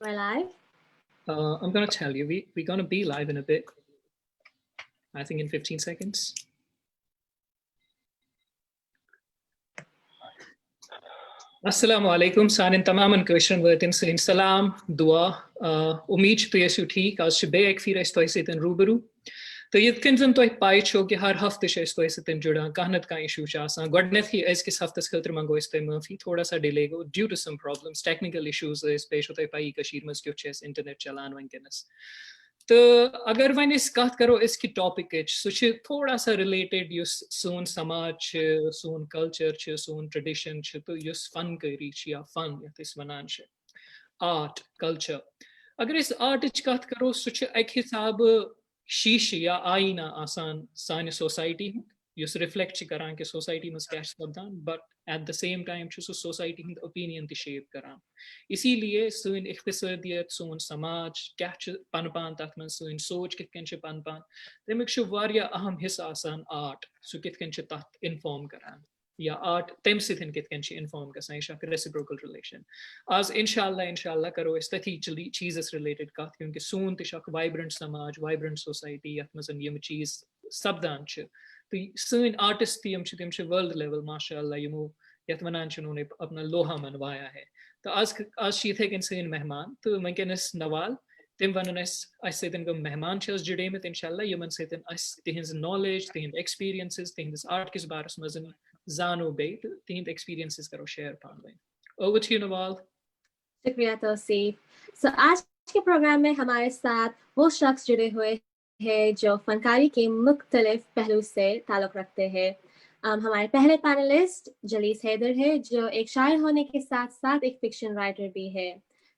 We're live. I'm going to tell you, we're going to be live in a bit. I think in 15 seconds. Assalamu alaikum. Sanin tamaman kashran watin sin salam, dua, umid tu yesu ठीक आज सुबह एक फिर इस तोइसे तन रूबरू तो ये किन तो एक पाई छो कि हर हफ्ते से इस तोइसे तन जुड़ा कहनत का इशू चासा गॉडनेथ ही इस किस हफ्ते खतर मंगो इस ते माफी थोड़ा सा डिले गो due to some problems technical issues इस पेश होते पाई कशीर मस क्यों चेस इंटरनेट चलान वंकनस तो अगर वन इस कत करो इसकी टॉपिक सह थोड़ा सा रिलेटेड सोन समाज सोन कल्चर सोन ट्रेडिशन तो फनकारी या फन ये वनान आर्ट कल्चर अगर इस आर्ट कत करो सह एक हिसाब शीश या आईना आसान सान सोसाइटी रिफ्लेक्ट करान कि सोसाइटी मज क्या सपदान but at the same time society हंद ओपिनियन शेप करान इसीलिए सन इख्तिसादियत सोन समाज क्या पन पान तथ मन सन सोच कित पन पान तमिक अहम हिस्सा आसान आर्ट सह कित तथ इन्फॉर्म करान या आर्ट तम सतन कित इन्फॉर्म गसान यह रेसिप्रोकल रिलेशन आज इंशाल्लाह करो इस तथी चीज़स रिलेटेड कत क्योंकि सोन तक वाइब्रेंट समाज वाइब्रेंट सोसाइटी यथ मज यम चीज़ सपदान तो सन आर्टिस्ट तम वर्ल्ड लेवल माशाअल्लाह यमो यथ वनान उन्होंने अपना लोहा मनवाया है तो आज इथे कन सन मेहमान तो वनकस नवाल तम वन सतन मेहमान जुड़े मत इंशाल्लाह यमन सतन तिहंज नॉलेज तिहंद एक्सपीरियंसेस तिहंदिस आर्ट किस बारस मज जानो बे तो तिहंद एक्सपीरियंसेस करो शेयर पान वे ओवर टू यू नवाल। शुक्रिया तौसीफ। सो आज के प्रोग्राम में हमारे साथ वो शख्स जुड़े हुए हैं जो फनकारी के मुख्तलिफ पहलू से ताल्लुक़ रखते हैं। हमारे पहले पैनलिस्ट जलीस हैदर है जो एक शायर होने के साथ साथ एक फिक्शन राइटर भी है।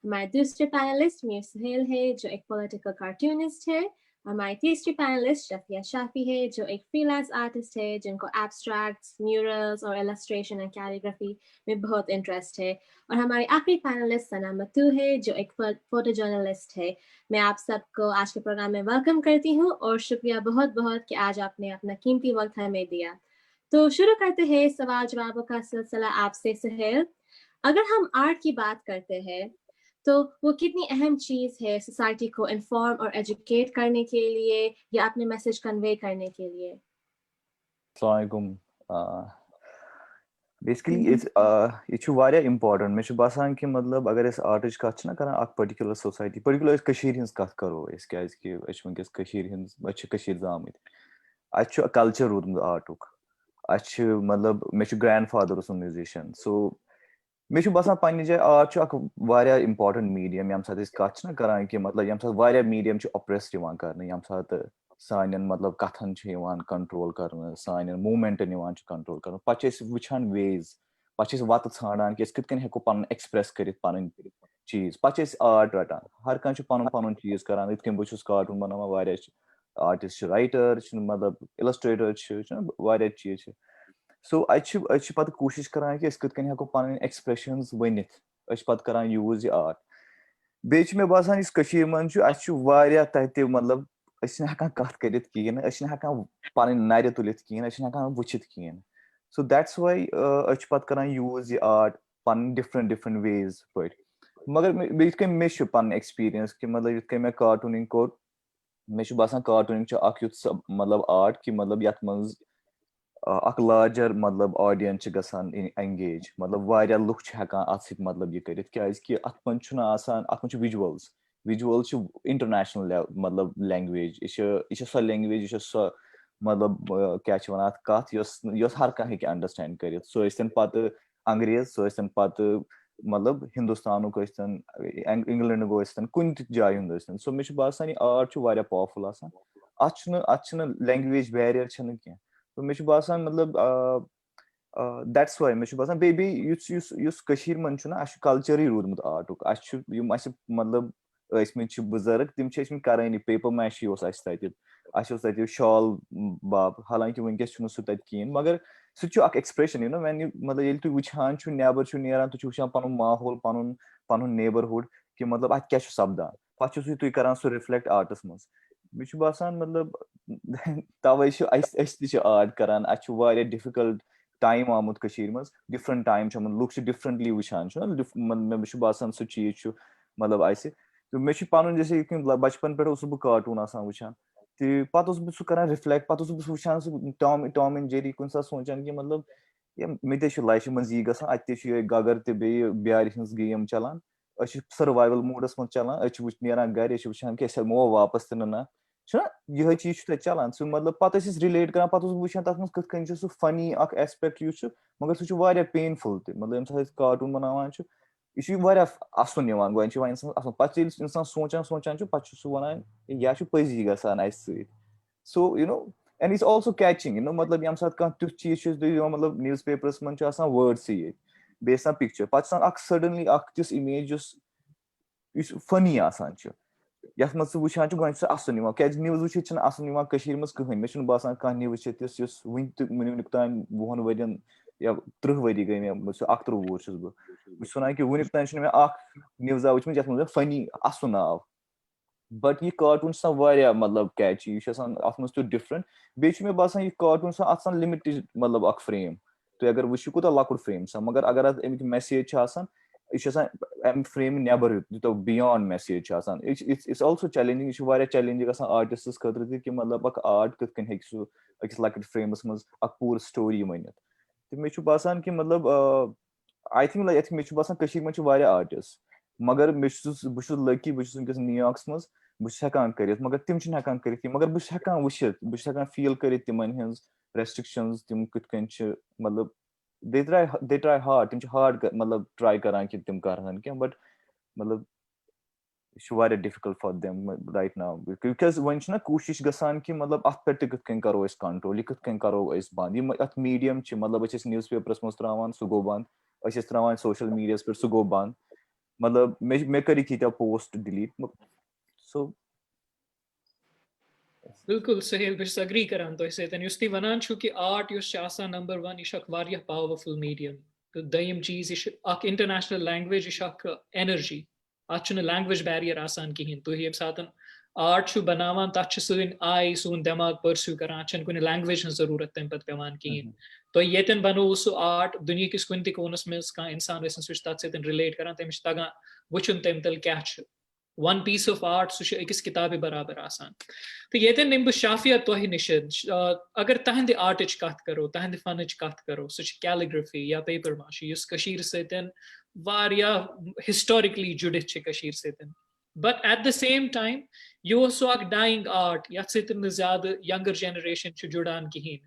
हमारे दूसरे पैनलिस्ट मीर सुहेल है जो एक पॉलिटिकल कार्टूनिस्ट है। हमारी तीसरी पैनलिस्ट शफिया शाफी है जो एक फ्रीलांस आर्टिस्ट है जिनको एब्स्ट्रैक्ट्स, म्यूरल्स और इलस्ट्रेशन एंड कैलीग्राफी में बहुत इंटरेस्ट है। और हमारी आखिरी पैनलिस्ट सना मतू है जो एक फोटो जर्नलिस्ट है। मैं आप सबको आज के प्रोग्राम में वेलकम करती हूँ और शुक्रिया बहुत बहुत कि आज आपने अपना कीमती वक्त हमें दिया। तो शुरू करते हैं सवाल जवाबों का सिलसिला आपसे सुहेल। अगर हम आर्ट की बात करते हैं तो वो कितनी अहम चीज़ है सोसाइटी को इन्फॉर्म और एजुकेट करने के लिए या अपने मैसेज कन्वे करने के लिए? बेसिकली ये वारिया इम्पोर्टेंट मे बासान कि मतलब अगर आर्ट कत कर पर्टिकुलर सोसाइटी पर्टिकुलर हज कत करो वनकस जाम कल्चर रूदमुत आर्टुक मतलब मे ग्रैंड फादर म्यूजिशियन सो मे बासान पन्ने जाए आर्ट इम्पोर्टेंट मीडियम यम साथ कत करान कि मतलब यम साथ वारिया मीडियम ऑप्रेस्ड कर यम साथ सान मतलब कथन कंट्रोल कर सान मूवमेंटन कंट्रोल कर पे वुचान वेज पे वत ान कि कित हेको पन एक्सप्रेस कर पन चीज पे आर्ट रटान हर कह पन पन चीज करान इत बहुत कार्टून बनावान वारिया आर्टिस्ट राइटर मतलब इलस्ट्रेटर वारिया चीज सो पे कोशिश करान कि कित हेको पन एक्सप्रेशंस वनित पे करान यूज यह आर्ट बे मे बासान मन तत मतलब हेकान कत कर हेकान पन नर तुलित कहें हेकान वुचित कहें सो दैट्स वाई पे करान यूज यह आर्ट पन डिफरेंट वेज पे मगर मे पन एक्सपीरियंस कि मतलब मे कार्टूनिंग कोर मे बासान कार्टूनिंग युथ मतलब आर्ट कि मतलब ये मज लार्जर मतलब ऑडियंस गसान एंगेज मतलब वारिया लुक हेकान अत मतलब यह कर कि अत मन विजुअल्स इंटरनेशनल मतलब लैंग्वेज यह सो लैंग्वेज यह सो मतलब क्या वन कत हर कह अंडरस्टैंड कर सो पे अंग्रेज सो पे मतलब हिंदुस्तान इंग्लैंड गो कुन जाय हूँ सो मे बासान आर्ट पावरफुल अत लैंग्वेज बैरियर कह तो मे बासान मतलब दैट्स वाई मे बासान बे मन कल्चर रूदमुत आर्टुक मतलब बुजुर्ग तम करानी पेपर मैशी तत शॉल बाब हालांकि वनकस सह तत कहें मगर सह एक्सप्रेशन यू नो वैन मतलब ये तुम वुचान नेबर नीरान तुम वुचान पन माहौल पन नेबरहुड कि मतलब अत क्या सपदान पे तुम करान सह रिफ्लेक्ट आर्टस मज मे बासान मतलब तवे आर्ट करान अत डिफिकल्ट टाइम आमुत मज डिफरेंट टाइम लुक डिफरेंटली वुचान मे बासान सह चीज मतलब आइसे तो मे पन जैसे बचपन पे बह कार्टून वुचान तो पत सह कर रिफ्लेक्ट पत वुचान टॉम एंड जेरी कुछ सोचान कि मतलब मे लाइफ मज यी गसान अत गगर तो ब्यार हज गेम चलान सर्वाइवल मूडस मज चलान नेरान गर वुचान कि वो वापस तो ना यह चीज चलान सह मतलब पत रिलेट कर पत वुचान तथ मज कथ सह फनी एस्पेक्ट यु मगर सह पेनफुल तो मतलब ये कार्टून बनावान यह असन गो इंसान पे इंसान सोचान सोचान पे वन यह पजी गसान so you know and is also catching you know मतलब ये सात तुथ चीज मतलब न्यूज पेपर्स मन वर्ड्स ये बेस पिक्चर पे सडनली तिस इमेज फनी यथ मज वुचान गो असन क्या न्यूज वुचित असन मज कहें मे बासान कह न्यूज तिस वन वुनिक तान 20 वरियन या 30 वरी गई मे 31 वुर बस वन कि वुनिक तान मे न्यूजा वुचम ये मज फनी असन आव बट यह कार्टून मतलब कैची अत मज डिफरेंट बे बासान यह कार्टून अत लिमिटेड मतलब फ्रेम तुम अगर वो कूत लकुट फ्रेम मगर अगर अमिक मैसेज यह फ्रेम नबर यूत beyond message it's also challenging यह चैलेंजिंग आर्टिस्टस खतर कि मतलब आर्ट कथ हे सह अकिस लकट फ्रेमस मज पूर स्टोरी वन तो मे बासान कि मतलब आई थिंक ये मे बासान मज आर्टिस्ट मगर बस लकी बस न्यूयॉर्क मज बस कर मगर तिम हेकान कर मगर बस वुचित बस फील कर तिमन हज रेस्ट्रिक्शंस तिम कथ मतलब दे ट्राई हार्ड तिम हार्ड मतलब ट्राई करान कि तिम करहन क्या बट मतलब यह difficult for them right now because one कोशिश गसान कि मतलब अत पे कथ करो कंट्रोल यह कथ करो बंद अत मीडियम मतलब न्यूज पेपर्स मज त्रावान सह गो बंद त्रावान सोशल मीडिया पे सह गो बंद मतलब मे कर पोस्ट डिलीट सो बिल्कुल सहेल बस अग्री करान तो सत वनान कि आर्ट नंबर 1 यह पावरफुल मीडियम तो दयम चीज यह इंटरनेशनल लैंग्वेज यह एनर्जी अत लैंग्वेज बैरियर कहें तुम ये सात आर्ट बनावान तथ सन आई सोन दिमाग परस्यू कर कुन लैंग्वेज जरूरत तम पे पेवान कहें तो ये बनो सह आर्ट दुनिया किस कुन कोनस में इंसान तथ सत रिलेट कर तमिस तगान वुचन तम तल क्या वन पीस ऑफ आर्ट सह अकिस किताबे बराबर आसान तो ये निम बह शाफिया तुह निश अगर तहद आर्ट कत करो तहद फन कत करो सह कैलीग्राफी या पेपर माशी सत हिस्टोरिकली जुड़ित सत but at the same time यह सह डाइंग आर्ट ये ज्यादा यंगर जनरेशन जुड़ान कहें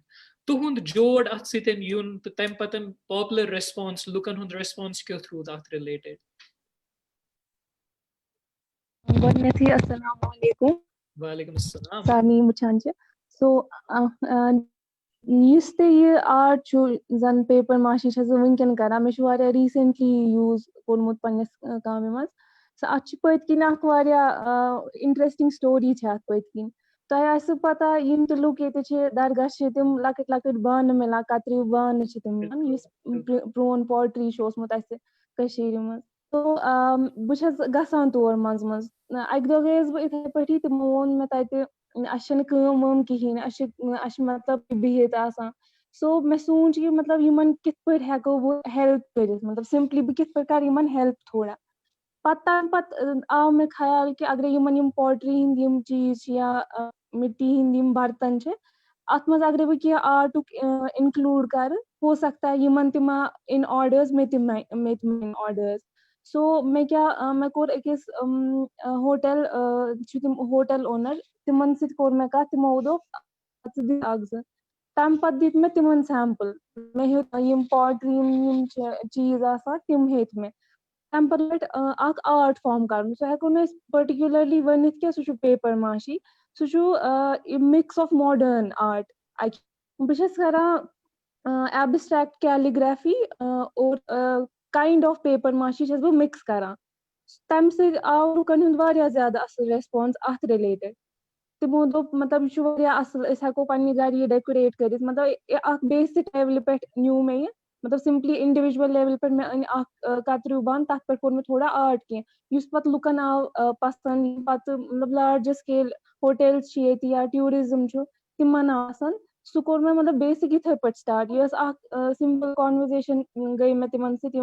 तुहद जोड़ अत सन तो तम पे पॉपुलर रेस्पॉन्स लुकन हुंद रेस्पॉन्स क्यों रूद अत रिलेटेड गोडनेथी अस्सलाम वालेकुम वालेकुम अस्सलाम सानी मुछान सो यस ते ये आर्ट जन पेपर माशी वनकन कर मे रिसेंटली यूज कोर्मुत पन्निस कामे मज सो अत पत किन इंटरेस्टिंग स्टोरी अत पत किन तह आसो पता यम तो लुक ये दरगाह तम लकट लकट बान मिलान कतरु बान तम प्रोन पॉटरी ओसमुत मज तो बहुत गसान तौर मज मज अक दो गई बह इथे पे तमो वोन मे तत वम कहें मतलब बिहित आसान सो मे सोच कि मतलब यमन कित पे हेको वो हेल्प कर मतलब सिंपली बह कित पे कर यमन हेल्प थोड़ा पत आव मे ख्याल कि अगर यमन पॉटरी हिंद चीज या मिट्टी हिंद बर्तन अत मज अगर बह क्या आर्टुक इंक्लूड कर हो सकता है यमन तिम इन ऑर्डर्स मे तिम इन ऑर्डर्स सो मे क्या मे कोर अकिस होटल होटल ओनर तिमन सत कोर मे कथ तिमो दोप तम पत दित मे तिमन सैंपल मे यम पॉटरी चीज तिम हेत मे तम पे लट आर्ट फॉर्म कर सो हेको न पर्टिकुलरली वनित क्या सह पेपर माशी सह मिक्स ऑफ मॉडर्न आर्ट बस कर एब्स्ट्रैक्ट कैलीग्राफी और काइंड ऑफ पेपर माशी बह मिक्स कर तम आव लुकन हुंद ज्यादा असल रेस्पॉन्स अत रिलेटेड तमो दोप मतलब यह असल हेको पन्ने घर ये डेकोरेट कर मतलब बेसिक लेवल पे न्यू मे ये मतलब सिंपली इंडिविजुअल लेवल पे मे अन कतरु बंद तथ पे कोर मे थोड़ा आर्ट कह पत लुकन आव पसंद पत मतलब लार्ज स्केल होटल्स या टूरिज्म तिमन आसान सह कोर मे मतलब बेसिक इथे पे स्टार्ट यह सिंपल कॉन्वर्जेशन गई मे तिमन सत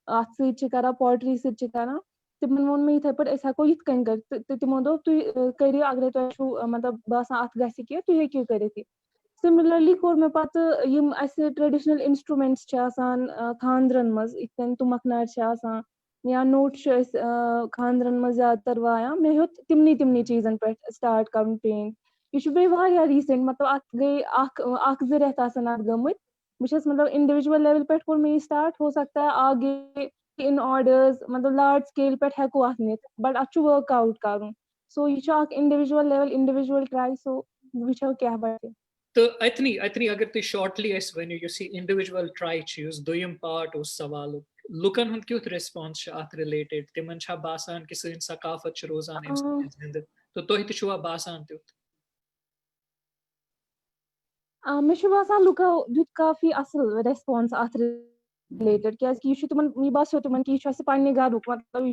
अत पॉटरी सत तिमन वोन मे इथे पर ऐसा को इत कन कर तिमो दो तु करियो अगर तो छु मतलब बासा अथ गसि के तु हेकियो करित सिमिलरली कोर मे पत यम असे ट्रेडिशनल इंस्ट्रूमेंट्स छ आसान खानद्रन मज इतन तुमकनार छ आसान या नोट छ खानद्रन मज ज्यादातर वाया मे होत तिमनी चीजन पे स्टार्ट करन पेंट यह बे वाया रीसेंट मतलब अत गई अख ज रेत आसान अत गमत बस मतलब इंडिविजुअल लेवल पे कोर मे स्टार्ट हो सकता है आगे इन ऑर्डर्स मतलब लार्ज स्केल पे हेको अत नित बट अत वर्कआउट करुन सो यह individual level individual try so वुचो क्या बटे तो अतनी अगर तुम शॉर्टली वन युस इंडिविजुअल ट्राई चुस दोयम पार्ट उस सवाल लुकन हुंद क्युथ रिस्पांस अत रिलेटेड तिमन छा बासान कि सन सकाफत रोजान अम जिंद तो तुह तुआ बासान तुथ मे बासान लुको दित काफी असल रेस्पॉन्स अत रिलेटेड क्या यह तुमन यह बासो तुमन कि यह पन्ने गरुक मतलब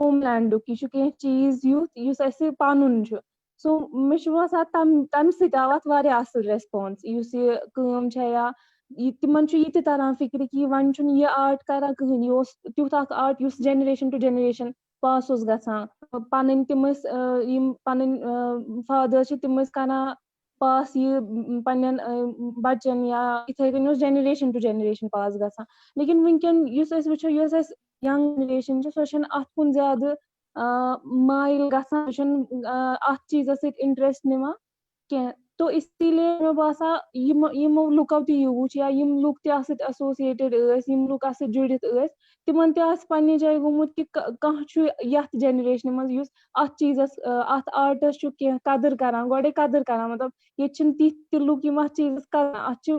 होमलैंड यह कह चीज युथ असे पनुन सो मे बासान तम सत आव अत वारिया असल रेस्पॉन्स युस यह काम छ या तिमन यह तरह फिक्र कि वन छुन यह आर्ट करा कहीं यह तुथ अख आर्ट युस जनरेशन टू जनरेशन पास उस गसान पन तिम पन फादर तिम करान पास यह पन्न बच्चन या इथे कन जनरेशन टू जनरेशन पास गसान लेकिन वनकन वो यंग जनरेशन सो अत कुन ज्यादा माइल गसान अत चीज इंटरेस्ट निवान कह तो इसीलिए मे बासान यमो लुको यह वुच या यम लुक एसोसिएटेड यम लुक जुड़ित तिमन पन्ने जाय गोमुत कि कह यथ जनरेशन मज अत चीजस अत आर्टस कह कदर करान गोडे कदर करान मतलब ये तिथ लुक यम अत चीजस करान अत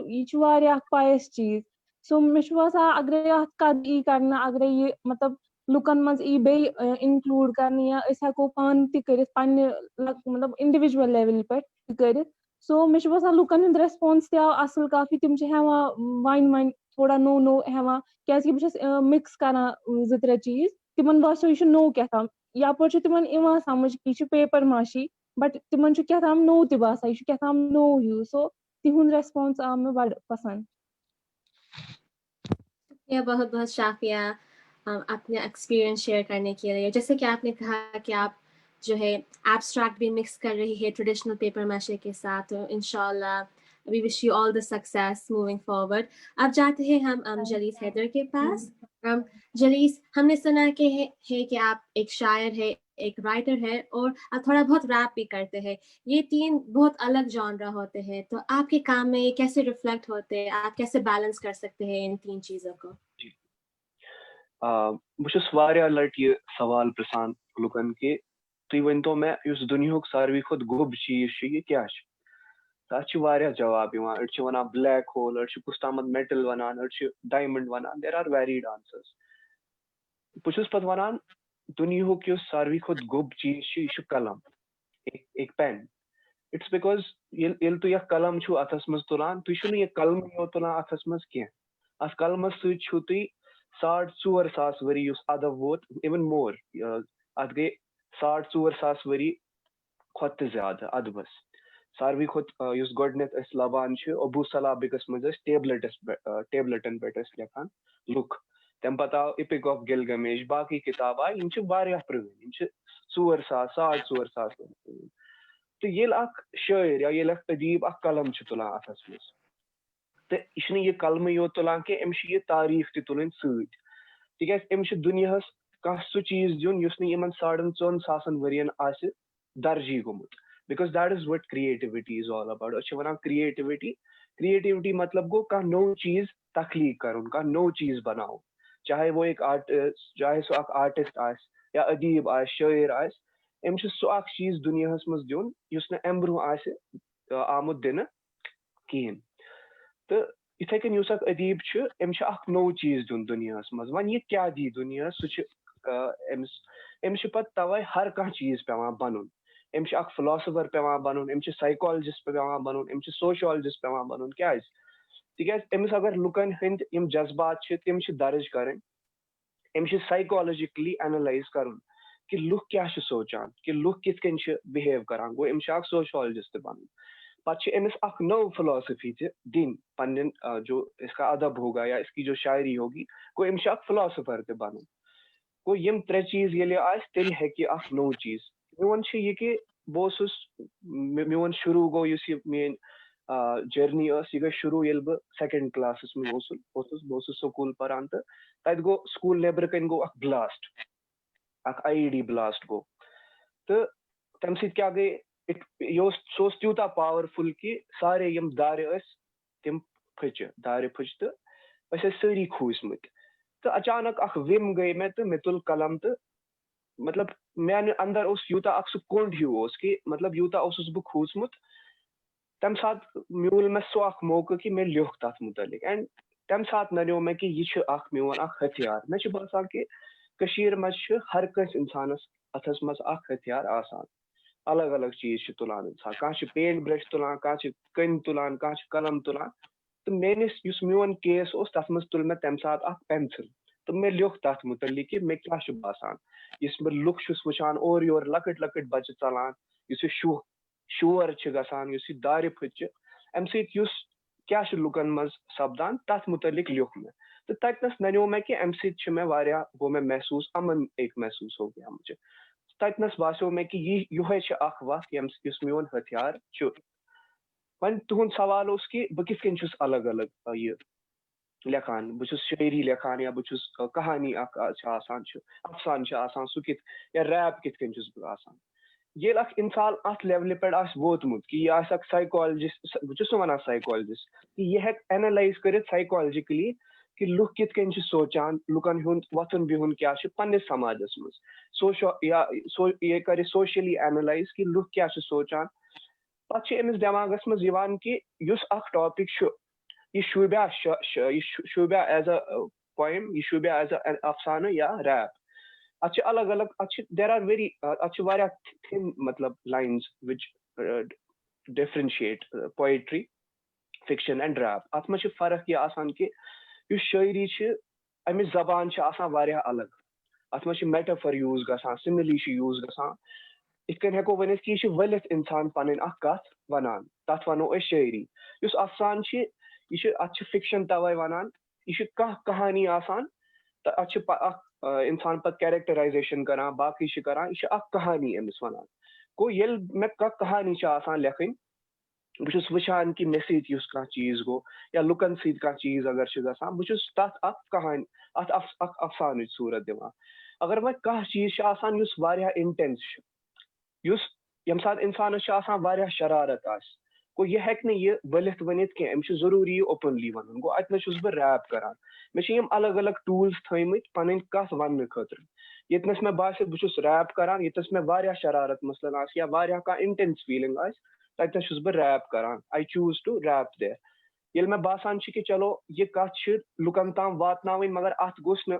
यह पायस चीज सो मे बासान अगर अत कदर यी करना अगर यह मतलब लुकन मज यी बे इंक्लूड करने या हेको पान कर पन्ने मतलब इंडिविजुअल लेवल पे कर सो मे बासान लुकन हुंद रेस्पॉन्स ते आव असल काफी तिम हेवान वन थोड़ा नो हेवान क्या बस मिक्स करान जो त्रे चीज तिमन बासो यह नो क्या यपर तिमन इवान समझ कि यह पेपर माशी बट तिमन क्या नो ते बासान यह क्या नो हिू सो तिहुंद रेस्पॉन्स आव मे बड़ पसंद बहुत बहुत शाफिया अपने एक्सपीरियंस शेयर करने के लिए जैसे कि आपने कहा कि आप जो है एब्स्ट्रैक्ट भी मिक्स कर रही है ट्रेडिशनल पेपर माशे के साथ तो इंशाल्लाह we wish you all the success moving forward. अब जाते हैं हम जलीस हैदर के पास। जलीस, हमने सुना है कि आप एक शायर है, एक राइटर है और आप थोड़ा बहुत रैप भी करते हैं। ये तीन बहुत अलग जॉनरा होते हैं, तो आपके काम में ये कैसे रिफ्लेक्ट होते हैं? आप कैसे बैलेंस कर सकते हैं इन तीन चीजों को? बहुत वारिया लट यह सवाल प्रसान लुकन के तुम वन तो मैं उस दुनिया सारे खुद गोब चीज यह क्या तथ वारिया जवाब अड़ वन ब्लैक होल अड़ कुछ तामत मेटल वनान अड़ डायमंड वनान देर आर वेरीड आंसर्स बहुत पे वनान दुनिया सारे खुद गोब चीज यह कलम एक पेन इट्स बिकॉज ये तु यह कलम अथस मज तुलान तुम यह कलम यो तुलान अथस मज कह अस कलमस सु 4,500 वरी अदब वोत इवन मोर अत गई 4,500 वरी खुद ज्यादा अदबस सारवी खुद गोडनेथ लबान अबू सलाबिकस मज टेबलेटन पे लिखान लुक तम पत आव इपिक ऑफ गिलगमेश बाकी किताब आय प्रवीण 4,000 4,500 तो ये शायर या ये अदीब कलम तुलान अथस मज तो यह कलम योत तुलान कह अम्स तारीफ तुलन तिक दुनिया कह सह चीज दिन 4,500 वरियन दर्जी गोमुत because that is what creativity is all about वन क्रिएटिविटी मतलब गो कह नो चीज तख्लीक कर कह नो चीज बनाओ चाहे वो एक आर्टिस्ट चाहे सह आर्टिस्ट या अदीब शायर अम्स सह चीज दुनिया मज दिन अम ब्रो आमुत दिन कहें तो इथे कन अदीब अम्स नो चीज दिन दुनिया मज वन यह क्या दी दुनिया अम्स पे तवे हर कह चीज पेवान बन अम्स फिलोसफर पेवान बन अम्स साइकोलॉजिस्ट पेवान बन अम्स सोशियोलॉजिस्ट पेवान बन क्या अम्स अगर लुकन हंद जज्बात तम दर्ज कर अम्स साइकोलॉजिकली एनालाइज कर कि लुक क्या सोचान कि लुक कित बिहेव करान गो अम्स सोशियोलॉजिस्ट बन पत अमिस नो फिलोसफी दिन पन जो इसका अदब होगा या इसकी जो शायरी होगी गो अम्स फिलोसफर बन को यम त्रे चीज येले आस तेल है कि अख नो चीज मोन छ ये कि बोसुस मोन शुरू गो युस मेन जर्नी यह गई शुरू ये बह सेकंड क्लास में बोसुस स्कूल परान तो तत गो स्कूल नेबर कन गो अख ब्लास्ट अख IED ब्लास्ट गो तो तम सत क्या गई सो त्यूता पावरफुल कि सारे यम दारे तम फच दारे फच तो सारी खूसमत तो अचानक अख विम गई मैं तो मे तुल कलम तो मतलब मैंने अंदर यूता अख सह कुंड हूँ कि मतलब यूता बह खूसमुत तम सात म्यूल मे सो अख मौका कि मे लिख तथ मुतलिक एंड तम सात ननियो मे कि यह मोन अख हथियार मे बसान कि कशीर मज हर कंस इंसानस अथस मज अख हथियार आसान अलग अलग चीज तुलान इंसान कह पेंट ब्रश तुलान कह कन तुलान कह कलम तुलान तो मेनिस युस मोन केस तथ मज तुल मे तम सात अख पेंसिल तो मे लिख तथ मुतलिक कि मे क्या बसान इस मे लुक वुचान और योर लकट लकट बच्चे चलान इस शोर गसान दारे फुच अम सत क्या लुकन मज सपदान तथ मुतलिक लिख मे तो ततनस ननियो मे कि अम सत मे गो मे महसूस अमन एक महसूस हो गया मुझे ततनस बासो मे कि यह अख वत युस मोन हथियार वन तुहद सवाल कि बह किथ अलग अलग यह लेखान बहुत शायरी लेखान या बहुत कहानी अफसान सह कित या रैप किथ बह ये इंसान अत लेवल पे वोतमुत कि यह साइकोलॉजिस्ट बहुत वन साइकोलॉजिस्ट कि यह एनालाइज कर साइकोलॉजिकली कि लुक किथ सोचान लुकन हुंद वथुन बिहुन क्या पन्निस समाजस मज यह कर सोशली एनालाइज कि लुक क्या सोचान पे अमिस दिमागस मज कि अख टॉपिक यह शुब्या एज अ पोएम यह शुब्या एज अ अफसाना या रैप अच्छे अलग अलग देर आर वेरी अच्छे थिन मतलब lines which differentiate poetry fiction and rap अत मे फर्क यह आसान कि शायरी अमिस जबान अलग अत मे मेटाफर यूज गसान सिमिली यूज गसान इत हेको वन कि यह वलित इंसान पन कथ वनान तथ वनो शायरी अफसान यह फिक्शन तवे वनान यह कहानी आसान तो इंसान पे कैरेक्टराइजेशन करा बाकी करा यह कहानी अमिस वनान गो ये मे कहानी लेखन बहुत वुचान कि मे सह चीज गो या लुकन सह चीज अगर गसान बहुत तथ कहानी अत अफसान सूरत दिवान अगर वह कह चीज इंटेंस यम सात इंसान शरारत आस गो यह हेक यह वलित वनित कह जरूरी ओपनली वन गो अत बह रैप करान मे अलग अलग टूल्स थमत पन कथ वन खतर यतनस मे बासे बहुत रैप करान यतनस मे शरारत मसलन आस या कह इंटेंस फीलिंग आस ततनस बह रैप करान I choose to rap there ये मे बासान कि चलो यह कथ लुकन ताम वातनावन मगर अत गोस न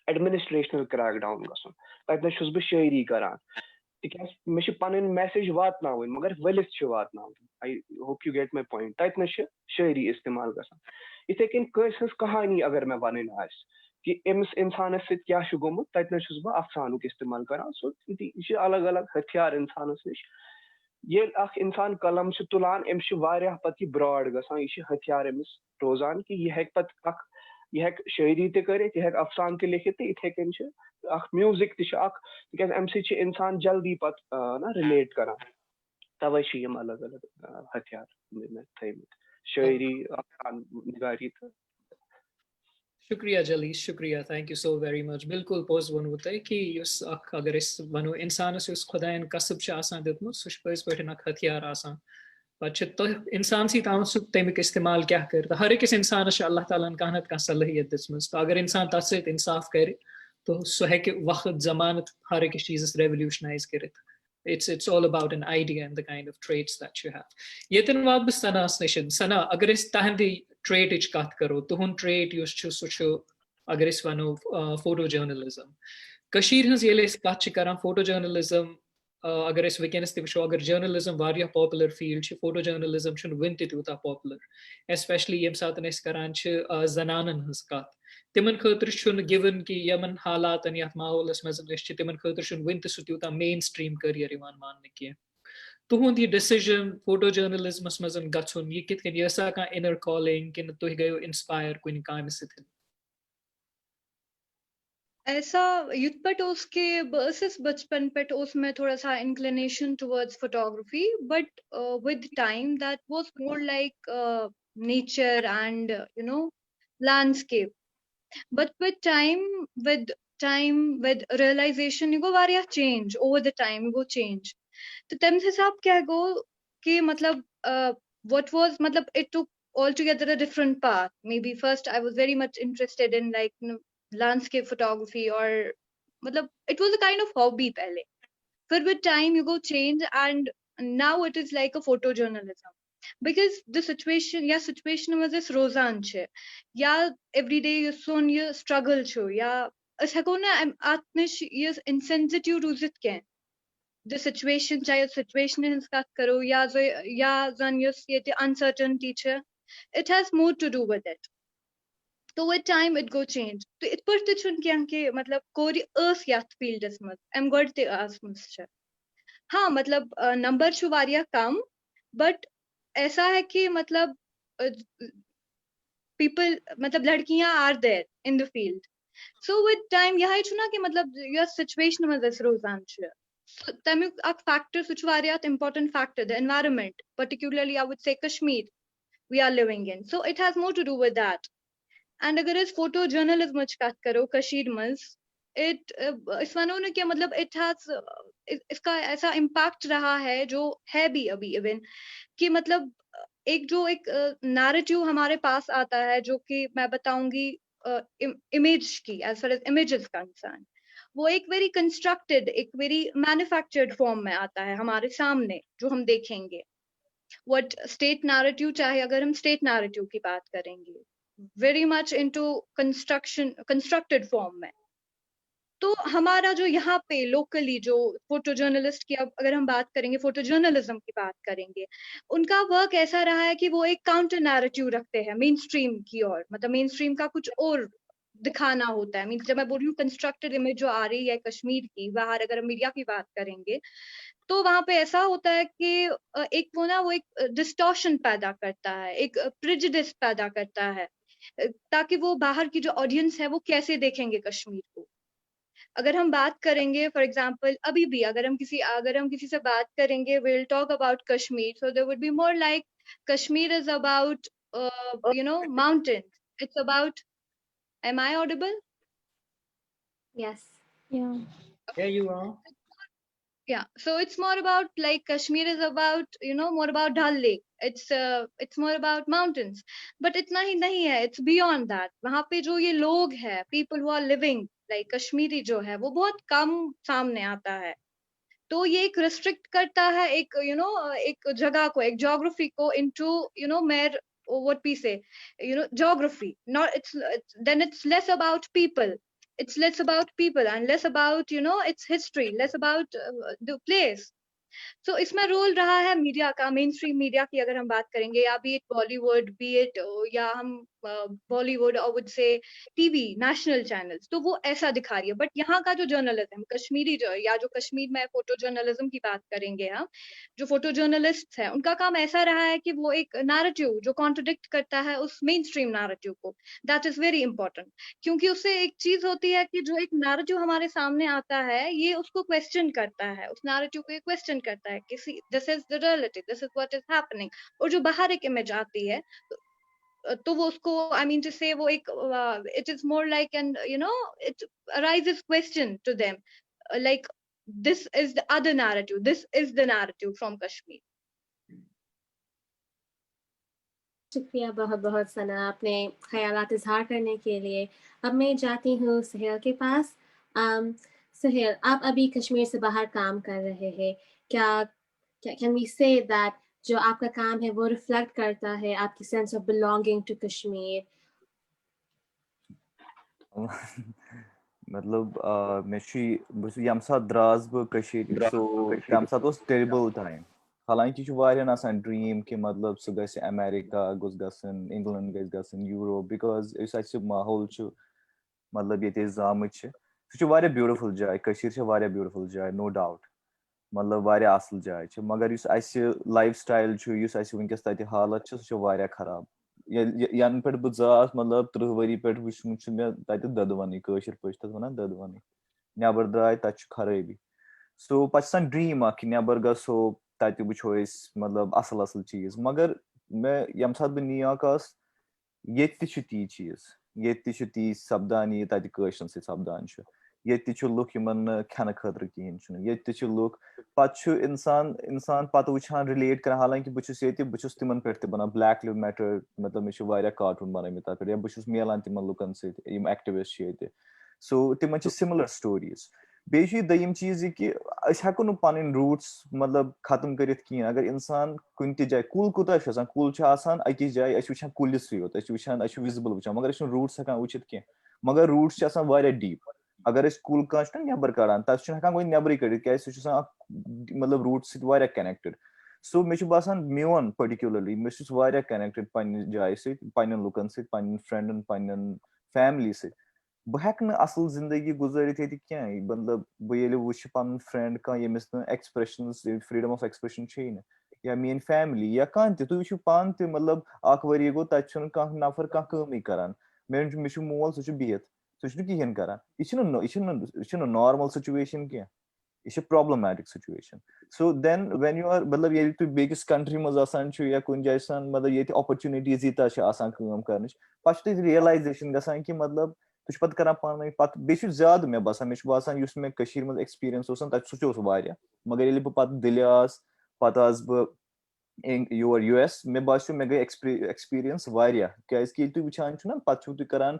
एडमिनिस्ट्रेशनल क्रैकडाउन गसन ततनस बह शायरी करान तिकाज मे पन मैसेज वातनावन मगर वलित वातनावन I hope you get my point ततनस शायरी इस्तेमाल गसान इथे कन कंस कहानी अगर मे वन आस कि अमिस इंसान सत क्या गोमुत ततनस बह अफसानुक इस्तेमाल करान सो यह अलग अलग हथियार इंसानस निश ये इंसान कलम तुलान अमिस पे ब्रॉड गसान यह हथियार अमिस रोजान कि यह यह शायरी कर यह अफसान त लिखित तो इथे कन म्यूजिक तिकाज अम सत इंसान जल्दी पे ना रिलेट करान तवे यम अलग अलग हथियार थमत शायरी अफसान निगारी तो शुक्रिया जलीस शुक्रिया thank you so very much बिल्कुल पोज वोनमु तय कि अगर वनो इंसानस खुदायन कसब दितमुत सह पज पे हथियार आसान पे इंसान सत आम सह तमिक इस्तेमाल क्या कर हर अकिस इंसानस अल्लाह तालान कह नत सलाहियत दिसम तो अगर इंसान तथ सत इंसाफ कर तो सह हेक वक्त जमानत हर अकिस चीजस रेवोल्यूशनाइज कर it's all about an idea and the kind of traits that you have. Yetin वाद बस सनास निशन सना अगर इस तहंदी trait इच कत करो तो हुन trait युस छु सुचो अगर इस वनो photo journalism कशीर हंस ये इस कत करान photo journalism अगर इस वैकेंस दिवशो अगर journalism वारिया popular field छि photo journalism छु विन तितुता popular especially यम सातन इस करान छि जनानन हंस कत तिमन खतर छुन गिवन कि यमन हालातन यथ माहौलस मज तिमन खतर छुन वन सह त्यूता मेन स्ट्रीम करियर इवान मानने कह तुहद यह डिसीजन फोटो जर्नलिज्मस मज गछुन यह कित कन यह कह इनर कॉलिंग कि तुह गयो इंस्पायर कुन काम सत ऐसा यूथ पे तो उसके वर्सेस बचपन पे तो उसमें थोड़ा सा inclination towards photography, but with time that was more like nature and landscape. But with time, with realization, you go various change over the time. You go change. तो तम हिसाब क्या गो कि मतलब what was मतलब it took altogether a different path. Maybe first I was very much interested in like landscape photography or मतलब it was a kind of hobby पहले. But with time you go change and now it is like a photojournalism. Because the situation was this rozan छे या everyday you son you struggle छो या अस हको ना आत्मिश ये insensitive रूजित के the situation चाहे situation हिंस बात करो या जन ये uncertainty छे, it has more to do with it. तो with time it go change. तो इत पर ते छुन क्या के मतलब कोरी अस यात फील्ड इस मत एम गॉड ते आस मस छे. हाँ मतलब नंबर छु वारिया कम, बट ऐसा है कि मतलब पीपल मतलब लड़कियां are there in the field. So with time यह छुना कि मतलब योर सिचुएशन में दस रोजान छ तमे अक फैक्टर सुच वारियात important factor the environment particularly I would say Kashmir we are living in, so it has more to do with that. And अगर इस फोटो जर्नलिज्म बात करो कशीर में इट इस वनो ने क्या मतलब इट हैज इसका ऐसा इम्पैक्ट रहा है जो है भी अभी इवन कि मतलब एक नैरेटिव हमारे पास आता है जो कि मैं बताऊंगी इमेज की as far as images concern, वो एक वेरी कंस्ट्रक्टेड एक वेरी मैन्युफैक्चर्ड फॉर्म में आता है हमारे सामने जो हम देखेंगे. व्हाट स्टेट नैरेटिव, चाहे अगर हम स्टेट नैरेटिव की बात करेंगे very much into constructed form में. तो हमारा जो यहाँ पे लोकली जो फोटो जर्नलिस्ट की अब अगर हम बात करेंगे फोटो जर्नलिज्म की बात करेंगे, उनका वर्क ऐसा रहा है कि वो एक काउंटर नैरेटिव रखते हैं मेन स्ट्रीम की ओर, मतलब मेन स्ट्रीम का कुछ और दिखाना होता है. मीन्स जब मैं बोल रही हूँ कंस्ट्रक्टेड इमेज जो आ रही है कश्मीर की, बाहर अगर हम मीडिया की बात करेंगे तो वहां पे ऐसा होता है कि एक वो ना वो एक डिस्टॉर्शन पैदा करता है, एक प्रिजुडिस पैदा करता है, ताकि वो बाहर की जो ऑडियंस है वो कैसे देखेंगे कश्मीर को. अगर हम बात करेंगे फॉर एग्जांपल अभी भी अगर हम किसी से बात करेंगे will talk about Kashmir, so there would be more like Kashmir is about mountains, it's about, am I audible? Yes. Yeah. Yeah, you are. Yeah, so it's more about like Kashmir is about more about Dal Lake, it's more about mountains, but इतना ही नहीं है, it's beyond that. वहाँ पे जो ये लोग हैं, people who are living like Kashmiri जो है वो बहुत कम सामने आता है. तो ये एक restrict करता है एक एक जगह को, एक geography को into mere what we say geography, not then it's less about people, it's less about people and less about its history, less about the place. सो इसमें रोल रहा है मीडिया का, मेन स्ट्रीम मीडिया की अगर हम बात करेंगे, या B it Bollywood, B it या हम बॉलीवुड और would say TV national channels, तो वो ऐसा दिखा रही है. बट यहाँ का जो जर्नलिज्म कश्मीरी या जो कश्मीर में फोटो जर्नलिज्म की बात करेंगे हम, जो फोटो जर्नलिस्ट है उनका काम ऐसा रहा है कि वो एक नैरेटिव जो कॉन्ट्रडिक्ट करता है उस मेन स्ट्रीम नैरेटिव को, दैट इज वेरी इंपॉर्टेंट. क्योंकि उससे एक चीज होती है कि जो एक नैरेटिव हमारे सामने आता है ये उसको क्वेश्चन करता है, उस नैरेटिव को क्वेश्चन करता है कि this is the reality, this is what is happening. और जो बाहर एक इमेज आती है तो वो उसको आई मीन टू से वो एक it is more like and it arises question to them like this is the other narrative, this is the narrative from Kashmir. शुक्रिया बहुत बहुत सना अपने ख्यालात इजहार करने के लिए. अब मैं जाती हूँ सुहेल के पास. सुहेल, आप अभी कश्मीर से बाहर काम कर रहे हैं, क्या कैन वी से दैट जो आपका काम है वो रिफ्लेक्ट करता है आपकी sense of belonging to Kashmir? मतलब मे यम सात द्रास बह कशीर, सो तम सात was terrible time. हालांकि वारियन आसान ड्रीम कि मतलब सह गस अमेरिका गोस गसन, इंग्लैंड गस गसन, यूरोप, बिकॉज इस अस माहौल छु मतलब ये जामुत सह वारिया ब्यूटीफुल जाय. कशीर छ वारिया ब्यूटीफुल जाय, नो डाउट, मतलब वारिया असल जाय छ. मगर युस अस लाइफ स्टाइल छु, युस अस वनकस तत हालत छ, सह वारिया खराब. ینہٕ پٮ۪ٹھ بہٕ ژاس مطلب 30 ؤری پٮ۪ٹھ وٕچھمُت چھُ مےٚ تَتہِ دۄدوَنٕے کٲشِر پٲٹھۍ تَتھ وَنان دۄدوَنٕے نٮ۪بر درٛاے تَتہِ چھُ خرٲبی سو پَتہٕ چھُ آسان ڈرٛیٖم اکھ کہِ نٮ۪بر گژھو تَتہِ وٕچھو أسۍ مطلب اَصٕل اَصٕل چیٖز مگر مےٚ ییٚمہِ ساتہٕ بہٕ نیویارک آس ییٚتہِ تہِ چھُ تی چیٖز ییٚتہِ تہِ چھُ تی سَپدان یہِ تَتہِ کٲشرٮ۪ن سۭتۍ سَپدان چھُ ییٚتہِ تہِ چھُ لُکھ یِمن نہٕ کھٮ۪نہٕ خٲطرٕ کِہینۍ چھُنہٕ ییٚتہِ تہِ چھِ لُکھ پَتہٕ چھُ اِنسان پَتہٕ وٕچھان رِلیٹ کران حالانکہِ بہٕ چھُس ییٚتہِ بہٕ چھُس تِمن پٮ۪ٹھ تہِ بَنان بلیک لِو میٹر مطلب مےٚ چھِ واریاہ کاٹوٗن بَنٲومٕتۍ تَتھ پٮ۪ٹھ یا بہٕ چھُس مِلان تِمن لُکن سۭتۍ یِم ایکٹِوِسٹ چھِ ییٚتہِ سو تِمن چھِ سِمِلر سٹوریٖز بیٚیہِ چھُ یہِ دوٚیِم چیٖز یہِ کہِ أسۍ ہٮ۪کو نہٕ پَنٕنۍ روٗٹٕس مطلب ختم کٔرِتھ کِہینۍ اَگر اِنسان کُنہِ تہِ جایہِ کُل کوٗتاہ چھُ آسان کُل چھُ آسان أکِس جایہِ أسۍ چھِ وٕچھان کُلِسٕے یوت أسۍ چھِ وِزبٕل وٕچھان مگر أسۍ چھِنہٕ روٗٹٕس ہٮ۪کان وٕچھِتھ کیٚنٛہہ مگر روٗٹٕس چھِ آسان واریاہ ڈیٖپ اَگر أسۍ کُل کانٛہہ چھُنہ نٮ۪بر کَڑان تَتھ چھُنہٕ ہٮ۪کان وۄنۍ نٮ۪برٕے کٔڑِتھ کیازِ سُہ چھُ آسان اکھ مطلب روٗٹس سۭتۍ واریاہ کَنیکٹِڈ سو مےٚ چھُ باسان میون پٔٹِکیوٗلرلی بہٕ چھُس واریاہ کَنیکٹِڈ پَنٕنہِ جایہِ سۭتۍ پَنٕنٮ۪ن لُکن سۭتۍ پَنٕنٮ۪ن فرینڈن پَنٕنٮ۪ن فیملی سۭتۍ بہٕ ہٮ۪کہٕ نہٕ اَصٕل زندگی گُزٲرِتھ ییٚتہِ کیٚنٛہہ مطلب بہٕ ییٚلہِ وٕچھِ پَنُن فرینڈ کانٛہہ ییٚمِس نہٕ ایٚکٕسپریشنٕز فرٛیٖڈم آف ایٚکٕسپریشن چھے نہٕ یا میٲنۍ فیملی یا کانٛہہ تہِ تُہۍ وٕچھِو پانہٕ تہِ مطلب اکھ ؤری گوٚو تَتہِ چھُنہٕ کانٛہہ نفر کانٛہہ کٲمٕے کران مےٚ چھُ مول سُہ چھُ بِہِتھ سُہ چھُنہٕ کِہینۍ کران یہِ چھُنہٕ نارمل سُچویشن کیٚنٛہہ یہِ چھِ problematic situation so then when you are مطلب ییٚلہِ تُہۍ بیٚکِس کنٹری منٛز آسان چھِو یا کُنہِ جایہِ آسان مطلب ییٚتہِ اپرچُنِٹیٖز ییٖتیاہ چھِ آسان کٲم کرنٕچ پَتہٕ چھُ تۄہہِ رِیلایزیشن گژھان کہِ مطلب تُہۍ چھِو پَتہٕ کران پانہٕ ؤنۍ پَتہٕ بیٚیہِ چھُ زیادٕ مےٚ باسان یُس مےٚ کٔشیٖر منٛز ایٚکٕسپیٖرینس اوس تَتہِ سُہ تہِ اوس واریاہ مگر ییٚلہِ بہٕ پَتہٕ دِلہِ آس پَتہٕ آس بہٕ یور یوٗ ایس مےٚ باسیٚو مےٚ گٔے ایٚکٕسپیٖرینس واریاہ کیازِ کہِ ییٚلہِ تُہۍ وٕچھان چھِو نہ پَتہٕ چھِو تُہۍ کران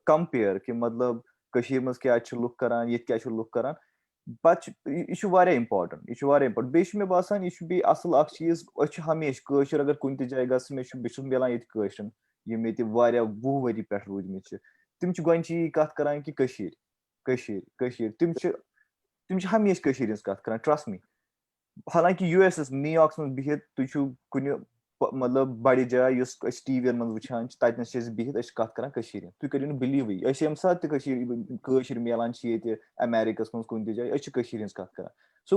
کَمپِیر کہِ مطلب کٔشیٖر منٛز کیاہ چھِ لُکھ کران ییٚتہِ کیاہ چھِ لُکھ کران پَتہٕ چھُ یہِ چھُ واریاہ اِمپاٹنٹ بیٚیہِ چھُ مےٚ باسان یہِ چھُ بیٚیہِ اَصٕل اکھ چیٖز أسۍ چھِ ہمیشہٕ کٲشُر اَگر کُنہِ تہِ جایہِ گژھِ بہٕ چھُس مِلان ییٚتہِ کٲشرٮ۪ن یِم ییٚتہِ واریاہ 20 ؤری پٮ۪ٹھ روٗدمٕتۍ چھِ تِم چھِ گۄڈٕنِچی یی کَتھ کران کہِ کٔشیٖر تِم چھِ ہمیشہٕ کٔشیٖر ہِنٛز کَتھ کران ٹرسٹ می حالانکہِ یوٗ ایس ایس نیویارکس منٛز بِہِتھ تُہۍ چھِو کُنہِ مطلب بَڑِ جایہِ یُس أسۍ ٹی وی یَن منٛز وٕچھان چھِ تَتہِ نَس چھِ أسۍ بِہِتھ أسۍ چھِ کَتھ کران کٔشیٖرِ ہِنٛز تُہۍ کٔرِو نہٕ بِلیٖوٕے أسۍ ییٚمہِ ساتہٕ تہِ کٲشِر مِلان چھِ ییٚتہِ امیرِکاہَس منٛز کُنہِ تہِ جایہِ أسۍ چھِ کٔشیٖرِ ہِنٛز کَتھ کران سو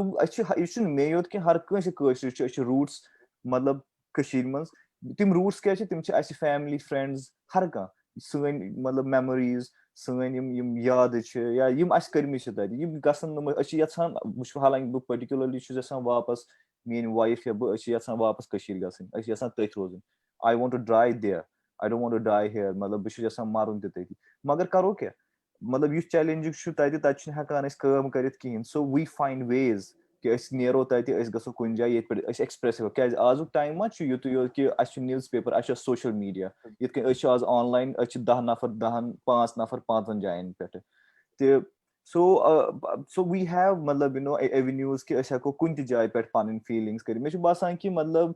یہِ چھُنہٕ مے یوت کینٛہہ ہر کٲنٛسہِ کٲشِر چھِ أسۍ چھِ روٗٹٕس مطلب کٔشیٖرِ منٛز تِم روٗٹٕس کیاہ چھِ تِم چھِ اَسہِ فیملی فرٛٮ۪نٛڈٕز ہر کانٛہہ سٲنۍ مطلب میموریٖز سٲنۍ یِم یادٕ چھِ یا یِم اَسہِ کٔرمٕتۍ چھِ تَتہِ یِم گژھن نہٕ أسۍ چھِ یَژھان بہٕ چھُس حالانکہِ بہٕ پٔٹِکیوٗلرلی چھُس یَژھان واپَس میٲنۍ وایف یا بہٕ أسۍ چھِ یَژھان واپَس کٔشیٖر گژھٕنۍ أسۍ چھِ یَژھان تٔتھۍ روزٕنۍ I want to die there I don't want to die here مطلب بہٕ چھُس یَژھان مَرُن تہِ تٔتی مگر کَرو کیاہ مطلب یُس چیلینجِز چھُ تَتہِ چھِنہٕ ہٮ۪کان أسۍ کٲم کٔرِتھ کِہینۍ سو وی فاینڈ ویز کہِ أسۍ نیرو تَتہِ أسۍ گژھو کُنہِ جایہِ ییٚتہِ پٮ۪ٹھ أسۍ ایٚکٕسپریس ہٮ۪کو کیازِ آزُک ٹایم ما چھُ یِتُے یوت کہِ اَسہِ چھُ نِوٕز پیپر اَسہِ چھُ سوشَل میٖڈیا یِتھ کٔنۍ أسۍ چھِ آز آنلاین أسۍ چھِ 10 نفر 5 نفر 5 جاین پٮ۪ٹھٕ تہِ سو وی ہیو مطلب ایٚونیوٗز کہِ أسۍ ہٮ۪کو کُنہِ تہِ جایہِ پٮ۪ٹھ پَنٕنۍ فیٖلِنٛگٕس کٔرِتھ مےٚ چھُ باسان کہِ مطلب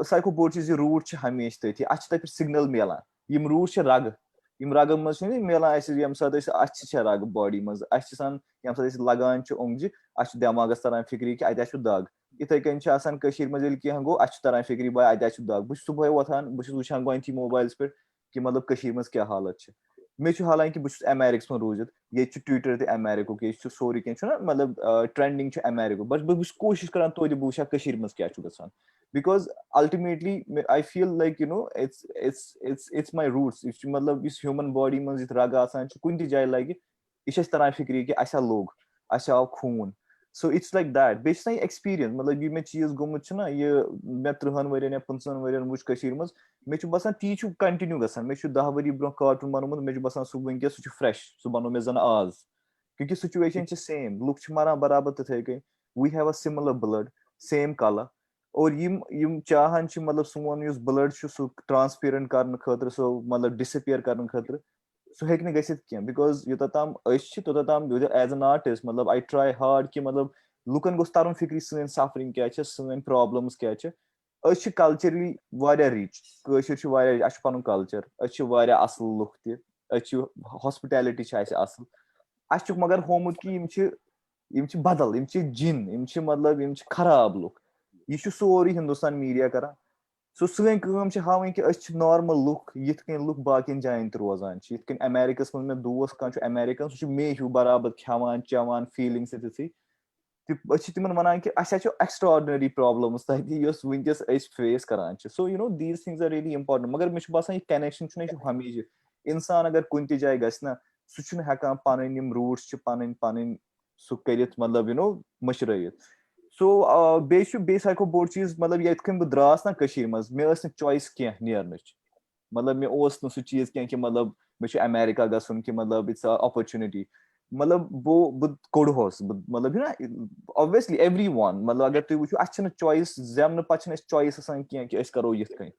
ساروی کھۄتہٕ بوٚڑ چیٖز یہِ روٗٹ چھِ ہمیشہٕ تٔتھی اَسہِ چھِ تَتہِ پٮ۪ٹھ سِگنَل مِلان یِم روٗٹ چھِ رگہٕ یِم رگن منٛز چھِنہٕ مِلان اَسہِ ییٚمہِ ساتہٕ أسۍ اَسہِ چھےٚ رگہٕ باڈی منٛز اَسہِ چھِ آسان ییٚمہِ ساتہٕ أسۍ لگان چھِ اوٚنٛگجہِ اَسہِ چھُ دٮ۪ماغس تران فِکرِ کہِ اَتہِ چھُ دگ یِتھٕے کٔنۍ چھِ آسان کٔشیٖر منٛز ییٚلہِ کینٛہہ گوٚو اَسہِ چھُ تران فِکرِ باے اَتہِ چھُ دگ بہٕ چھُس صبُحٲے وۄتھان بہٕ چھُس وٕچھان گۄڈٕنیتھٕے موبایلَس پٮ۪ٹھ کہِ مطلب کٔشیٖر منٛز کیاہ حالت چھِ مےٚ چھُ حالانکہِ بہٕ چھُس امیرِکس منٛز روٗزِتھ ییٚتہِ چھُ ٹُوِٹر تہِ امیرِکُک ییٚتہِ چھُ سورُے کینٛہہ چھُنہ مطلب ٹرینڈِنگ چھُ امیرِکُک بٹ بہٕ چھُس کوٗشِش کران توتہِ بہٕ وٕچھا کٔشیٖر منٛز کیاہ چھُ گژھان because ultimately I feel like it's my roots یہِ چھُ مطلب یُس ہیوٗمن باڈی منٛز یُتھ رگہٕ آسان چھُ کُنہِ تہِ جایہِ لگہِ یہِ چھِ اَسہِ تران فِکرِ کہِ اَسہِ لوٚگ اَسہِ آو خوٗن سو اِٹٕس لایک دیٹ بیٚیہِ چھِ آسان یہِ ایٚکٕسپیٖرینس مطلب یہِ مےٚ چیٖز گوٚمُت چھُنہ یہِ مےٚ 30 ؤرین یا 15 ؤرین وٕچھ کٔشیٖر منٛز مےٚ چھُ باسان تی چھُ کنٹِنیوٗ گژھان مےٚ چھُ 10 ؤری برونٛہہ کاٹوٗن بنومُت مےٚ چھُ باسان سُہ وٕنکیٚس سُہ چھُ فرٛیش سُہ بنوو مےٚ زن آز کیونکہِ سُچویشن چھِ سیم لُکھ چھِ مران برابر تِتھٕے کٔنۍ we have a similar build same colour اور یِم چاہان چھِ مطلب سون یُس بٕلڈ چھُ سُہ ٹرانسپیرنٹ کرنہٕ خٲطرٕ سُہ مطلب ڈِسپیر کرنہٕ خٲطرٕ سُہ ہیٚکہِ نہٕ گٔژھِتھ کینٛہہ بِکاز یوٗتاہ تام أسۍ چھِ توٚتام تام ایز این آرٹِسٹ مطلب آی ٹراے ہاڈ کہِ مطلب لُکن گوٚژھ ترُن فِکرِ سٲنۍ سفرِنٛگ کیاہ چھِ سٲنۍ پرابلمز کیاہ چھِ أسۍ چھِ کلچرلی واریاہ رِچ کٲشِر چھِ واریاہ اَسہِ چھُ پنُن کلچر أسۍ چھِ واریاہ اَصٕل لُکھ تہِ أسۍ چھِ ہاسپِٹیلٹی چھِ اَسہِ اَصٕل اَسہِ چھُکھ مگر ہومُت کہِ یِم چھِ بدل یِم چھِ جِن یِم چھِ مطلب یِم چھِ خراب لُکھ یہِ چھُ سورُے ہندوستان میٖڈیا کران سو سٲنۍ کٲم چھِ ہاوٕنۍ کہِ أسۍ چھِ نارمل لُکھ یِتھ کٔنۍ لُکھ باقین جاین تہِ روزان چھِ یِتھ کٔنۍ امیرِکاہس منٛز مےٚ دوس کانٛہہ چھُ امیرِکن سُہ چھُ میٚچھ ہیوٗ برابر کھٮ۪وان چٮ۪وان فیٖلِنٛگس تہِ تِژھٕے तिमन वनान कि अस एक्सट्राऑर्डिनरी प्रॉब्लम्स यस वुनकस फेस करान so you know these things are really important मगर मे बासान यह कनेक्शन हमेशा इंसान अगर कुन जाए गस ना सह हेकान पन रूट्स पन सह कर मतलब यू नो मशरत सो बे सारे बोड़ चीज मतलब ये बह द्रास ना मज मे चॉइस कह नेरनच मतलब मे ना सह चीज कह कि मतलब मे अमेरिका गसन कि मतलब इट्स अपॉर्चुनिटी मतलब बह कोड़होस मतलब यू ना ऑब्वियसली एवरी वन मतलब अगर तुम वो अस चॉइस जमन पे चॉइस कह कि करो ये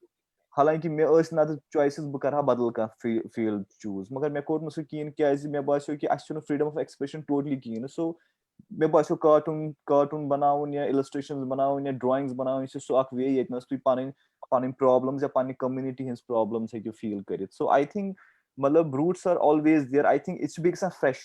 हालांकि मे नत चॉइसेस बह कर बदल कह फील्ड चूज मगर मे कोर सह कहें क्या मे बासो कि फ्रीडम ऑफ एक्सप्रेशन टोटली कहें सो मे बासो कार्टून बनावन या इलस्ट्रेशन बनावन या ड्राइंग्स बनावन सह वे ये तुम पन प्रॉब्लम्स या पन्ने कम्युनिटी हज प्रॉब्लम्स हेकु फील कर सो आई थिंक मतलब roots are always there I think it's बे गसान फ्रेश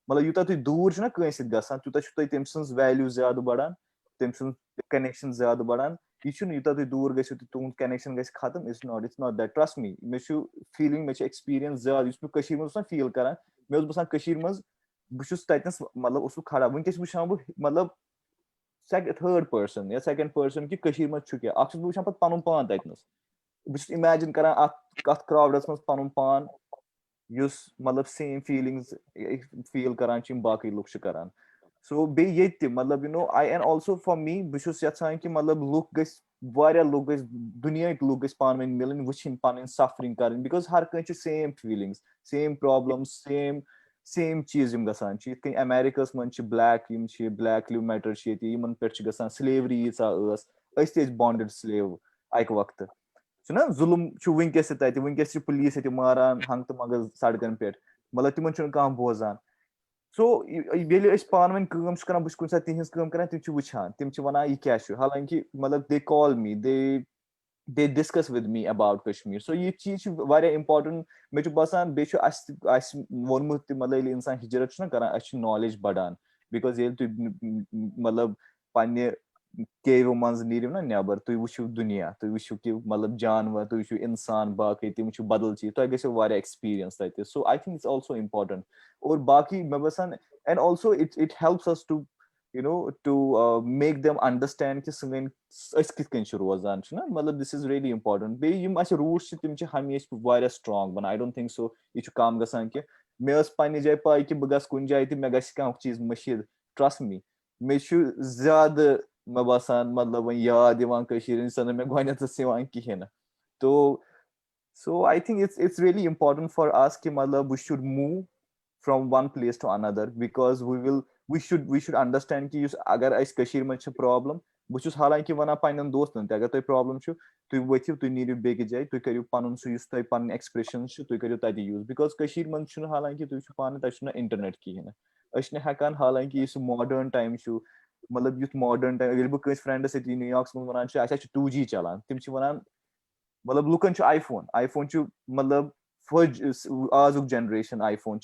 मतलब यूता तुम दूर ना कस गसान तूता तम सज वैल्यू ज्यादा बढ़ान तम सज कनेक्शन ज्यादा बढ़ान यह यूता तुम दूर गो तुंद कनेक्शन गस खत्म it's not that trust me may feeling may experience ज्यादा मे फील करान मे बसान मज बहुत ततनस मतलब खड़ा वनकस वुचान बह मतलब थर्ड पर्सन या सेकंड पर्सन कि मज क्या वुचान पे पन पान ततनस बस इमेजिन करान अत क्राउडस मज पन पान मतलब सेम फीलिंग्स फील करान बाकी लुक करान सो बे मतलब you know I and also for me बहुत यहां कि मतलब लुक लुक दुनिया लुक गस पान वन मिलन वुचिन पन सफरिंग कर बिकॉज हर कह same feelings same problems same चीज गसान ये अमेरिका मज ब्लैक लिव मैटर पे गसान स्लेवरी यीचा बॉन्डेड स्लेव अक वक्त ना जुलम वनकस वनकस पुलिस मारान हंग तो मंग सड़कन पे मतलब तिमन कह बोजान सो ये पान वन कर बस कुछ तिज कर तम वुचान तम वन यह क्या हालांकि मतलब they call me they discuss with me about Kashmir so ये चीज इंपॉर्टेंट मे बासान बे वोनमुत मतलब इंसान हिजरत कर नॉलेज बढ़ान बिकॉज ये मतलब पन्ने केव मज नीरिव ना नबर तुम वुचो दुनिया तुम वुचो कि मतलब जानवर तुम वुचो इंसान बाकी तुम वुचो बदल चीज तुम गो एक्सपीरियंस तक so I think it's also important और बाकी मे बसान and also it helps us to you know to make them understand कि सन कित रोजान मतलब this is really important बे यम रूट्स तम हमेशा वारिया स्ट्रांग बना I don't think so यह कम गसान कि मे पन्ने जाए पाई कि बह गस कुन जाए तो मे गह चीज मशीद ट्रस्ट मी मे ज्यादा मे बासान मतलब वन याद सन मे गोनस कहें तो so I think it's really important for us कि मतलब we should move from one place to another because we should understand कि अगर अगर मज प्रॉब्लम बहुत हालांकि वन पन्न दोस्तन अगर तुम प्रॉब्लम तुम वो तुम नीरव बेक जाए तुम करो पन तुम पन एक्सप्रेशन तुम करो तत यूज बिकॉज मज हालांकि तुम पान तक इंटरनेट कहें हेकान हालांकि यह मॉडर्न टाइम मतलब युथ मॉडर्न टाइम बह फ्रेंडस न्यूयॉर्क मज वन 2G चलान तम वन मतलब लुकन आईफोन मतलब आजुक जनरेशन आईफोन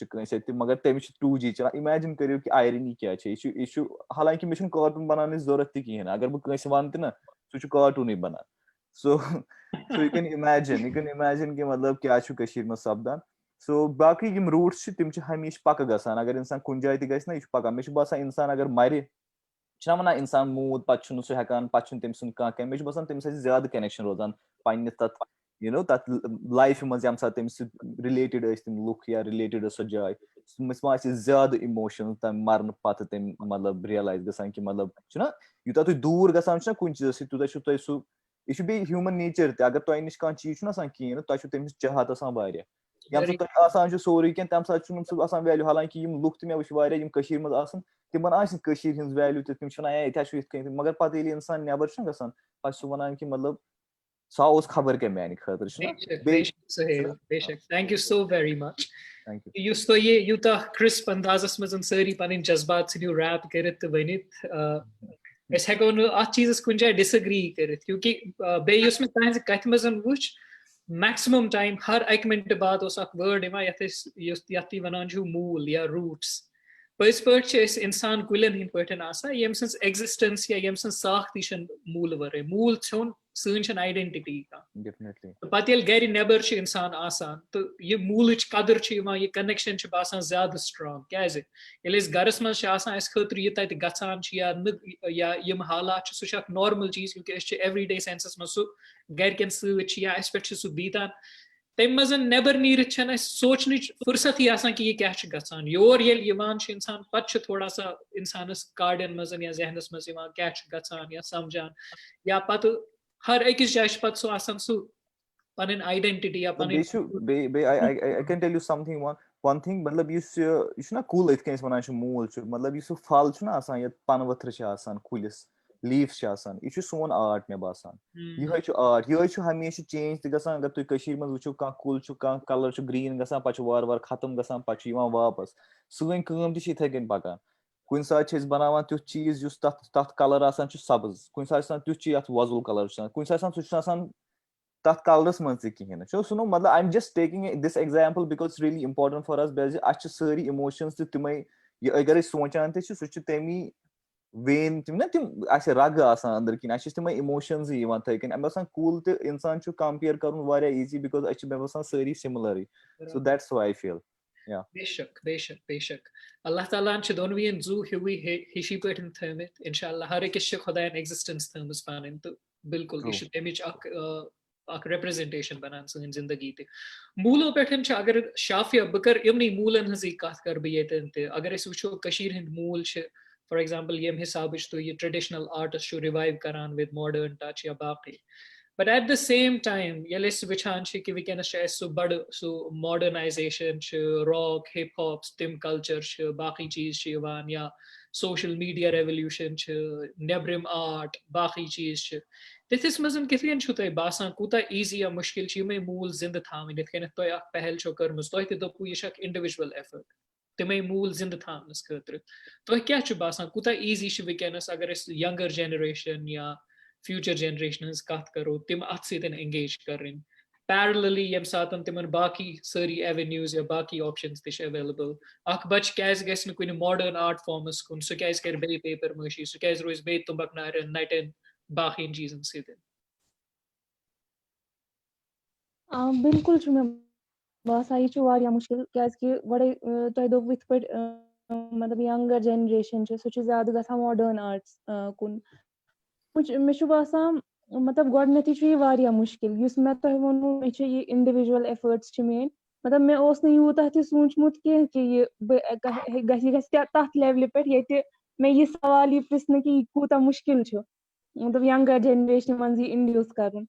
मगर तमिस 2G चलान इमेजिन करो कि आयरनी क्या यह हालांकि मे कार्टून बनाने जरूरत कहें अगर बह वन ना सह कार्टून बनान सो यू कैन इमेजिन कि मतलब क्या मज सपदान सो बाकी रूट्स तम हमेशा पक्का गसान अगर इंसान कुन जाए गि ना यह पक्का मे बासान इंसान अगर मर वन इंसान मूद पे सह हेकान पे तम सुन कह मे बासान तम ज्यादा कनेक्शन रोजान पन्ने तथ यू नो तथ लाइफ मज ये सात तम रिलेटेड तम लुक या रिलेटेड सो जाए ज्यादा इमोशन तम मरन पे तम मतलब रियलाइज गसान कि मतलब यूता तुम दूर गसान कुन चीज तूत सह यह बे ह्यूमन नेचर अगर तुम नश कह चीज कहें तुम तमिस चाहत वारिया ये तुम सोरे कह तम सात वैल्यू हालांकि लुक मे वुच मज तिमन हज वैल्यू तम ये मगर पे इंसान नबर गसान पे सह वन कि मतलब सह खबर क्या माने खतर बेशक thank you so very much thank you use तो ये यूता क्रिस्प अंदाजस मज सारी पन जज्बात सिनो रैप कर वनित हेको अत चीज कुन जाए डिसएग्री कर क्योंकि बेस मे तुज कथ मज वुच मैक्सिमम टाइम हर 1 मिनट बाद वर्ड ये वन मूल या रूट्स पज पे इंसान कुलन हंद पे ये सज एग्जिस्टेंस या ये सज साख ती मूल वर मूल थोन सٲنۍ چھَنہٕ आइडेنٹِٹی کانٛہہ definitely تہٕ پَتہٕ ییٚلہِ گرِ نیبر چھُ اِنسان آسان تہٕ یہِ موٗلٕچ قدٕر چھِ یِوان یہِ کَنیکشن چھُ باسان زیادٕ سٹرانگ کیازِ ییٚلہِ أسۍ گرس منٛز چھِ آسان اَسہِ خٲطرٕ یہِ تَتہِ گژھان چھِ یا یِم حالات چھِ سُہ چھُ اکھ نارمل چیٖز کیونکہِ أسۍ چھِ ایوری ڈے سینسس منٛز سُہ گرِکٮ۪ن سۭتۍ چھِ یا اَسہِ پٮ۪ٹھ چھُ سُہ بیٖتان تَمہِ منٛز نیبر نیٖرِتھ چھَنہٕ اَسہِ سونٛچنٕچ فُرصتھٕے آسان کہِ یہِ کیاہ چھُ گژھان یور ییٚلہِ یِوان چھُ اِنسان پَتہٕ چھُ تھوڑا سا اِنسانَس کاڑٮ۪ن منٛز یا ذہنَس منٛز یِوان کیاہ چھُ گژھان یا سَمجھان یا پَتہٕ ہر أکِس جایہِ چھُ پَتہٕ سُہ آسان سُہ پَنٕنۍ آیڈینٹِٹی یا پَنٕنۍ I can tell you something one thing مطلب یُس یہِ چھُنہ کُل یِتھ کٔنۍ أسۍ وَنان چھِ موٗل چھُ مطلب یُس سُہ پھل چھُنہ آسان یَتھ پَنہٕ ؤتھرٕ چھِ آسان کُلِس لیٖف چھِ آسان یہِ چھُ سون آرٹ مےٚ باسان یِہوے چھُ آرٹ یِہوے چھُ ہمیشہِ چینج تہِ گژھان اگر تُہۍ کٔشیٖر منٛز وٕچھِو کانٛہہ کُل چھُ کانٛہہ کَلر چھُ گریٖن گژھان پَتہٕ چھُ وارٕ وارٕ ختم گژھان پَتہٕ چھُ یِوان واپَس سٲنۍ کٲم تہِ چھِ یِتھٕے کٔنۍ پَکان کُنہِ ساتہٕ چھِ أسۍ بَناوان تیُتھ چیٖز یُس تَتھ کَلر آسان چھُ سَبٕز کُنہِ ساتہٕ چھُ آسان تیُتھ چیٖز یَتھ وۄزُل کَلر چھُ آسان کُنہِ ساتہٕ آسان سُہ چھُنہٕ آسان تَتھ کَلرَس منٛز تہِ کِہینۍ نہٕ چھُ مطلب I am just taking this example because it's really important for us بیٚیہِ اَسہِ چھِ سٲری اِموشنٕز تہِ تِمے یہِ اَگر أسۍ سونٛچان تہِ چھِ سُہ چھُ تَمی وین تِم نہ تِم اَسہِ رگہٕ آسان أنٛدرٕ کِنۍ اَسہِ چھِ تِمے اِموشنزٕے یِوان تھٔے کٔنۍ مےٚ باسان کُل تہٕ اِنسان چھُ کَمپِیر کَرُن واریاہ ایٖزی بِکاز أسۍ چھِ مےٚ باسان سٲری سِملرٕے سو دیٹس واے آی فیٖل بے شک اللہ تعالیٰ ہن چھِ دۄنوٕیَن زوٗ ہیوٗوٕے ہِشی پٲٹھۍ تھٲومٕتۍ اِنشاء اللہ ہر أکِس چھِ خۄدایَن ایٚگزِسٹنس تھٲومٕژ پَنٕنۍ تہٕ بِلکُل یہِ چھُ تَمِچ اکھ ریپریزنٹیشن بَنان سٲنۍ زندگی تہِ موٗلو پٮ۪ٹھ چھِ اگر شافیا بہٕ کَرٕ یِمنٕے موٗلن ہٕنٛزٕے کَتھ کَرٕ بہٕ ییٚتٮ۪ن تہِ اگر أسۍ وٕچھو کٔشیٖر ہٕنٛدۍ موٗل چھِ فار ایگزامپٕل ییٚمہِ حِسابٕچ تُہۍ یہِ ٹریڈِشنل آرٹٕس چھُ رِوایو کران وِد ماڈٲرن ٹچ یا باقٕے but at the same time ییٚلہِ أسۍ وٕچھان چھِ کہِ وٕنکیٚنس چھُ اَسہِ سُہ بڑٕ سُہ ماڈٲرنایزیشن چھُ راک ہِپ ہاپس تِم کلچر چھِ باقٕے چیٖز چھِ یِوان یا سوشل میٖڈیا ریولیوشن چھِ نیبرِم آرٹ باقٕے چیٖز چھِ تِتھِس منٛز کِتھ کٔنۍ چھُو تۄہہِ باسان کوٗتاہ ایٖزی یا مُشکِل چھِ یِمے موٗل زِندٕ تھاوٕنۍ یِتھ کٔنٮ۪تھ تۄہہِ اکھ پہل چھو کٔرمٕژ تۄہہِ تہِ دوٚپوُ یہِ چھِ اکھ اِنڈِوِجول ایفٲٹ تِمے موٗل زِندٕ تھاونس خٲطرٕ تۄہہِ کیاہ چھُ باسان کوٗتاہ ایٖزی چھُ وٕنکیٚنس اگر أسۍ ینگر جنریشن یا فیوٗچر جنریشن ہٕنٛز کتھ کرو تِم اتھ سۭتۍ انگیج کرٕنۍ پیرللی ییٚمہِ ساتہٕ تِمن باقٕے سٲری ایوینیوز یا باقٕے آپشنز تہِ چھِ ایویلیبل اکھ بچہِ کیازِ گژھِ نہٕ کُنہِ ماڈٲرن آرٹ فارمس کُن سُہ کیازِ کرِ بیٚیہِ پیپر مٲشی سُہ کیازِ روزِ بیٚیہِ تُمبک نارٮ۪ن نٹٮ۪ن باقین چیٖزن سۭتۍ بِلکُل چھُ مےٚ باسان یہِ چھُ واریاہ مُشکِل کیازِ کہِ گۄڈے تۄہہِ دوٚپوُ یِتھ پٲٹھۍ مطلب ینگر جنریشن چھِ سُہ چھُ زیادٕ گژھان ماڈٲرن آرٹس کُن مےٚ چھُ باسان مطلب گۄڈٕنیتھٕے چھُ یہِ واریاہ مُشکِل یُس مےٚ تۄہہِ ووٚنوُ مےٚ چھِ یہِ اِنڈِوِجول ایفٲرٹٕس چھِ میٲنۍ مطلب مےٚ اوس نہٕ یوٗتاہ تہِ سوٗنٛچمُت کینٛہہ کہِ یہِ گژھِ تتھ لیولہِ پٮ۪ٹھ ییٚتہِ مےٚ یہِ سوال یہِ پرژھنہٕ کہِ یہِ کوٗتاہ مُشکِل چھُ مطلب ینگر جنریشنہِ منٛز یہِ اِنڈیوٗس کرُن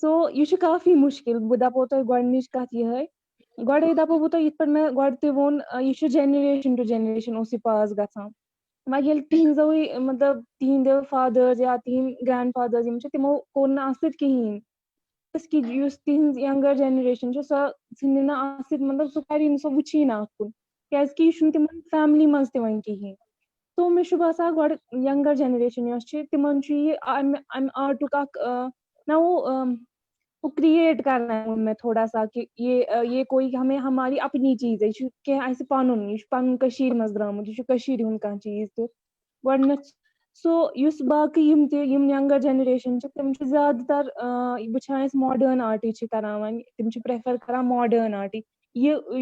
سو یہِ چھُ کافی مُشکِل بہٕ دَپو تۄہہِ گۄڈٕنِچ کَتھ یِہے گۄڈے دَپو بہٕ تۄہہِ یِتھ پٲٹھۍ مےٚ گۄڈٕ تہِ ووٚن یہِ چھُ جنریشن ٹُو جنریشن اوس یہِ پاس گژھان وۄنۍ ییٚلہِ تِہنٛزوے مطلب تِہنٛدیو فادٲرٕز یا تِہنٛدۍ گرینڈ فادٲرٕز یِم چھِ تِمو کوٚر نہٕ اَتھ سۭتۍ کِہینۍ یُس تِہنٛز ینگر جنریشن چھِ سۄ ژھٕنہِ نہٕ اَتھ سۭتۍ مطلب سُہ کَری نہٕ سۄ وٕچھی نہٕ اَتھ کُن کیازِ کہِ یہِ چھُنہٕ تِمن فیملی منٛز تہِ وۄنۍ کِہینۍ تو مےٚ چھُ باسان گۄڈٕ ینگر جنریشن یۄس چھِ تِمن چھُ یہِ اَمہِ آرٹُک اکھ وہ کریٹ کرنا ہے مےٚ تھوڑا سا کہِ یہ کوئی ہماری اپنی چیٖز ہے یہِ چھُ کینٛہہ اَسہِ پَنُن یہِ چھُ پَنُن کٔشیٖر منٛز درٛامُت یہِ چھُ کٔشیٖرِ ہُنٛد کانٛہہ چیٖز تہِ گۄڈٕنیتھ سو یُس باقٕے یِم ینگر جنریشن چھِ تِم چھِ زیادٕ تر وٕچھان أسۍ ماڈٲرن آرٹٕے چھِ کران وۄنۍ تِم چھِ پریفر کران ماڈٲرن آرٹٕے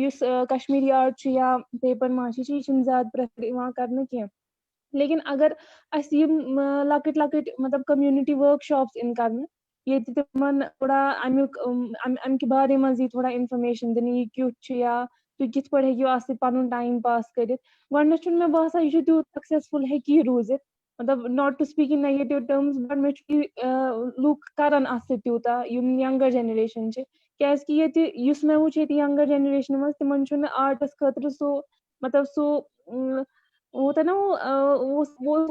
یُس کشمیٖری آرٹ چھُ یا پیپر ماشی چھِ یہِ چھُنہٕ زیادٕ پریفر یِوان کرنہٕ کینٛہہ لیکِن اگر اَسہِ یِم لۄکٕٹۍ لۄکٕٹۍ مطلب کمنٹی ؤرٕک شاپٕس یِن کرنہٕ ییٚتہِ تِمن تھوڑا اَمہِ کہِ بارے منٛز یی تھوڑا اِنفارمیشن دِنہٕ یہِ کیُتھ چھُ یا تُہۍ کِتھ پٲٹھۍ ہیٚکِو اَتھ سۭتۍ پَنُن ٹایم پاس کٔرِتھ گۄڈٕنیتھ چھُنہٕ مےٚ باسان یہِ چھُ تیوٗت سکسیسفُل ہیٚکہِ یہِ روٗزِتھ مطلب not two speak in negative terms but مےٚ چھُ یہِ لُکھ کران اَتھ سۭتۍ تیوٗتاہ یِم ینگر جنریشن چھِ کیازِ کہِ ییٚتہِ یُس مےٚ وٕچھ ییٚتہِ ینگر جنریشنہِ منٛز تِمن چھُنہٕ آرٹس خٲطرٕ سُہ مطلب سُہ ہوتا نا وہ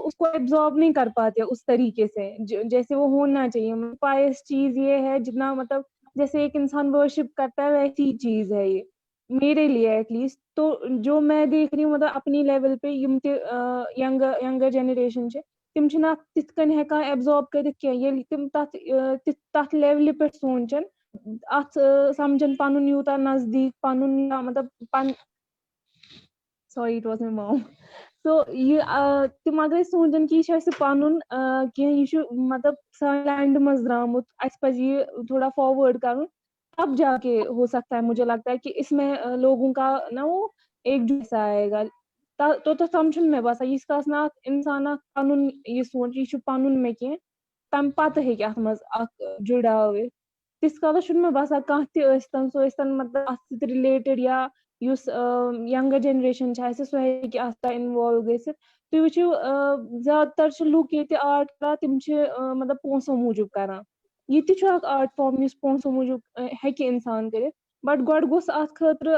اس کو ایبزارو نہیں کر پاتے اس طریقے سے جیسے وہ ہونا چاہیے پائس چیز یہ ہے جتنا مطلب جیسے ایک انسان ورشپ کرتا ہے ویسی چیز ہے یہ میرے لیے ایٹ لیسٹ تو جو میں دیکھ رہی ہوں مطلب اپنی لیول پہ یم تہِ ینگر جنریشن چھِ تِم چھِنہٕ اَتھ تِتھ کٔنۍ ہٮ۪کان ایبزارب کٔرِتھ کینٛہہ ییٚلہِ تِم تتھ لیولہِ پٮ۪ٹھ سونٛچن اَتھ سمجھن پنُن یوٗتاہ نزدیٖک پنُن مطلب سوری اٹ واز ماے مام सो ये तम अगर सोचन कि यह पन कह मतलब सान लैंड मज द्रामुत अस पज ये थोड़ा फॉरवर्ड कर तब जाके हो सकता है, मुझे लगता है कि इसमें लोगों का ना वो एक जैसा आएगा। तो समझुन में बस यह ना इंसान पन यह सोच यह पन मे कह तम पत हे अत मज जुड़ाव तिस कालस मे बसान कह तन सो मतलब अत रिलेटेड या युस यंगर जनरेशन सो हेकि अत इन्वॉल्व गसित। तुम वो ज्यादातर लूक ये आर्ट करान तम मतलब पोसों मूजूब करान। यह आर्ट फॉर्म इस पोसों मूजूब हेकि इंसान कर, बट गोड गोस अत खतर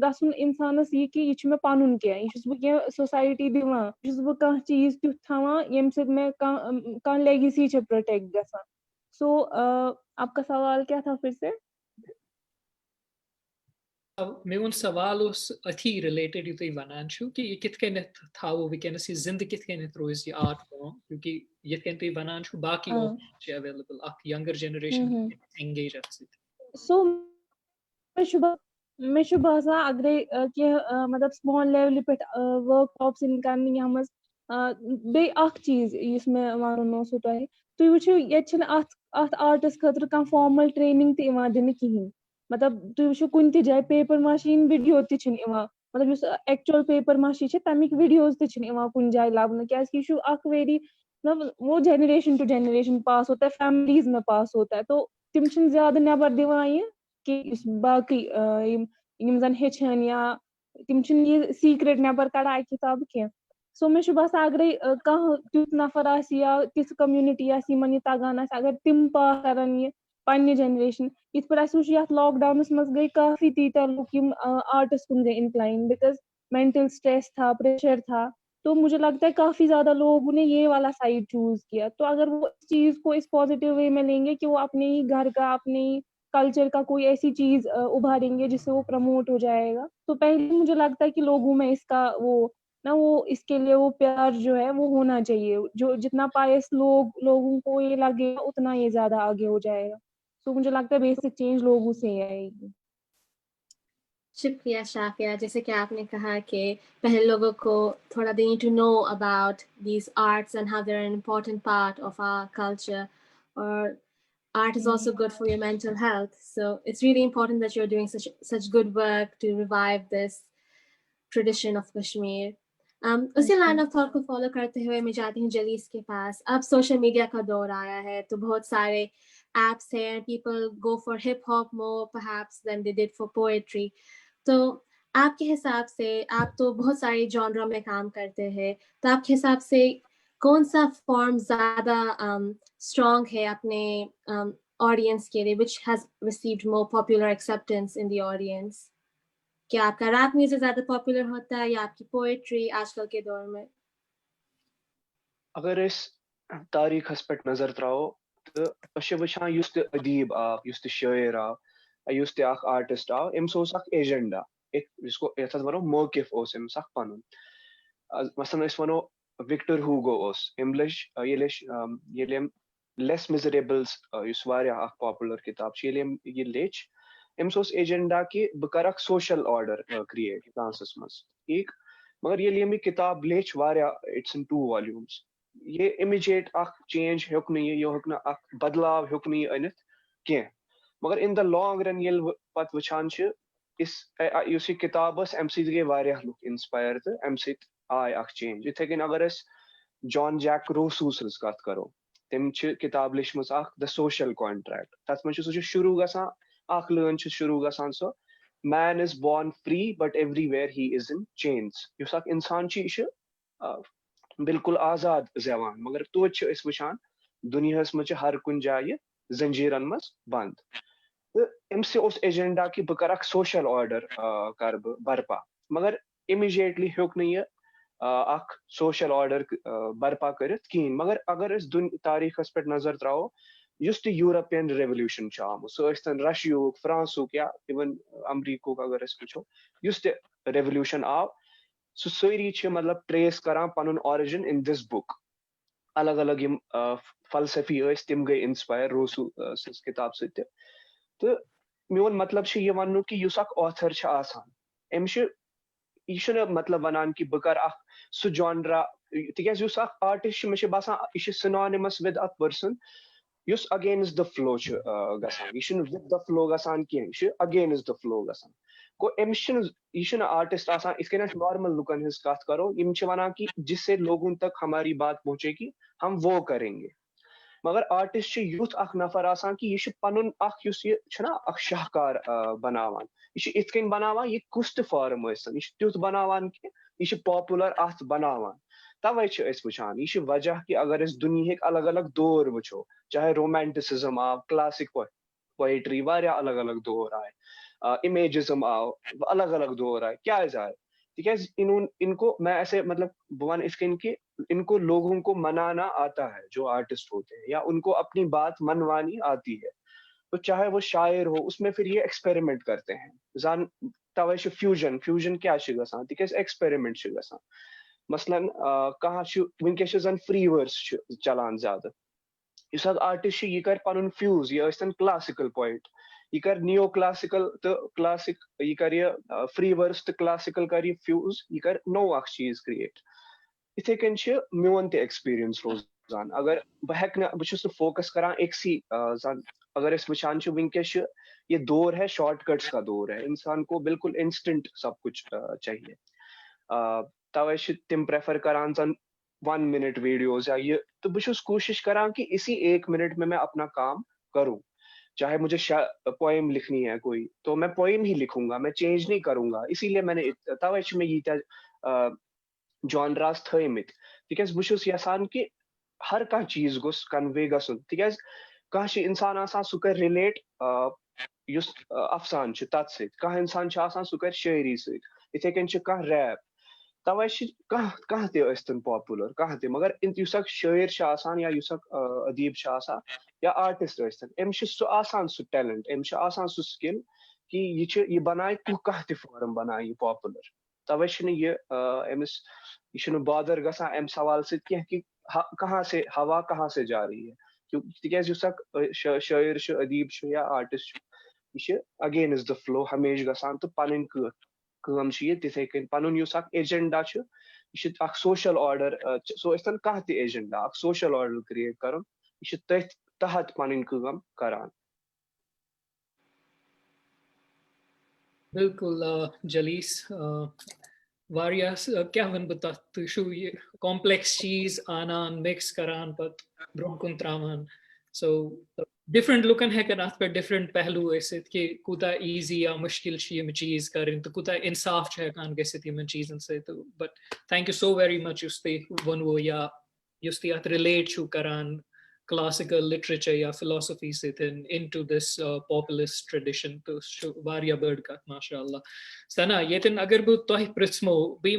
गसन इंसानस यह कि यह मे पनुन कह यह बह सोसाइटी दिवान यह बह चीज तुथ थवान यम सत मे कह लेगेसी प्रोटेक्ट गसान। सो आपका सवाल क्या था फिर से? मेन सवाल अथी रिलेटेड यू तुम वन कि यह कित थो वनस यह जिंद कित रोज यह आर्ट फॉर्म, क्योंकि ये तुम वन बाकी option available younger generation engage अत सो मे बसान अगर कह मतलब स्मॉल लेवल पे वर्कशॉप्स कर यह मज बे चीज इस मे वन तुम तुम वो ये अत आर्टस खतर कह फॉर्मल ट्रेनिंग दिन कहें। मतलब तुम वो कुन जाए पेपर माशी वीडियो मतलब उस एक्चुअल पेपर माशी तमिक वीडियोज कुन जाए लबन क्या वेरी मतलब वो जनरेशन टू जनरेशन पास होता है, फैमिलीज में पास होता है। तो तम ज्यादा नबर दिवान यह कि बाकी जन हेचन या तम ये सीक्रेट नबर कड़ा किताब कह। सो मे बसान अगर कह तुथ नफर या तिथ कम्युनिटी यह तगान अगर तम पास करन यह पन्ने जनरेशन इत पे वो लॉकडाउनस मज गई काफी तीता लुक आर्टस कुन गई इंक्लाइन बिकॉज मेंटल स्ट्रेस था, प्रेशर था। तो मुझे लगता है काफी ज्यादा लोगों ने ये वाला साइड चूज किया। तो अगर वो इस चीज को इस पॉजिटिव वे में लेंगे कि वो अपने ही घर का अपने ही कल्चर का कोई ऐसी चीज उभारेंगे जिससे वो प्रमोट हो जाएगा, तो पहले मुझे लगता है कि लोगों में इसका वो ना वो इसके लिए वो प्यार जो है वो होना चाहिए। जो जितना पायस लोगों को ये लगेगा उतना ये ज्यादा आगे हो जाएगा। तो मुझे लगता है बेसिक चेंज लोगों से ही आएगी। शुक्रिया शाफिया, जैसे कि आपने कहा कि पहले लोगों को थोड़ा they need to know about these arts and how they're an important part of our culture, or art is also good for your mental health. So it's really important that you're doing such good work to revive this tradition of Kashmir. उसी line of thought को follow करते हुए मैं जाती हूँ जलीस के पास। अब social media का दौर आया है तो बहुत सारे एप्स हैं, people go for hip hop more perhaps than they did for poetry. तो आपके हिसाब से, आप तो बहुत सारे जॉनरा में काम करते हैं, तो आपके हिसाब से कौन सा फॉर्म ज्यादा स्ट्रॉन्ग है अपने ऑडियंस के लिए, which has received more popular acceptance in the audience? क्या आपका रैप म्यूजिक ज्यादा पॉपुलर होता है या आपकी पोएट्री आजकल के दौर में? अगर इस तारीख पे नजर त्राओ तो वुचान युस ते अदीब आव, युस ते शायर आव, युस ते आर्टिस्ट आव, अम्स ओस अख एजेंडा, एक जिसको यथ वनो मौकिफ ओस अम्स अख पनुन। मसलन अस वनो विक्टर हुगो ओस ये लेस मिजरेबल्स युस वारिया अख पॉपुलर किताब ये लेच अम्स ओस एजेंडा कि बह कर अख सोशल ऑर्डर क्रिएट फ्रांसस मज ठीक। मगर ये किताब latch Waria, it's in 2 volumes, ये इमीडिएट अख चेंज हेक न अख बदलाव हेक न अनित कह। मगर इन द लॉन्ग रन ये पत वुचान इस किताब अम सत गई वारिया लुक इंस्पायर तो अम सत आय अख चेंज। इथे कन अगर जॉन जैक रोसूस कत करो, तम किताब लिखम द सोशल कॉन्ट्रैक्ट, तथ मज शुरू गसान अख लाइन शुरू गसान so man is born free but everywhere he is in chains. युस अख इंसान बिल्कुल आजाद जवान, मगर तोत वुचान दुनिया मज हर कुन जाए जंजीरन मज बंद। तो अम्स एजेंडा कि बह कर सोशल ऑर्डर कर बर्पा, मगर इमीडिएटली हेक न अख सोशल ऑर्डर बर्पा कर कहें। मगर अगर तारीख पे नजर त्राओ युस ते यूरोपियन रेवोल्यूशन आमुत, सह रशियुक, फ्रांसुक या इवन अमरीकुक अगर वो युस ते रेवोल्यूशन आव सारी मतलब ट्रेस करान Panun origin in this book. अलग अलग फलसफी तम गई इंस्पायर रोसू किताब सत। तो मोन मतलब ये वन कि युस अख ऑथर आसान अम्स यह छुना मतलब वनान कि बह कर सु जॉनरा तिकाज युस आर्टिस्ट मे बासान यह सिनोनिमस विद अ पर्सन युस अगेंस्ट द फ्लो गसान यह विद द फ्लो गसान कह अगेंस्ट द फ्लो गसान गो अमिस यह आर्टिस्ट आसान इस नॉर्मल लुकन हज कत करो यम वनान कि जिससे लोगों तक हमारी बात पहुंचेगी हम वो करेंगे मगर आर्टिस्ट युथ अख नफर आसान कि यह पनुन अख युस यह छना अख शाहकार बनावान यह इत कन बनावान यह कुछ फॉर्म सन यह तुथ बनावान कि यह पॉपुलर अत बनावान तवे वुचान यह वजह कि अगर इस दुनिया अलग अलग दौर वुचो चाहे रोमांटिसिज्म आव क्लासिक पोएट्री वारिया अलग अलग दौर आए इमेजिज्म आव अलग अलग दौर आए क्या आए तिकाज इनको मैं ऐसे मतलब वन इसके कि इनको लोगों को मनाना आता है जो आर्टिस्ट होते हैं या उनको अपनी बात मनवानी आती है तो चाहे वो शायर हो उसमें फिर ये एक्सपेरिमेंट करते हैं जान तवे फ्यूजन फ्यूजन क्या गसान तिकाज एक्सपेरिमेंट गसान मसलन कहाँ वनकस जन फ्री वर्स चलान ज्यादा इस आर्टिस्ट यह कर पन फ्यूज यह क्लासिकल पोइट यह कर नियो क्लासिकल तो क्लासिक यह कर फ्री वर्स तो क्लासिकल कर फ्यूज यह कर नो अख चीज क्रिएट इथे कन मोन ते एक्सपीरियंस रोजान अगर बह बहुत फोकस करान एकसी अगर वुचान वनकस ये दौर है शॉर्टकट्स का दौर है इंसान को बिल्कुल इंस्टेंट सब कुछ चाहिए तवे तिम प्रेफर करान जन 1 मिनट वीडियोस या ये तो बहुत कोशिश करान कि इसी 1 मिनट में मैं अपना काम करूं चाहे मुझे पोएम लिखनी है कोई तो मैं पोएम ही लिखूंगा मैं चेंज नहीं करूंगा इसीलिए मैंने तवे में यीत्या जॉनरास थमित तिकाज बहुत यसान कि हर कह चीज गोस कन्वे गसन तिकाज कह इंसान आसान सु कर रिलेट युस अफसान तथ सत कह इंसान आसान सु कर शायरी सत इथे कन कह रैप तवे कह तन पॉपुलर कह ते मगर युस शायर आसान या युस अदीब आसान या आर्टिस्ट अमिस सु आसान सु टैलेंट अमिस आसान सु स्किल कि यह बनाए कह ते फॉर्म बनाए यह पॉपुलर तवे अमिस यह बादर गसान अम सवाल सह कि कहाँ से हवा कहाँ से जा रही है तिकाज युस शायर अदीब या आर्टिस्ट यह अगेंस्ट द फ्लो हमेशा गसान तो पन कम तिथे कन पन एजेंडा यह सोशल ऑर्डर सो कह ते एजेंडा सोशल ऑर्डर क्रिएट कर यह तथ तहत पन कम करान बिल्कुल जलीस वारिया क्या वन बह तथ यह कॉम्प्लेक्स चीज आनान मिक्स करान पत ब्रोह कुन त्रावान सो डिफरेंट लुकन हेकन अत पे डिफरेंट पहलू ऐसित कि कूता इजी या मुश्किल यम चीज करें तो कूता इंसाफ हेकान गसित यमन चीजन से तो but thank you so very much use ते वनवो या युस ते अत रिलेट छु करान classical literature या philosophy sithin into this populist tradition to varia bird kat mashallah sana yetin agar bu toh prithmo be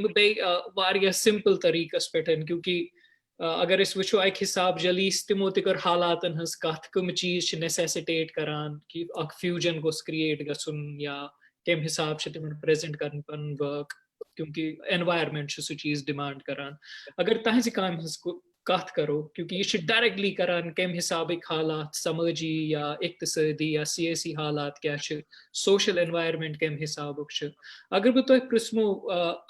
varia simple tariqas petan kyunki अगर इस वुचो एक हिसाब जलीस तिमो तिकर हालातन हंस कथ कम चीज नेसेसिटेट करान कि अक फ्यूजन गोस क्रिएट गसुन या केम हिसाब से तिमन प्रेजेंट करन पन वर्क क्योंकि एनवायरनमेंट सु चीज डिमांड करान अगर तहस काम हंस कथ करो क्योंकि यह डायरेक्टली करान केम हिसाबिक हालात समाजी या इक्तसादी या सियासी हालात क्या सोशल एनवायरनमेंट केम हिसाबुक अगर बह तुह पृथमो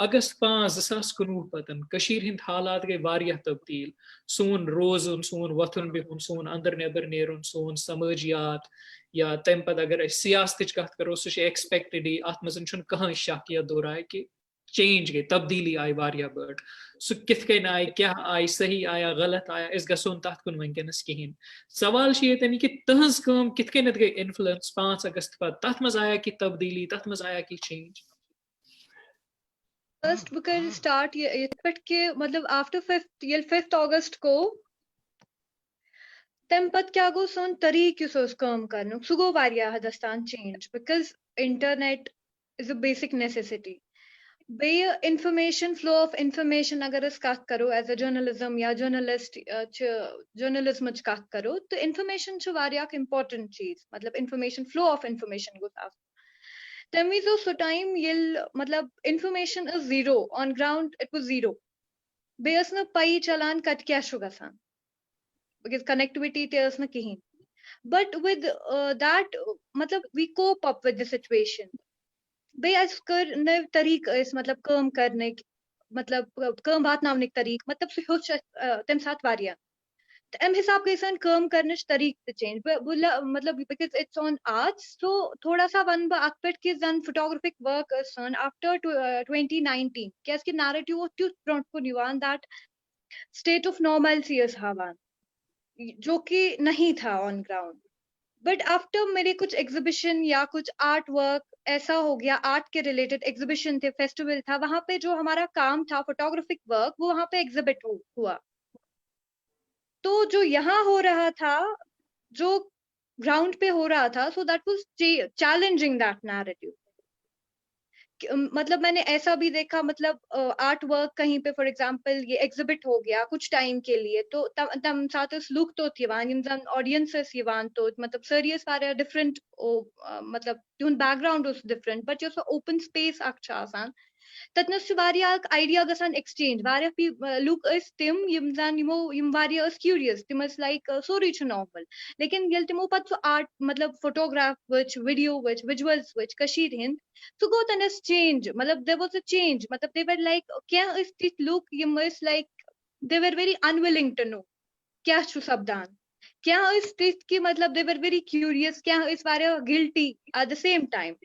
अगस्त 5 2019 पतन कशीर हिंद हालात गई वारिया तब्दील सोन रोजन सोन वथुन बिहुन सोन अंदर नेबर नेरुन सोन समाजियात या तम पद अगर सियासत कथ करो सह एक्सपेक्टेड अत मज कह शक या दोराय कि चेंज गई तब्दीली आई वारिया बर्ड सह किथ कन आय क्या आय सही आया गलत आया इस गसोन तथ कुन वनकस कहें सवाल ये कि तहज कम किथ कन गई इन्फ्लुएंस 5 अगस्त पर तथ मज आया कि तब्दीली तथ मज आया कि चेंज फर्स्ट बह कर स्टार्ट ये के मतलब आफ्टर 5th अगस्त को तम पत क्या गो सोन तरीक काम कर सह गो वारिया हदस्तान change because internet is a basic necessity बे इंफॉर्मेशन फ्लो ऑफ इंफॉर्मेशन अगर कत करो एज अ जर्नलिज्म या जर्नलिस्ट जर्नलिज्म कत करो तो इंफॉर्मेशन इम्पोर्टेंट चीज मतलब इंफॉर्मेशन फ्लो ऑफ इंफॉर्मेशन गो तम विज सो टाइम ये मतलब information is zero on ground it was zero बे पई चलान कत क्या गसान बिकॉज कनेक्टिविटी ते कहीं बट विद दैट मतलब we cope up with the situation बे अस करने तरीक इस मतलब काम करने मतलब काम वातनावनिक तरीक मतलब सु होछ तम साथ वारिया अम हिसाब के सन काम करने तरीक ते चेंज मतलब बिकॉज इट्स ऑन आर्ट्स तो थोड़ा सा वन ब अकपेट के जन फोटोग्राफिक वर्क सन आफ्टर 2019 क्या इसके नैरेटिव ऑफ टू फ्रंट को निवान that state of normalcy is हवन जो कि नहीं था ऑन ग्राउंड बट आफ्टर मेरे कुछ एग्जीबिशन या कुछ आर्ट वर्क ऐसा हो गया आर्ट के रिलेटेड एग्जीबिशन थे फेस्टिवल था वहां पे जो हमारा काम था फोटोग्राफिक वर्क वो वहां पे एग्जिबिट हुआ तो जो यहाँ हो रहा था जो ग्राउंड पे हो रहा था सो that was challenging that narrative मतलब मैंने ऐसा भी देखा मतलब आर्ट वर्क कहीं पे फॉर एग्जांपल ये एग्जिबिट हो गया कुछ टाइम के लिए तो तम साथ लुक तो थी वन इन ऑडियंसेस ये वन तो मतलब सीरियस वारे डिफरेंट मतलब ट्यून बैकग्राउंड उस डिफरेंट बट जो ओपन स्पेस अक्ष आसान ततनस वारिया आइडिया गसान एक्सचेंज वारिया लुक इस तिम यम जान यम वारिया क्यूरियस तिम इस लाइक सोरी छु नॉर्मल लेकिन यल तिमो पत सो आर्ट मतलब photograph which video which visuals which Kashir Hind so go then is change matlab there was a change matlab they were like kya is this look you must like they were very unwilling to know kya chu sabdan kya is this ki matlab they were very curious kya is ware guilty at the same time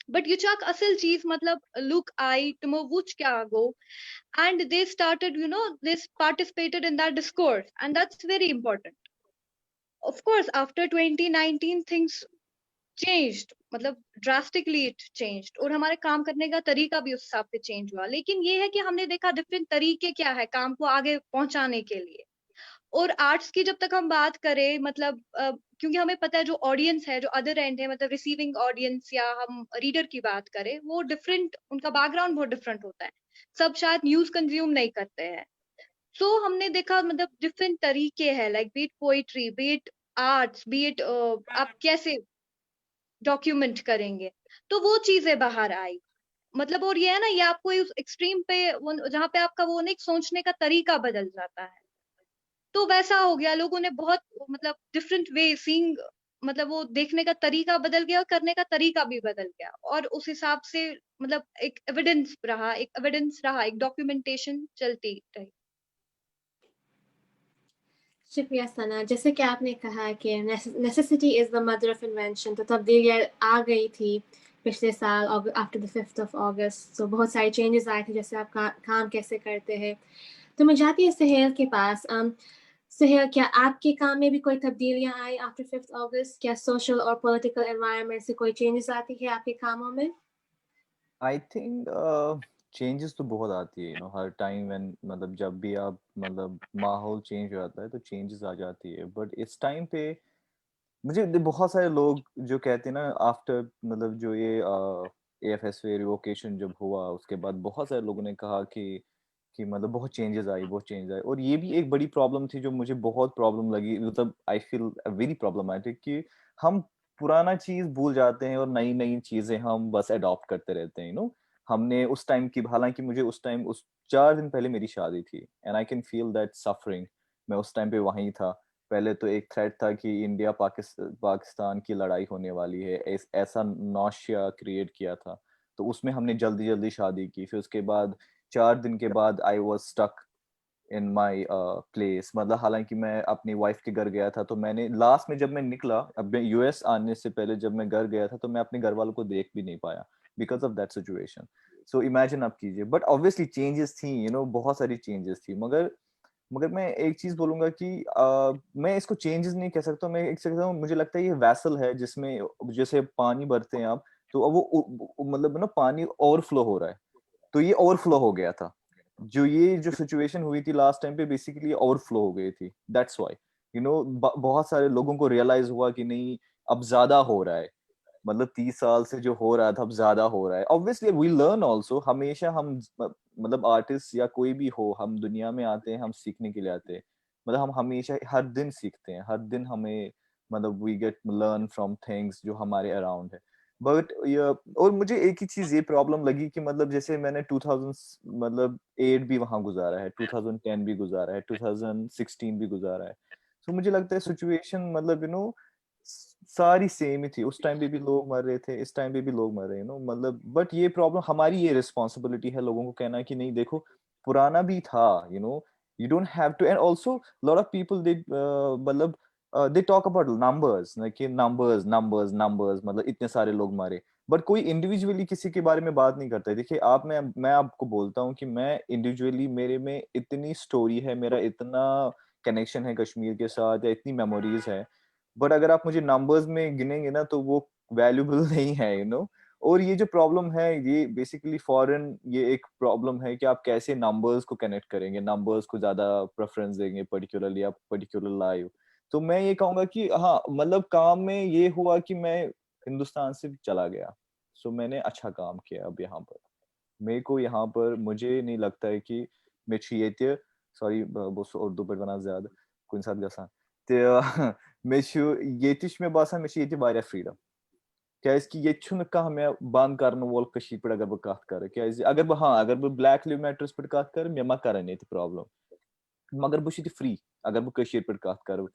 but you chuck asal cheese matlab look I to wuch kya go and they started you know they participated in that discourse and that's very important of course after 2019 things changed मतलब drastically it changed और हमारे काम करने का तरीका भी उस हिसाब से चेंज हुआ लेकिन ये है कि हमने देखा डिफरेंट तरीके क्या है काम को आगे पहुंचाने के लिए और आर्ट्स की जब तक हम बात करें मतलब क्योंकि हमें पता है जो ऑडियंस है जो अदर एंड है मतलब रिसीविंग ऑडियंस या हम रीडर की बात करें वो डिफरेंट उनका बैकग्राउंड बहुत डिफरेंट होता है सब शायद न्यूज कंज्यूम नहीं करते हैं सो हमने देखा मतलब डिफरेंट तरीके हैं like beat poetry beat arts beat आप कैसे डॉक्यूमेंट करेंगे तो वो चीजें बाहर आई मतलब और ये है ना ये आपको उस एक्सट्रीम पे जहाँ पे आपका वो नहीं सोचने का तरीका बदल जाता है तो वैसा हो गया लोगों ने बहुत मतलब डिफरेंट वे सीइंग मतलब वो देखने का तरीका बदल गया और करने का तरीका भी बदल गया और उस हिसाब से मतलब एक एविडेंस रहा एक डॉक्यूमेंटेशन चलती रही शुक्रिया सना जैसे कि आपने कहा कि necessity is the mother of invention तो तब्दीलियाँ आ गई थी पिछले साल after the 5th of August तो बहुत सारे चेंजेस आए थे जैसे आप काम कैसे करते हैं तो मैं जाती है सुहेल के पास सुहेल क्या आपके काम में भी कोई तब्दीलियाँ आई आफ्टर 5th August क्या सोशल और पॉलिटिकल एनवायरनमेंट से कोई चेंजेस आती है आपके कामों में आई थिंक चेंजेस तो बहुत आती है हर टाइम व्हेन मतलब जब भी आप मतलब माहौल चेंज हो जाता है तो चेंजेस आ जाती है बट इस टाइम पे मुझे बहुत सारे लोग जो कहते हैं ना आफ्टर मतलब जो ये AFSA रिवोकेशन जब हुआ उसके बाद बहुत सारे लोगों ने कहा कि मतलब बहुत चेंजेस आई और ये भी एक बड़ी प्रॉब्लम थी जो मुझे बहुत प्रॉब्लम लगी मतलब आई फील वेरी प्रॉब्लमेटिक कि हम पुराना चीज भूल जाते हैं और नई नई चीजें हम बस अडॉप्ट करते रहते हैं हमने उस टाइम की हालांकि मुझे उस टाइम उस 4 दिन पहले मेरी शादी थी and I can feel that suffering मैं उस टाइम पे वहीं था पहले तो एक थ्रेट था कि इंडिया पाकिस्तान की लड़ाई होने वाली है ऐसा नौशिया क्रिएट किया था तो उसमें हमने जल्दी जल्दी शादी की फिर उसके बाद 4 दिन के बाद I was stuck in my place मतलब हालांकि मैं अपनी वाइफ के घर गया था तो मैंने लास्ट में जब मैं निकला अब मैं US आने से पहले जब मैं घर गया था तो मैं अपने घर वालों को देख भी नहीं पाया because of that situation so imagine आप कीजिए बट ऑब्वियसली चेंजेस थी बहुत सारी चेंजेस थी मगर मैं एक चीज बोलूंगा कि मैं इसको चेंजेस नहीं कह सकता मैं एक सकता हूँ मुझे लगता है ये वैसल है जिसमें जैसे पानी भरते हैं आप तो अब वो मतलब ना पानी ओवरफ्लो हो रहा है तो ये ओवरफ्लो हो गया था ये जो सिचुएशन हुई थी लास्ट टाइम पे बेसिकली ओवरफ्लो हो गई थी दैट्स व्हाई बहुत सारे लोगों को रियलाइज हुआ कि नहीं अब ज्यादा हो रहा है मतलब 30 साल से जो हो रहा था अब ज्यादा हो रहा है ऑब्वियसली वी लर्न ऑल्सो हमेशा हम मतलब आर्टिस्ट या कोई भी हो हम दुनिया में आते हैं हम सीखने के लिए आते हैं मतलब हम हमेशा हर दिन सीखते हैं हर दिन हमें मतलब we get learn from things जो हमारे अराउंड है बट और मुझे एक ही चीज ये प्रॉब्लम लगी कि मतलब जैसे मैंने 2000 मतलब 8 भी वहां गुजारा है 2010 भी गुजारा है 2016 भी गुजारा है तो मुझे लगता है सिचुएशन मतलब सारी सेम ही थी, उस टाइम पे भी लोग मर रहे थे, इस टाइम पे भी लोग मर रहे हैं, मतलब बट ये प्रॉब्लम हमारी, ये रिस्पॉन्सिबिलिटी है लोगों को कहना कि नहीं देखो पुराना भी था, you don't have to. And also lot of people they मतलब they talk about numbers, कि numbers मतलब इतने सारे लोग मारे, बट कोई इंडिविजुअली किसी के बारे में बात नहीं करता है. देखिए आप, मैं आपको बोलता हूँ कि मैं इंडिविजुअली, मेरे में इतनी स्टोरी है, मेरा इतना कनेक्शन है कश्मीर के साथ, या इतनी मेमोरीज है, बट अगर आप मुझे नंबर्स में गिनेंगे ना तो वो वैल्यूबल नहीं है. और ये जो प्रॉब्लम है, ये बेसिकली फॉरेन, ये एक प्रॉब्लम है कि आप कैसे नंबर्स को कनेक्ट करेंगे, नंबर्स को ज्यादा प्रेफरेंस देंगे पर्टिकुलरली, आप पर्टिकुलर लाइव. तो मैं ये कहूंगा कि हाँ, मतलब काम में ये हुआ कि मैं हिंदुस्तान से चला गया, सो मैंने अच्छा काम किया. अब यहाँ पर मेरे को, यहाँ पर मुझे नहीं लगता है कि मैं ये सॉरी बस उर्दू पर बना ज्यादा कुछ साथ गसान तो मे ये बासान मे वारिया फ्रीडम, क्योंकि ये कह मे बंद कर वोल पे अगर बह कत कर, अगर बह ब्लैक लिव मैटर्स पे कत कर मे मा कर ये प्रॉब्लम, मगर बह फ्री अगर बह पे कत कर.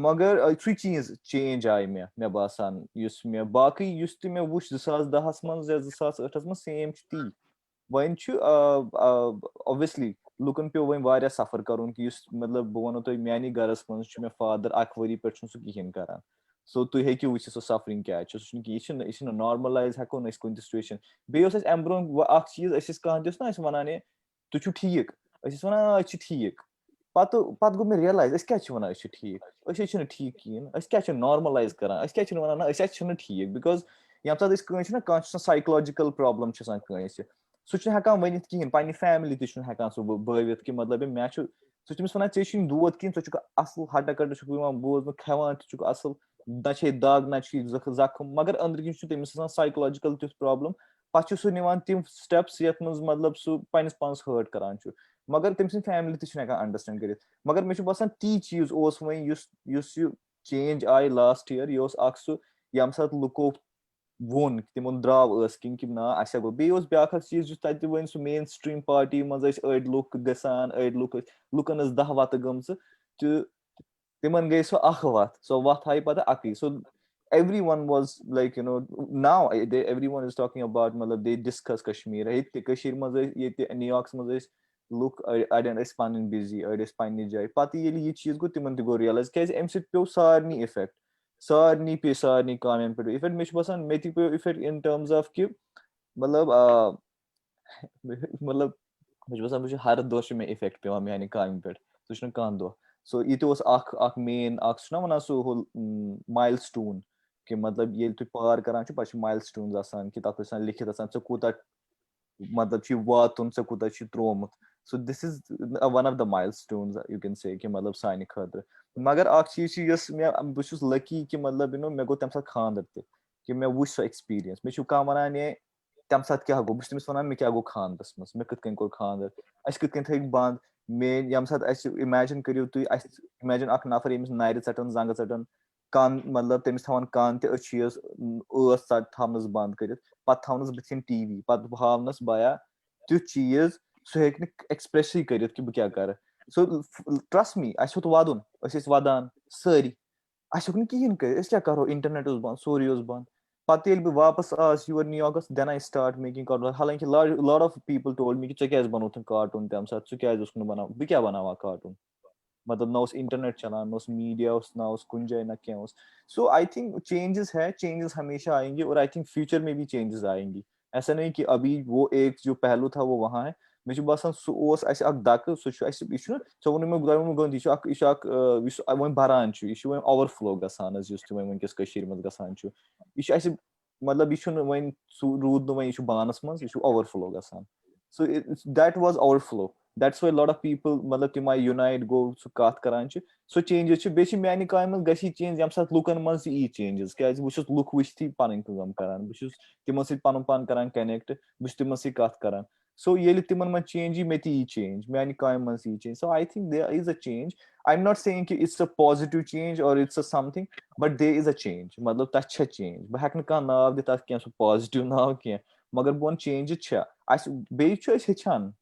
मगर सू चीज चेंज आय मे बासान मे बाकी मे वुच 2010 मज या 2008 मज सेम ती. वन ऑब्वियसली लुकन पे वन वारिया सफर करुन कि मतलब बह वनो तुम मानी गरस मज मे फादर 1 वरी पे सह कहें करान. सो तुम हेकि वुच सो सफरिंग क्या यह नॉर्मलाइज हेको न कुन सिचुएशन. बेस अम ब्रो चीज कह ना वन तुम ठीक वन ठीक पत गो मे रियलाइज क्या वन ठीक ठीक कहें क्या नॉर्मलाइज करान वन ठीक बिकॉज ये सात कह साइकोलॉजिकल प्रॉब्लम सह हेकान वन कहें पे फैमिली तेकान सह बवित कि मतलब मे सह तमिस वन ऐ दोद कहें क असल हटा कट बोजन खेवान असल ना दाग ना जख्म, मगर अंदर कन तमिस साइकोलॉजिकल तुथ प्रॉब्लम. पे सह निवान तिम स्टेप्स ये मतलब सह पन्निस पानस हर्ट करान. मगर तम फैमिली तेकान अंडरस्टैंड कर. मगर मे बासान ती चीज वो चेंज आय लास्ट ईयर, यह सह ये सात लुको वोन तिमो द्राव कि ना अस गो. ब्या चीज तत वन सह मेन स्ट्रीम पार्टी मज अड़ लुक गसान, अड़ लुकन 10 वत गम तो तिमन गई सह वत, सो वत आई पे अक. सो everyone was like now everyone is talking about मतलब they discuss Kashmir. ये मज न्यूयॉर्क मज लुक अड़न पन बिजी, अड़ पन्ने जाए. पत ये चीज गो तिमन गो रियलाइज क्या अम पे सारे इफेक्ट, सारे पे सारे कामन पे इफेक्ट. मे बासान मे पे इफेक्ट इन टर्म्स ऑफ कि मतलब मतलब मे बासान बह हर दह मे इफेक्ट पे मानी काम पे, सह कह दह. सो ये मेन ना वन सह माइलस्टोन कि मतलब ये तुम पार करान पे माइलस्टोन्स आसान कि तथ लिखित े कूता मतलब वातुन े कूता त्रोमुत. So this is one of the milestones you can say कि मतलब सानि खतर. मगर चीज मे बहुत लकी कि मतलब मे गो तम साथ खानदर कि मे वुच सो एक्सपीरियंस. मे कह वन ये तम साथ क्या गो, बस वन मे क्या गो खानदरस मज, मे कथ कोर खानदर, कथ थी बंद. मे ये सात इमेजिन करो तुम, इमेजिन नफर यमिस नार टन जंग टन कान, मतलब तमिस थवान कान तचीज थवनस बंद कर, पे थवनस बथिन टीवी, पे हावनस बया तुथ चीज सह हेक एक्सप्रेस कर कि बह क्या कर. सो ट्रस्ट मी वो वदन वदान सारी हेक कहें कर, क्या करो इंटरनेट बंद, सोरे बंद. पे बह वापस आज योर न्यूयॉर्कस then I start making cartoon. हालांकि lot of people told me कि क्या बनोत कार्टून तम सात, क्या बना, बह क्या बनावा कार्टून. मतलब ना इंटरनेट चलान, ना मीडिया ना कुन जाए ना क्या. सो आई थिंक चेंजेस है, चेंजेस हमेशा आएंगे, और आई थिंक फ्यूचर में भी चेंजेस आएंगी. ऐसा नहीं कि अभी वो एक जो पहलू था वो वहाँ है. मे बासान सह दक सह वो वो गंद यह वो बरान यह वो ओवरफ्लो गसान वनकस मज गसान. यह मतलब यह वो रूद नो यह बानस मज, यह ओवरफ्लो गसान. So that was overflow. That's why a lot of people मतलब तिम आई यूनाइट गो सह कत करान. सो चेंजेस बे मानी काम मज गई चेंज ये सात लुकन मज यी चेंजेस, क्या बह लुक वुचती पन कम करान, बह तिमन सत पन पान करान कनेक्ट, बह तिमन सत कत करान. सो ये तिमन मज चेंज यी मे यी चेंज, मानी काम मज यी change. So I think there is a change. I am not saying कि इट्स अ पॉजिटिव चेंज और it's a something, but there is a change. मतलब तथ चेंज, बह हेक कह नाव दित क्या पॉजिटिव नाव क्या, मगर बह चेंज बे हेचान.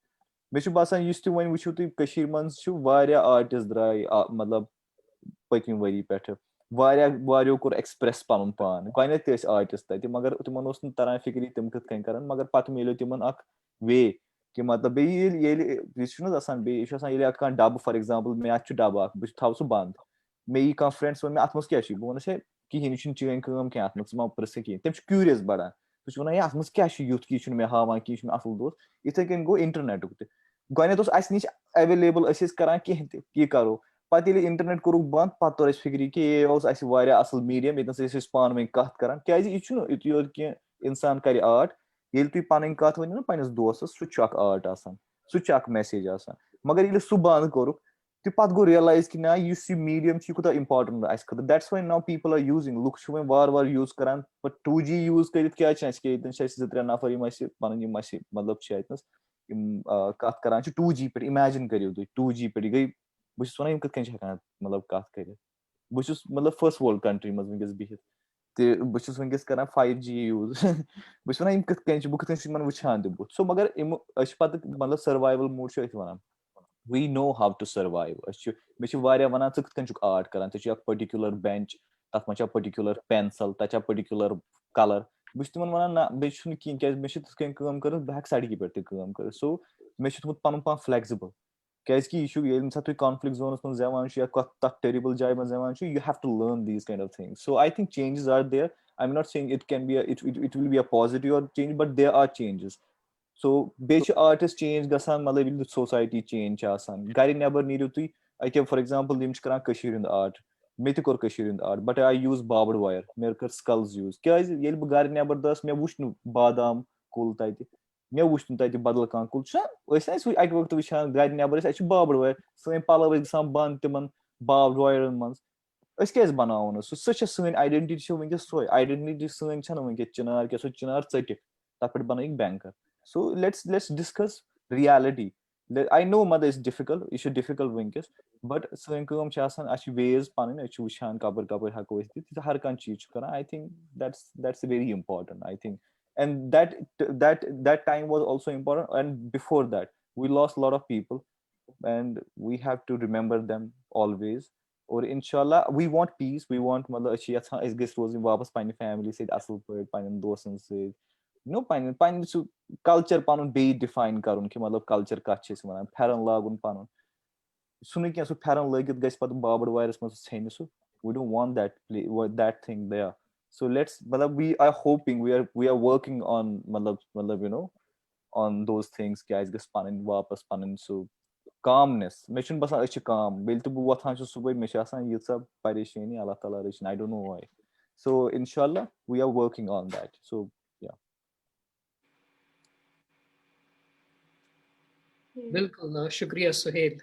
मे बासान वो वो तुम मज आर्टिस्ट द्राय मतलब पकम वरी पे वारियो कोर एक्सप्रेस पनुन पान गॉडनेथ ते आर्टिस्ट तति मगर तिमन ओस न तरह फिक्री तिम कत कन करन मगर पत मिलो तिमन अक वे कि मतलब बे ये छुन आसान बे छ आसान ये कान डब फॉर एग्जांपल मे अच डब अक बु थाव सु बंद मे यी कान फ्रेंड्स वन मे अतमस क्या छ बु वन से किहिन छुन चेन काम क्या अतमस मा प्रस कि तम छ क्यूरियस बड़ा तु वन ये अतमस क्या छ यूथ की छुन मे हावा की छुन असल दोस इथे कन गो इंटरनेट उत गॉडनेथ ओस अस निश अवेलेबल असिस करन कि ये करो पत ये इंटरनेट कोरुक बंद पत तोर फिक्री कि ये अस असल मीडियम ये पान वन कत कर क्या यह योत कि इंसान कर आर्ट ये तुम पन कत वन पन्नस दोस्तस सह आर्ट सह मैसेज मगर ये सह बंद कोरुक तो पत गो रियलाइज कि ना यह मीडियम कूत इंपॉर्टेंट अस खत that's why now people are using लुक वन वार यूज कर 2G यूज कर क्या 2-3 नफर पन मतलब कत कर 2G पे इमेजिन करो तुम 2G पे गई बहुत वन कत हेकान मतलब कत कर बहुत मतलब फर्स्ट वर्ल्ड कंट्री मज वनकस बिहित तो बहुत वनकस कर 5G यूज बहुत वन कत बह वुचान तुम सो मगर पत मतलब survival mood one we know how to survive may one च कत आर्ट कर पर्टिकुलर बेंच तथ मे पर्टिकुलर पेंसिल तथा पर्टिकुलर कलर बह तिमन वन ना बे क्या मे कर बह हेक सड़क पे कर सो मे पन पान फ्लेक्सिबल क्या तुम कॉन्फ्लिक्ट जोनस मज जवान तथ टेरिबल जाय मज जवान you have to learn these kind of things so I think changes are there I am not saying it can be it will be a positive change but there are changes so बेच artist change गसान मतलब society change गर नबर नीरू तुम अके for example यम करान कशीर हुंद art मे तोर कशीर हुंद art but I use barbed wire मे कर स्कल्स यूज क्या बह गर नबर दस मे वुच बादाम कुल तत मे वुच तत बदल कह कुल अक वक्त वुचान गर नबर बार्बड वायर सन पलव गसान बंद तिमन बार्बड वायरन मज क्या बनावन सह आइडेंटिटी वनकस सो आइडेंटिटी सन वनकस चिनार क्या चिनार चटिक तथ पे बन banker so let's discuss reality I know mother is difficult यह difficult वनकस but सन काम ways पन वुचान कपर हेको हर कह चीज कर I think that's very important I think and that time was also important and before that we lost a lot of people and we have to remember them always और इंशाल्लाह we want peace we want मतलब गस रोजन वापस पन्ने family सहित असल पे पन्न दोस्तन सहित नो पन्न सु कल्चर पन बे डिफाइन करुन कि मतलब कल्चर कत वन फेरन लागुन पन सुन क्या फेरन लगित गस पत बाबड़ वायरस मज छेन सु we don't want that thing there so let's मतलब we are hoping we are working on मतलब you know on those things क्या गस पन वापस पन सु calmness मे छुन बसान अच्छे calm बेल तो बह वथान सुबह मे यीसा परेशानी अल्लाह ताला रचन I don't know why so inshallah we are working on that so बिल्कुल शुक्रिया सुहेल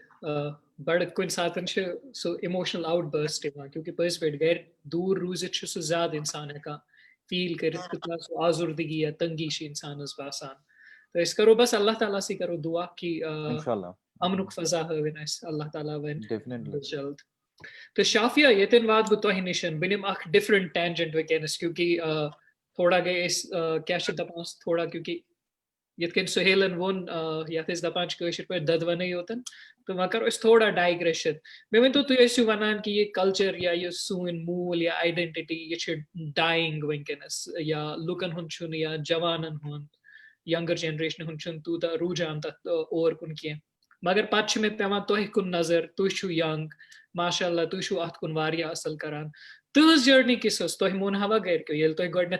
बड़ कुछ सातन सो इमोशनल आउटबर्स्ट क्योंकि पज पे गर दूर रूजित सह ज्यादा इंसान हेकान फील कर सो आजुर्दगी या तंगी इंसान बासान तो अस करो बस अल्लाह ताला से करो दुआ कि अमनुक फजा हवन अल्लाह ताला वन जल्द तो शाफिया यतन वाद गो तोह निशन बह निम डिफरेंट टेंजेंट वनकस क्योंकि थोड़ा गए क्या दपान थोड़ा क्योंकि यन सुहेलन वोन ये दपान पे ददवन योतन तो वह करो थोड़ा डाइग्रेशन मे वन तो तुम वन कि यह कल्चर या यह सून मूल या आइडेंटिटी यह डाइंग वनकस या लुकन हुन या जवानन हुन यंगर जनरेशन हुन तूत रुझान तथ और कुन कह मगर पे मे पे तुह कुन नजर तुम यंग माशाअल्लाह तुम अत कुन असल करान तुज जर्नी किस तुह मोन हवा गरको ये तुह गड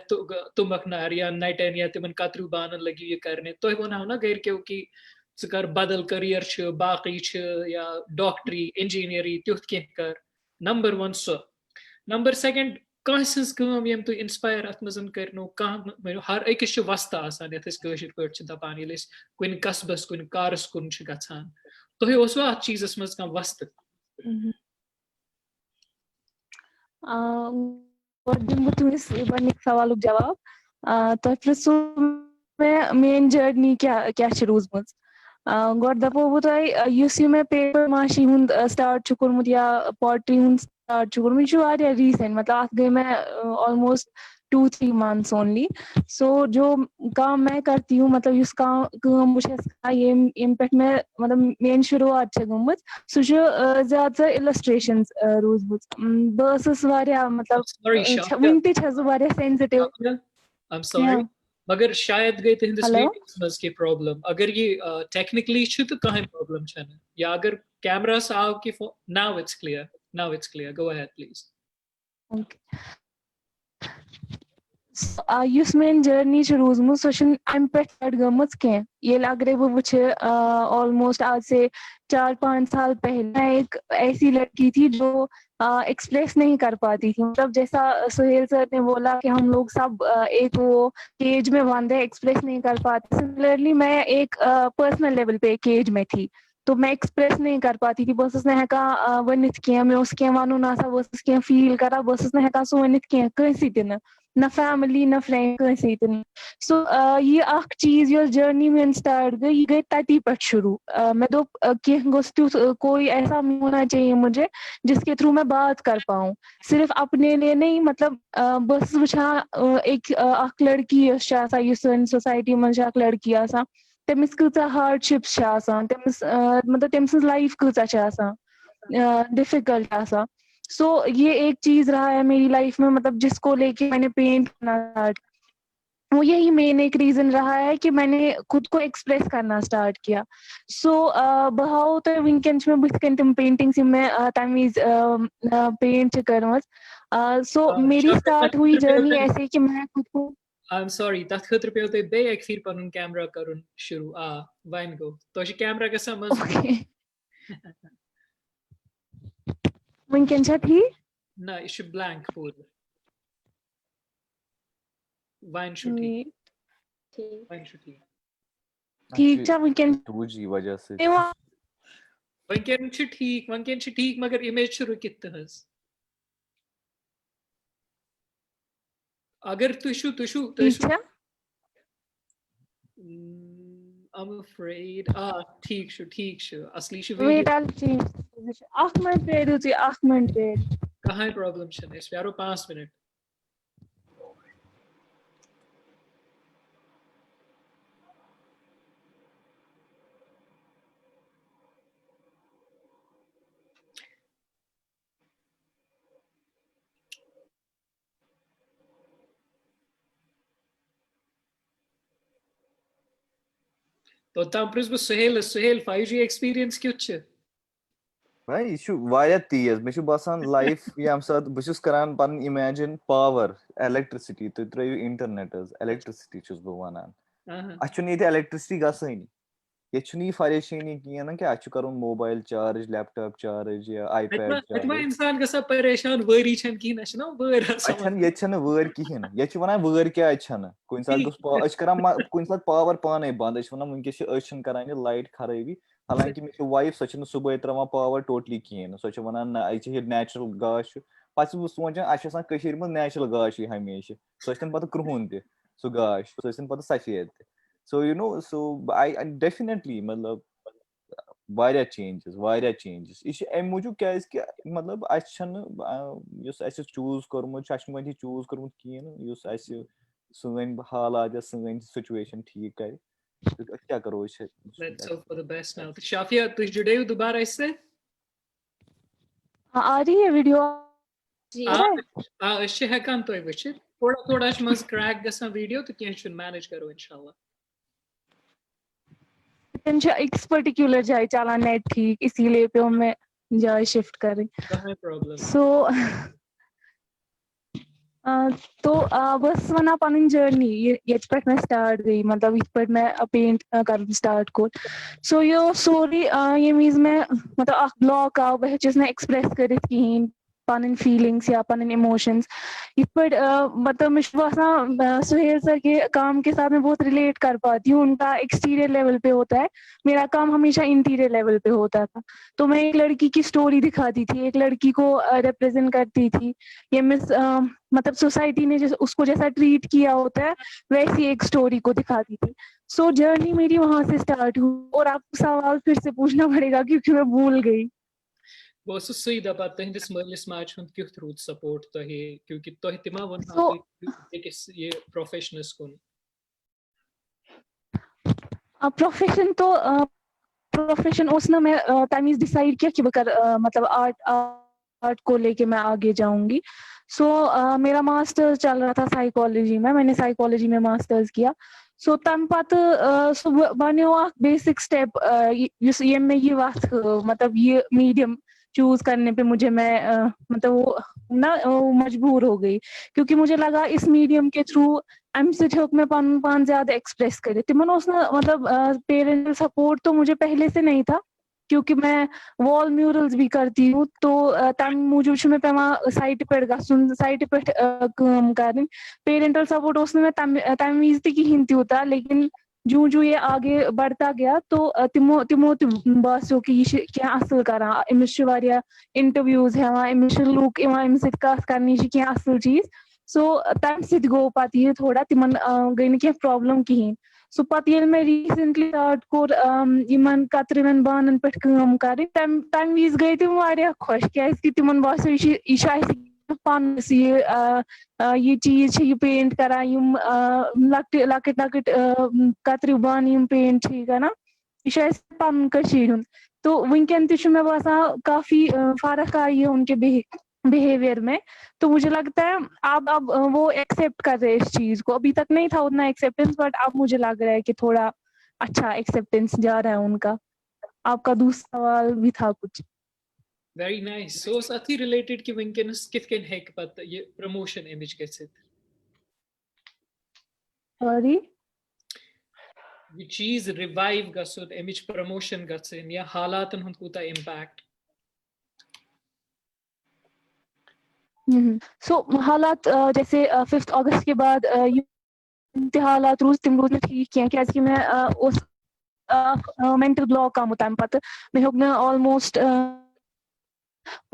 तुमक नार या नटन या तिमन कतरू बानन लगी यह करने तुह वो ना गरको कि कर बदल करियर बाकी या डॉक्टरी इंजीनियरी तुथ कह कर नंबर 1 सो नंबर 2 कम यम तुम इंस्पायर अत मजन करनो कह हर अकिस वस्त आसान ये पे दपान ये कुन कस्बस कुन कारस कुन गसान तुह ओसवा अत चीजस मज कह वस्त दिम तुमिस गॉडनिक सवालुक जवाब तो प्रसु में मेन जर्नी क्या रोजमज गॉड दपो बह तुह युस मे पेपर माशी हुंद स्टार्ट कोर्मुत या पॉटरी हुंद स्टार्ट कोर्मुत रीसेंट मतलब अत गई मैं ऑलमोस्ट 2-3 months only. So जो काम मैं करती हूँ मतलब इस काम मुझे ये इम्पैक्ट में मतलब मेन शुरुआत छे गुम्बद सो जो ज़्यादा illustrations रोज़ बस वारिया मतलब sorry Shafia, विंटी छे वारिया sensitive. Shafia, I'm sorry. मगर शायद गए थे Hello? वीडियोस की प्रॉब्लम अगर ये टेक्निकली छु तो कहीं प्रॉब्लम छन या अगर कैमरा साव की now it's clear go ahead please. Okay. Yus mein journey च रोजमर्रा सोशल इम्पैक्ट गमत के ये अगर वो वुचे ऑलमोस्ट आज से 4-5 साल पहले मैं एक ऐसी लड़की थी जो एक्सप्रेस नहीं कर पाती थी मतलब जैसा सुहेल सर ने बोला कि हम लोग सब एक वो केज में बंधे एक्सप्रेस नहीं कर पाते सिमिलरली मैं एक पर्सनल लेवल पे केज में थी तो मैं एक्सप्रेस नहीं कर पाती थी बस उसने हेका वनित किया मैं उसके वानु ना सा बस के फील करा बस उसने हेका सो वनित किया कैसी दिन ना फैमिली ना फ्रेंड कैसे इतनी सो ये अख चीज यो जर्नी में स्टार्ट गई ये गई तटी पर शुरू मैं तो कोई ऐसा होना चाहिए मुझे जिसके थ्रू मैं बात कर पाऊँ सिर्फ अपने लिए नहीं मतलब बस वुछा एक अख लड़की सोसाइटी में लड़की आसा तमिस कचा हार्डशिप्स तमिस मतलब तमिस लाइफ कचा डिफिकल्ट आसा सो ये एक चीज रहा है मेरी लाइफ में मतलब जिसको लेके मैंने पेंट करना स्टार्ट वो यही मेन एक रीजन रहा है कि मैंने खुद को एक्सप्रेस करना स्टार्ट किया सो बहाओ तो विंकेन में बुथकन तुम पेंटिंग्स में तमीज पेंट करमस सो मेरी स्टार्ट हुई जर्नी ऐसे कि मैं खुद को I'm sorry तथ खतर पे होते बे एक फिर पनुन कैमरा करुन शुरू वाइन गो तो ये कैमरा का समझ विंकेन थी ना इश ब्लैंक पूरा वाइन शुटी ठीक था विंकेन 2G वजह से वंकेन ठीक मगर इमेज शुरू कितना हस अगर तुशु I'm afraid ठीक शु असली शु wait I'll change position Ahmed wait कहाँ प्रॉब्लम छन इस यारो 5 मिनट तो तम प्रिस बस सुहेल 5G एक्सपीरियंस क्यों छ भाई इशू वाया तेज मे बसान लाइफ यम साथ बस करान पन इमेजिन पावर इलेक्ट्रिसिटी तो त्रयु इंटरनेट इलेक्ट्रिसिटी छुस बो वनान अच्छु ये इलेक्ट्रिसिटी गसनी ये छुनी परेशानी की ना कि अच्छु करुन मोबाइल चार्ज लैपटॉप चार्ज या आईपैड चार्ज अतमा इंसान गसा परेशान वरी छन की ना वर अच्छन ये छन वर किहिन ये छ वना वर क्या अच्छन कोन साल गस अच करम कोन साल पावर पाने बंद अच वना मुनके छ अचन करान लाइट खराबी हालांकि मे वाइफ सो सुबह त्रवा पावर टोटली कहें सो वन ये नेचुरल गाश पे सोचान अशर मज नेचुरल गाश हमेशा सो पे क्रुहन तह गाश सो पे सफेद सो you no so I definitely मतलब चेंजेस यह मूजूब क्या मतलब चूज कर्मुत चूज कर्मुत कहें सन हालात या सन सिचुएशन ठीक कर क्या करो Let's hope for the best now. Shafia तु जुड़े हो दोबारा इससे आ रही है वीडियो जी अच्छे हेकान तो वुचित थोड़ा मज क्रैक गसा वीडियो तो क्या मैनेज करो इंशाल्लाह एक पर्टिकुलर जाए चला नेट ठीक इसीलिए पे मैं जाए शिफ्ट कर रही प्रॉब्लम सो तो बस वना पन जर्नी ये पे मैं स्टार्ट गई मतलब इत पे मैं पेंट कर स्टार्ट को सो यो सोरी ये मीज मैं मतलब ब्लॉक आव बह एक्सप्रेस कर कहें पन फीलिंग्स या पन इमोशंस इत पे मतलब मुझे बसान सुहेल सर के काम के साथ मैं बहुत रिलेट कर पाती हूँ उनका एक्सटीरियर लेवल पे होता है मेरा काम हमेशा इंटीरियर लेवल पे होता था तो मैं एक लड़की की स्टोरी दिखाती थी एक लड़की को रिप्रेजेंट करती थी ये मिस मतलब सोसाइटी ने उसको जैसा ट्रीट किया होता है वैसी एक स्टोरी को दिखाती थी सो जर्नी मेरी वहां से स्टार्ट हुई और आपको सवाल फिर से पूछना पड़ेगा क्योंकि मैं भूल गई वो सही दपा तुहंदिस मालिस माज हुंद क्युथ रूद सपोर्ट तोहे क्योंकि तोह तिमा वन So, अकिस ये प्रोफेशनस कुन प्रोफेशन तो प्रोफेशन उस ना मैं तमीज डिसाइड किया कि बकर मतलब आर्ट को लेके मैं आगे जाऊंगी. सो मेरा मास्टर्स चल रहा था साइकोलॉजी में, मैंने साइकोलॉजी में मास्टर्स किया. सो तम पत सो बनो अख बेसिक स्टेप ये में ये वक्त मतलब ये मीडियम चूज करने पे मुझे मैं मतलब वो ना वो मजबूर हो गई, क्योंकि मुझे लगा इस मीडियम के थ्रू अम सक मैं पन पान ज्यादा एक्सप्रेस करे. तिमन मतलब पेरेंटल सपोर्ट तो मुझे पहले से नहीं था, क्योंकि मैं वॉल म्यूरल्स भी करती हूँ. तो तम मूजूब मैं पेमा साइट पे गन साइट पे कर पेरेंटल सपोर्ट मैं तमीज कहीं तूता. लेकिन जू जू ये आगे बढ़ता गया तो तिमो तिमो बसो कि यह क्या असल करान, अमिस इंटरव्यूज हेवान, अमिस लूक अमि सत कर असल चीज. सो तम सत गो पे यह थोड़ा तिमन गई ना प्रॉब्लम कहीं. सो पे मैं रिसेंटली स्टार्ट कोर कतरन बानन पे कर तम वज गई तिम खुश क्या तिमन बसो यह पन ये चीज ये पेंट करान लकट लकट लकट कतर बान पेंट कर यह पन हुंद. तो वनकन मे बसान काफी फर्क आई है उनके बिहेवियर में. तो मुझे लगता है अब वो एक्सेप्ट कर रहे हैं इस चीज को. अभी तक नहीं था उतना एक्सेप्टेंस, बट अब मुझे लग रहा है कि थोड़ा अच्छा एक्सेप्टेंस जा रहा है उनका. आपका दूसरा सवाल भी था कुछ. Very nice. सो साथी रिलेटेड कि वंकनस किथकन हेक पत ये प्रमोशन इमेज गसित सॉरी, ये चीज रिवाइव गसुद इमेज प्रमोशन गसिन या हालातन हुंद कूता इम्पैक्ट. सो हालात जैसे 5 अगस्त के बाद हालात रूज तम रूज ठीक क्या मैं उस मेंटल ब्लॉक आमुत तम पत मे हेक ऑलमोस्ट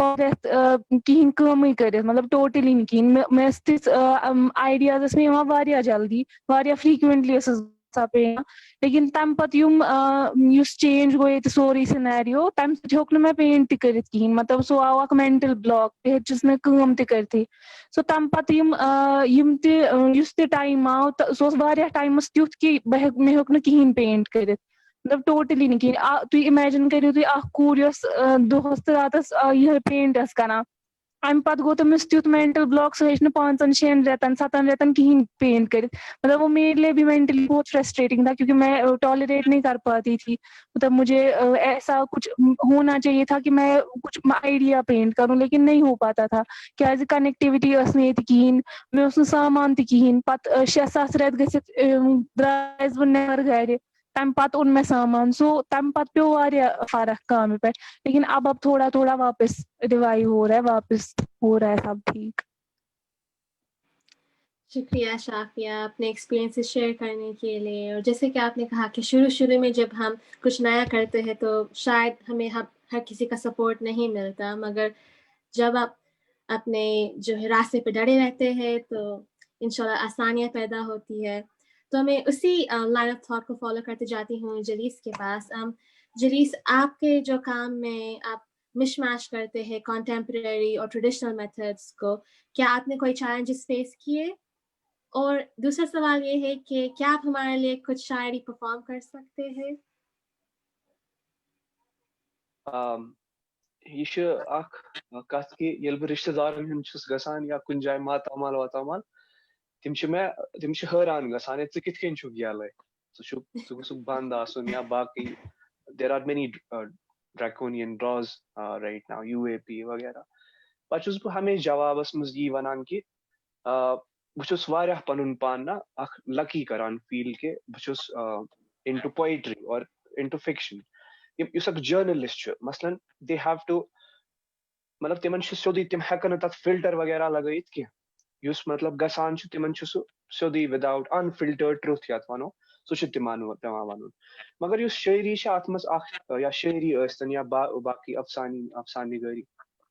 कहीं कम कर, मतलब टोटली नहीं कहीं. मे तिस आइडियाज मे वारिया जल्दी वारिया फ्रीक्वेंटली पे. लेकिन तम पत चेंज गो ये सोरी सिनेरियो तम हेक मैं पेंट कर कहीं, मतलब सो आव अख मेंटल ब्लॉक हेचुस मे काम ती. सो तम पत टाइम आव सो वारिया टाइमस तुथ कि मे हेक न कहीं पेंट कर, मतलब टोटली नहीं कहीं. तु इमेजिन करू तुम कूर दोहस तो रातस यह पेंट कर अम पे गो तमिस तुथ मेंटल ब्लॉक सह 5-6 रेतन 7 रेतन कहीं पेंट कर. मतलब वो मेरे लिए भी मेंटली बहुत फ्रस्ट्रेटिंग था, क्योंकि मैं टॉलरेट नहीं कर पाती थी. मतलब मुझे ऐसा कुछ होना चाहिए था कि मैं कुछ आइडिया पेंट करूं, लेकिन नहीं हो पाता था क्या कनेक्टिविटी कहीं मे सामान कहीं. पत 6 7 रेत द्रायस बह नर घर, तम पत उन मे सामान. सो तम पत पे फर्क काम पे. लेकिन अब थोड़ा थोड़ा वापस रिवाइव हो रहा है, वापस हो रहा है सब ठीक. शुक्रिया शाफिया अपने एक्सपीरियंसेस शेयर करने के लिए. और जैसे कि आपने कहा कि शुरू में जब हम कुछ नया करते हैं तो शायद हमें हर किसी का सपोर्ट नहीं मिलता, मगर जब आप अपने जो है रास्ते पे डटे रहते हैं तो इंशाल्लाह आसानियाँ पैदा होती है. तो मैं उसी लाइन ऑफ थॉट को फॉलो करते जाती हूँ जलीस के पास. जलीस, आपके जो काम में आप मिशमैश करते हैं कॉन्टेम्परेरी और ट्रेडिशनल मेथड्स को, क्या आपने कोई चैलेंजेस फेस किए? और दूसरा सवाल ये है कि क्या आप हमारे लिए कुछ शायरी परफॉर्म कर सकते हैं? यह कत कि ये बह रिश्तेदारन हुंद गसान या कुन जाय मातामाल वातामाल, तिम हैरान गसान े किथ कन छुक यलै छु गुसुक बंद आसुन या बाकी. There are many draconian laws right now, UAP वगैरह. पहुंच बह हमेशा जवाबस मज यी वनान कि बहुस वारिया पनुन पान ना अख लकी करान फील के बहुस इनटू पोएट्री और इनटू फिक्शन. युस अख जर्नलिस्ट मसलन दे हैव टू, मतलब तिमन सोदी तिम हेकन तथ फिल्टर वगैरह लगत कह. युस मतलब गसान तिमन सोदी विदाउट अनफिल्टर्ड ट्रुथ यत वनो सह तिमान पेवान वन. मगर युस शायरी अत मज या शायरी स्तन या बाकी अफसानिगरी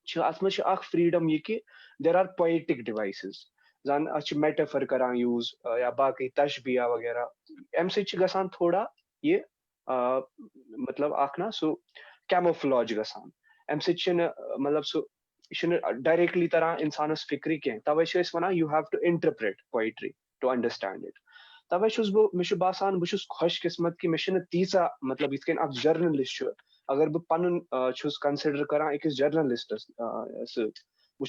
अत मज फ्रीडम यह कि देर आर पोएटिक डिवाइसेस. जान मेटाफर करान यूज या बाकी तशबिया वगैरह. अम सत थोड़ा ये मतलब ना सो कैमोफ्लॉज गसान. अमि सत् मतलब सो डायरेक्टली तरह इंसानस फिक्री कह तवे वन you have to interpret poetry to understand it तवे मे बासान बहुत खुश किस्मत कि मे तीचा मतलब इत जर्नलिस्ट अगर बह पन कंसिडर कर अकिस जर्नलिस्टस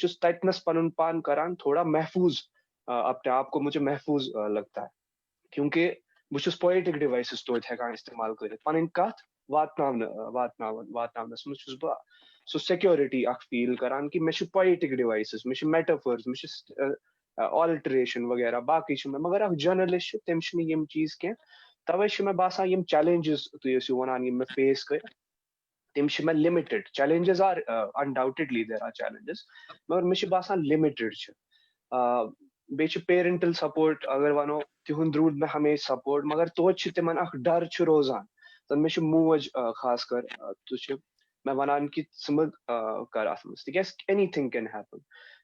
सतनस पन पान करान थोड़ा महफूज अपने आप को मुझे महफूज लगता है क्योंकि बहुत पोएटिक डिवाइसेस तो इस्तेमाल कर पन कत वातनावनस मज बह सो सिक्योरिटी फील करान कि मे पोएटिक डिवाइसेस मे मेटाफर्स मे ऑल्टरेशन वगैरह बाकी मगर जर्नलिस्ट तम चीज कह तवे मे बासान यम चैलेंजेस तुम वन मे फेस कर तम मे limited challenges are undoubtedly there are challenges मगर मे बासान लिमिटेड बे पेरेंटल सपोर्ट अगर वनो तिहुंद रूद मे हमेशा सपोर्ट मगर तोत तिमन डर रोजान तो मे मोज खास कर तो मैं वनान कि मत कर अत मज तिक एनीथिंग कैन हैपन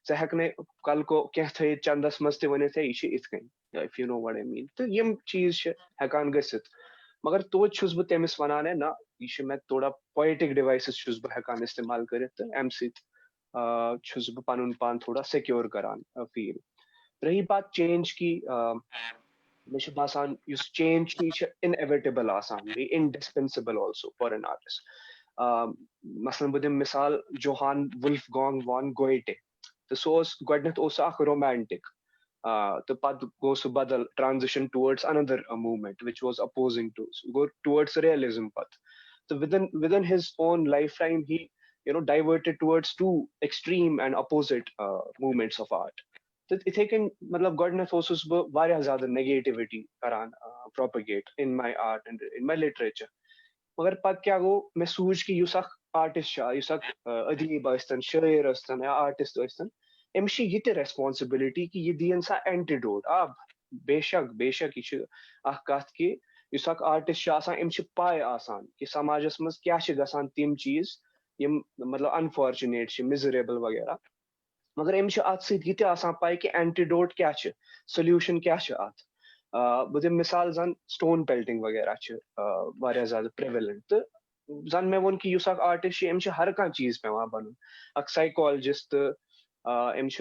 चे हेक्ने कल को कह थे चंदस मज तनित यह इत कन if you know what I mean तो यम चीज हेकान गसित मगर तोत बह तमिस वनान है ना यह मे थोड़ा पोएटिक डिवाइसेस बह हेकान इस्तेमाल कर अमि सत बह पन पान थोड़ा सिक्योर करान फील रही बात चेंज की मे बासान चेंज इनएविटेबल आसान indispensable also for an artist मसलन बह दिम मिसाल जोहान वुल्फगांग वॉन गोएटे तो सह गोडनथ रोमांटिक तो पत गो सह बदल transition towards another movement which was opposing to go towards realism पत तो within his own lifetime he diverted towards two extreme and opposite movements of art तो इथे कन मतलब गोडनथ ओसुस बह वारिया ज्यादा नेगेटिविटी करान propagate in my art and in my literature मगर पत क्या गो मे सूझ कि युस आर्टिस्ट अदीब अस्तन शायर अस्तन या आर्टिस्ट अस्तन अमिस यह रेस्पॉन्सिबिलिटी कि यह दीन सा एंटीडोट बेशक बेशक यह कत कि युस आर्टिस्ट अमिस पाय आसान कि समाजस मज क्या गसान तिम चीज यम मतलब अनफॉर्चुनेट मिजरेबल वगैरह मगर अमिस अत सत पाय कि एंटीडोट क्या सोल्यूशन क्या अत बह दिम मिसाल जन स्टोन पेल्टिंग वगैरह वारिया ज्यादा प्रेवलेंट तो जन मे वोन कि युस आर्टिस्ट अमिस हर कह चीज पेवान बनन साइकोलॉजिस्ट अमिस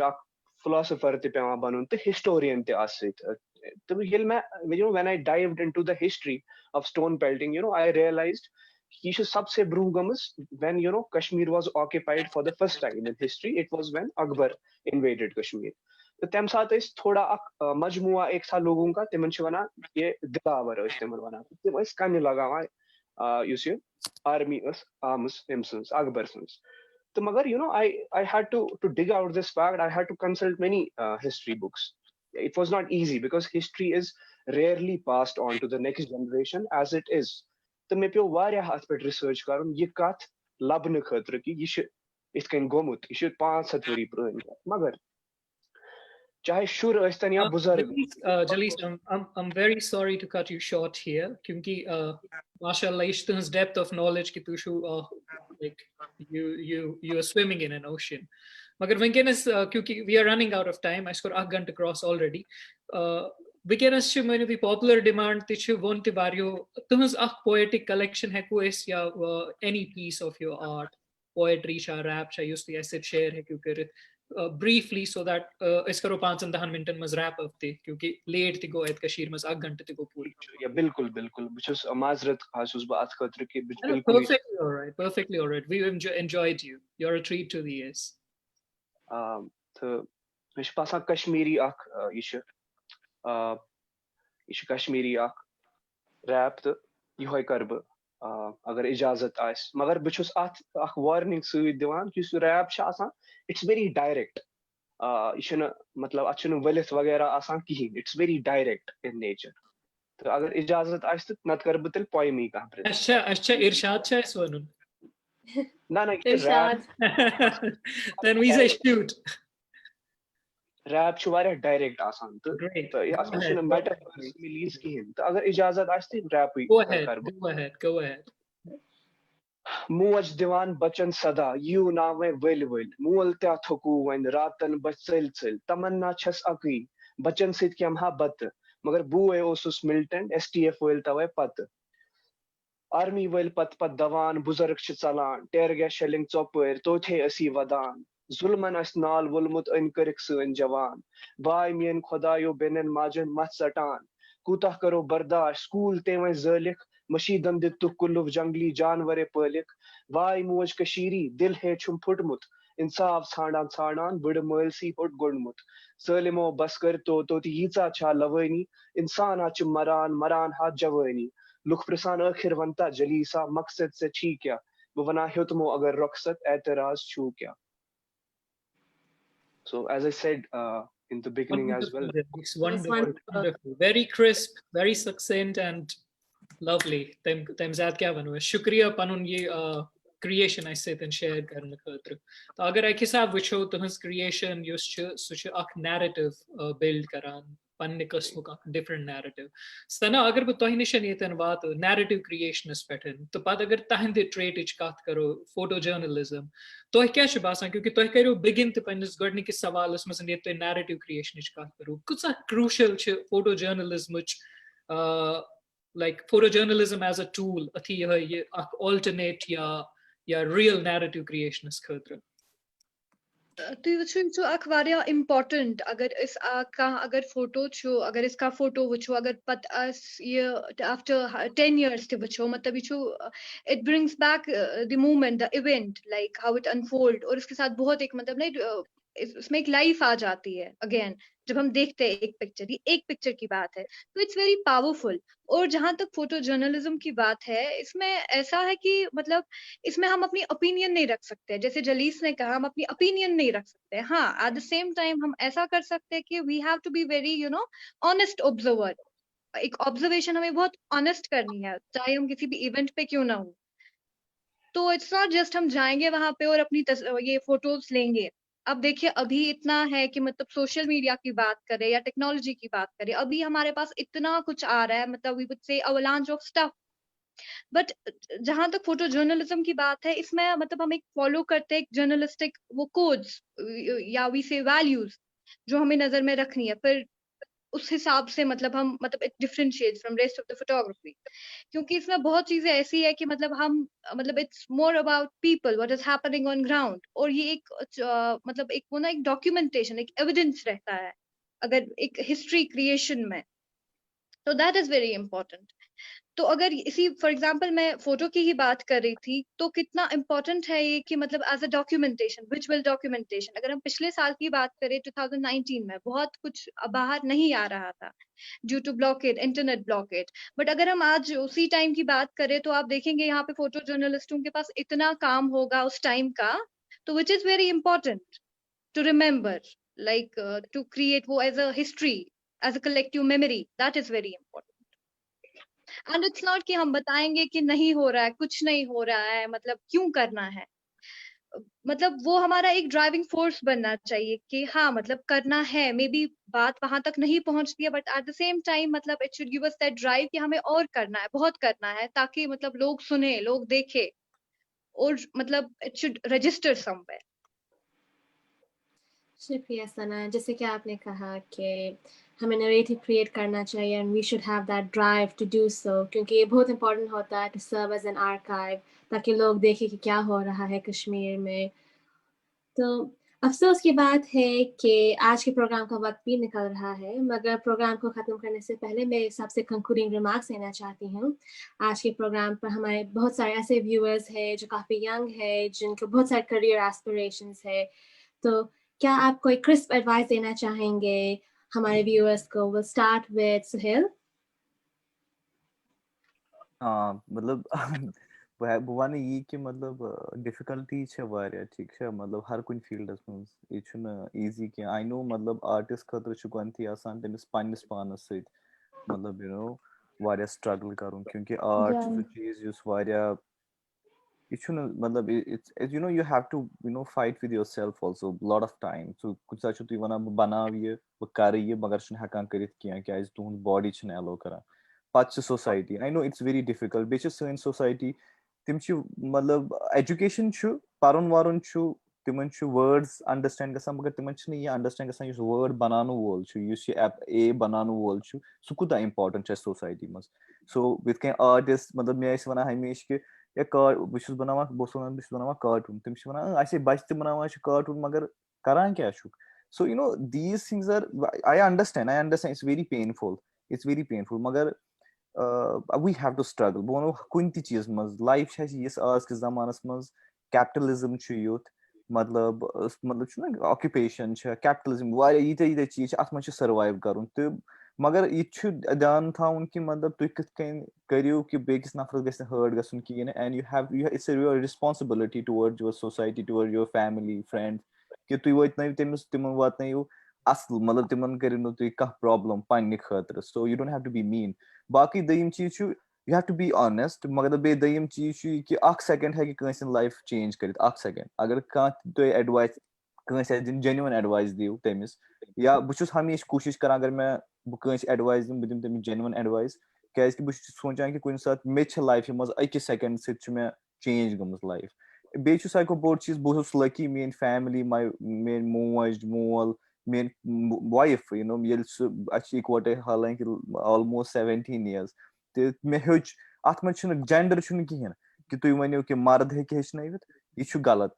फिलोसोफर पेवान बनन तो हिस्टोरियन तो when I dived into the history of stone pelting I realized यह सबसे ब्रूह गमज when Kashmir was occupied for the first time in history it was when Akbar invaded Kashmir तो तम सात थोड़ा मजमुआ एक सा लोगों का तिमन वन ये दिलावर तिमन वन तम कन लगावान आर्मी आमज अम सज अकबर सज तो मगर I had to dig out this fact I had to consult many history books it was not easy because history is rarely passed on to the next generation as it is तो मे पे वारिया अत पे research कर यह कत लबन खतर कि यह इत कन गोमुत यह 500 वरी पुरान मगर चाहे शुर अस्तन या बुजुर्ग Jalees, I'm very sorry to cut you short here क्योंकि माशाल्लाह इस तुहंस depth of knowledge कि तुशु like you are swimming in an ocean मगर वंकनस क्योंकि we are running out of time I score 8 घंटे cross already वंकनस छु मने popular demand तिछु वोन ति वारियो तुहंस poetic collection हेकु एस या any piece of your art poetry शा rap शा युस ति ऐसे share हेकु करित briefly so that इस करो 5-10 मिनटन मज रैप अप थे क्योंकि लेट ति गो एत कशीर मज 8 घंटे ति गो पूरी या बिल्कुल बिल्कुल बिचुस माजरत खासुस बात खतर कि बिल्कुल perfectly all right we enjoyed you you're a treat to the ears तो मे पासा कश्मीरी यह कश्मीरी रैप तो यह कर बह अगर इजाजत आस मगर बहुस अत वार्निंग दिवान कि रैप इट्स वेरी डायरेक्ट यह मतलब अत वलित वगैरह कहें it's very direct in nature तो अगर इजाजत आस तो नत कर बह तेल पोएमी कह अच्छा इरशाद छ इस वनुन ना Irshad then we say shoot wrap वारिया डायरेक्ट आसान तो यह मेटाफर्स मिलीज कहें तो अगर इजाजत आस तो रैप go ahead मोज दिवान बचन सदा यू नावे वल वल मोल त्या थकू वन रातन बचल चल तमन्ना छस अकी बचन सित क्या बत मगर बुए ओसुस मिल्टन STF वल तवे पत आर्मी वल पत पत दवान बुजुर्ग छ चलान टेर गया शेलिंग चौपर तोथे असी वदान जुल्मन अस नाल वोलमुत अन करक सन जवान वाय मियन खुदायो बेनन माजन मत सटान कूता करो बर्दाश्त स्कूल ते वह जलिक मशीदन दित्तु कुल्लुव जंगली जानवरे पलिक वाय मोज कशीरी दिल है छुम फुटमुत इंसाफ छाड़ान छाड़ान बड़ मलसी हुट गुड़मुत सलिमो बस कर तो यीचा छा लवनी इंसान आच मरान मरान हाथ जवानी लुक प्रसान आखिर वंता जलीसा मकसद से छी क्या वो वना हुतमो अगर रुखसत एतराज छू क्या. So as I said in the beginning as well, it's wonderful, wonderful, very crisp, very succinct and lovely. Them ज़्यादा क्या बनूँ? शुक्रिया पनुन ये creation I said and share करने खातिर. तो अगर एक हिसाब विचो तो हंस creation युष्च सुच एक narrative build करान पन्ने कस्मों का different narrative. सना अगर वो तोही निशन ये तन बात narrative creationist पैटर्न तो बाद अगर ताहिंदे trait इच कात करो photojournalism तो क्या शुभासन क्योंकि तो करो begin तो पन्ने गढ़ने के सवाल उसमें से ये तो narrative creation इच कात करो कुछ crucial च photojournalism etch like photojournalism as a tool अथी ये alternate या real narrative creationist खातिर. तो ये जो अखबारिया important अगर इस का अगर फोटो छो अगर इसका फोटो वचो अगर पत अस ये after 10 years के वचो मतलब ये जो it brings back the moment the event like how it unfold और इसके साथ बहुत एक मतलब नहीं इसमें एक लाइफ आ जाती है अगेन जब हम देखते हैं एक पिक्चर की बात है तो इट्स वेरी पावरफुल. और जहां तक फोटो जर्नलिज्म की बात है इसमें ऐसा है कि मतलब इसमें हम अपनी ओपिनियन नहीं रख सकते जैसे जलीस ने कहा हम अपनी ओपिनियन नहीं रख सकते. हाँ एट द सेम टाइम हम ऐसा कर सकते हैं कि we have to be very honest observer. एक ऑब्जर्वेशन हमें बहुत ऑनेस्ट करनी है चाहे हम किसी भी इवेंट पे क्यों ना हो. तो इट्स नॉट जस्ट हम जाएंगे वहां पे और अपनी ये फोटोज लेंगे. अब देखिए अभी इतना है कि मतलब सोशल मीडिया की बात करें या टेक्नोलॉजी की बात करें अभी हमारे पास इतना कुछ आ रहा है मतलब we would say avalanche of stuff. But जहां तक फोटो जर्नलिज्म की बात है इसमें मतलब हम एक फॉलो करते हैं जर्नलिस्टिक वो कोड्स या वी से वैल्यूज जो हमें नजर में रखनी है फिर उस हिसाब से मतलब हम मतलब it differentiates from rest of the photography. क्योंकि इसमें बहुत चीजें ऐसी है कि मतलब हम मतलब it's more about people what is happening on ground और ये एक मतलब एक वो ना एक डॉक्यूमेंटेशन एक एविडेंस रहता है अगर एक हिस्ट्री क्रिएशन में. तो दैट इज वेरी इंपॉर्टेंट. तो अगर इसी फॉर एग्जांपल मैं फोटो की ही बात कर रही थी तो कितना इम्पोर्टेंट है ये कि मतलब as a documentation visual documentation. अगर हम पिछले साल की बात करें 2019 में बहुत कुछ बाहर नहीं आ रहा था due to blockade internet blockade. But अगर हम आज उसी टाइम की बात करें तो आप देखेंगे यहाँ पे फोटो जर्नलिस्टों के पास इतना काम होगा उस टाइम का तो which is very important to remember like to create वो as a history as a collective memory that is very important. And it's not कि हम बताएंगे कि नहीं हो रहा है कुछ नहीं हो रहा है मतलब क्यों करना है मतलब वो हमारा एक ड्राइविंग फोर्स बनना चाहिए कि हाँ मतलब करना है मे बी बात वहां तक नहीं पहुंचती है but at the same time मतलब it should give us that drive कि हमें और करना है बहुत करना है ताकि मतलब लोग सुने लोग देखे और मतलब इट शुड रजिस्टर समवेयर. शुक्रिया सना. जैसे कि आपने कहा कि हमें नरेटिव क्रिएट करना चाहिए and we should have that drive to do so क्योंकि ये बहुत इंपॉर्टेंट होता है to serve as an archive ताकि लोग देखें कि क्या हो रहा है कश्मीर में. तो अफसोस की बात है कि आज के प्रोग्राम का वक्त भी निकल रहा है मगर प्रोग्राम को ख़त्म करने से पहले मैं सबसे कंक्लूडिंग रिमार्क्स देना चाहती हूँ. आज के प्रोग्राम पर हमारे बहुत सारे ऐसे व्यूअर्स हैं जो काफ़ी यंग है जिनको बहुत सारे करियर एस्पिरेशंस है. तो क्या आप कोई क्रिस्प एडवाइस देना चाहेंगे हमारे व्यूअर्स को? Will start with Suhail. हाँ मतलब बुवान ये कि मतलब डिफिकल्टी छे वारिया ठीक है मतलब हर कुछ फील्डस में ये छुना इजी कि आई नो मतलब आर्टिस्ट खतर छु गंती आसान तमिस पानिस पानस सहित मतलब यू नो वारिया स्ट्रगल करूं क्योंकि आर्ट जो चीज युस वारिया ये छुना मतलब it's you know you have to you know fight with yourself also lot of time. सो कुछ छु तु वना बनाव ये वो कर ये मगर छु हकान करित किया क्या इस तुन बॉडी छु एलो करा पच society. I know it's very difficult बे सन सोसाइटी तिम छु मतलब एजुकेशन छु पारुन वारुन छु तिमन छु words understand गसान मगर तिमन छु ये understand गसान युस word बनानु वोल छु युस ये app a बनानु वोल छु सु कुता important छ society मस so with can artist मतलब मैं ऐसे वना हमेश के या कार बिशुस बनावा बोसोन बिशुस बनावा कार्टून तिम छु वना ऐसे बच्चे बनावा छु कार्टून मगर करान क्या छु so you know these things are I understand it's very painful मगर we have to struggle बोनो कुन ती चीज मज life छ इस आज के जमानस मज capitalism छु youth मतलब छु ना occupation छ capitalism वारे ये चीज अत मज survive करूँ तो मगर ये छु ध्यान थाउन कि मतलब तुई कित कन करियो कि बेकिस नफरत गस हर्ट गसन कि and it's your responsibility towards your society towards your family friends कि तुई वत नै तिमस तिमन वत नै असल मतलब तिमन करिनो तुई का प्रॉब्लम पानी खतर so you don't have to be mean बाकी दयिम चीज छु you have to be honest मगर बे दयिम चीज छु कि 1 सेकंड है कि कंस लाइफ चेंज करित 1 सेकंड अगर का तुई एडवाइस कंस जेन्युइन एडवाइस दियो तमिस या बुछुस हमेश कोशिश कर अगर मैं कंस एडवाइस दिम तमिस जेन्युइन एडवाइस कैस कि बुछ सोचान कि कुन साथ मे छ लाइफ मज 1 सेकंड से छु मैं चेंज गमस लाइफ बे छु साइको बोर्ड चीज बहुत लकी मेन फैमिली मेन मोज मोल मेन वाइफ यू नो ये अच्छी इकवटे हालांकि ऑलमोस्ट 17 इयर्स ते मे हेच अत मज जेंडर छु कहीं कि तुम वनो कि मर्द हे हेचनवित यह गलत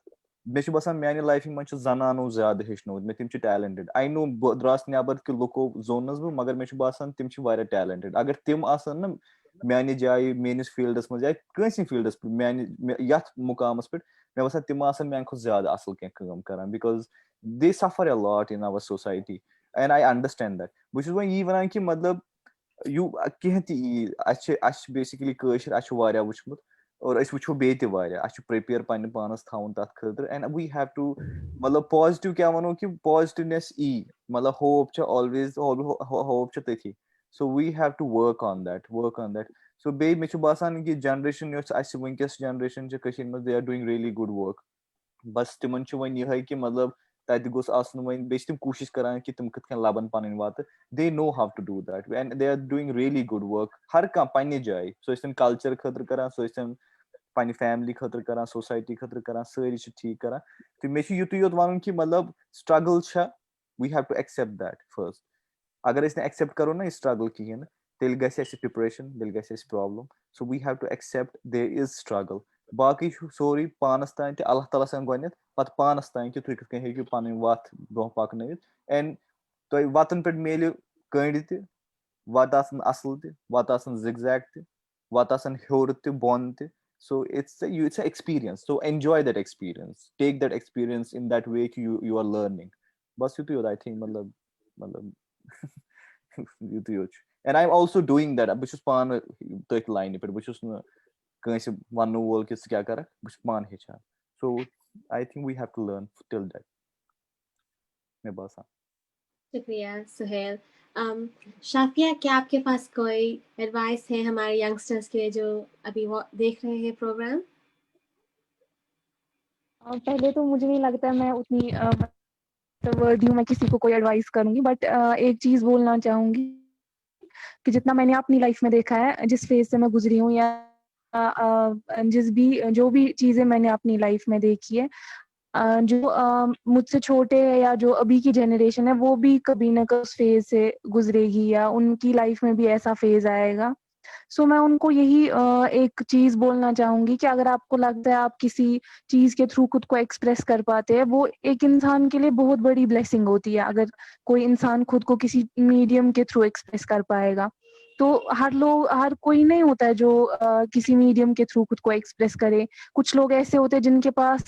मे बसान मानी लाइफ मज जनानो ज्यादा हेचनोत मे तिम टैलेंटेड आई नो बह द्रास नबर कि लुको जोनस बह मगर मे बसान तिम टैलेंटेड अगर तिम आसन न मानी जाय मेनिस फील्डस मज या कंसी फील्डस पे यथ मुकामस पे मे बसान तिम आसन मानी खुद ज्यादा असल कम करान because they suffer a lot in our society and I understand that which is why यी वनान कि मतलब you कहीं ती basically कशर अच्छ वारिया वुचमुत और अस वुचो बे ते वारिया अच्छ प्रिपेयर पन्ने पानस थाउन तथ खतर and we have to मतलब पॉजिटिव क्या वनो कि पॉजिटिवनेस मतलब होप छ always होप छ तथी so we have to work on that so बे मे बासान कि जनरेशन यस अस वंकस जनरेशन छ कशिन में they are doing really good work बस तिमन छ वन यह कि मतलब तत गोस आसन वन बेस तिम कोशिश करान कि तिम कित कन लबन पन वात they know how to do that and they are doing really good work हर का पन्ने जाय सो इस कल्चर खतर करान सो इस पन्ने फैमिली खतर करान सोसाइटी खतर करान सारी छ ठीक करान तो मे छ युत योत वनुन कि मतलब स्ट्रगल छ we have to accept that first अगर इस एक्सेप्ट करो ना स्ट्रगल कहीं तेल गसे डिप्रेशन तेल गसे problem so we have to accept there is struggle बाकी सोरी पानस तान ते अल्लाह ताला सन गनित पत पानस तान कि तुई कित कन हेकि पन वत ब्रो पकनवित एंड तुई वतन पे मेल कंड ते वत आसन असल ते वत आसन जिगजैग ते वत आसन हेर ते बोन ते so it's a experience so enjoy that experience take that experience in that way you are learning बस युत I think मतलब युत and I'm also doing that bus pan तथ लाइन पे बस कंस वन वोल कि क्या कर बस पान हेचान so I think we have to learn till that मे बासान शुक्रिया सुहेल शाफिया क्या आपके पास कोई एडवाइस है हमारे यंगस्टर्स के जो अभी वो देख रहे हैं प्रोग्राम पहले तो मुझे नहीं लगता है मैं उतनी वर्दी हूँ मैं किसी को कोई एडवाइस करूंगी बट एक चीज बोलना चाहूंगी कि जितना मैंने अपनी लाइफ में देखा है जिस फेज से मैं गुजरी हूँ या जो भी चीजें मैंने अपनी लाइफ में देखी है जो मुझसे छोटे है या जो अभी की जनरेशन है वो भी कभी ना कभी उस फेज से गुजरेगी या उनकी लाइफ में भी ऐसा फेज आएगा सो मैं उनको यही एक चीज बोलना चाहूंगी कि अगर आपको लगता है आप किसी चीज के थ्रू खुद को एक्सप्रेस कर पाते हैं वो एक इंसान के लिए बहुत बड़ी ब्लेसिंग होती है अगर कोई इंसान खुद को किसी मीडियम के थ्रू एक्सप्रेस कर पाएगा तो हर कोई नहीं होता है जो किसी मीडियम के थ्रू खुद को एक्सप्रेस करे कुछ लोग ऐसे होते हैं जिनके पास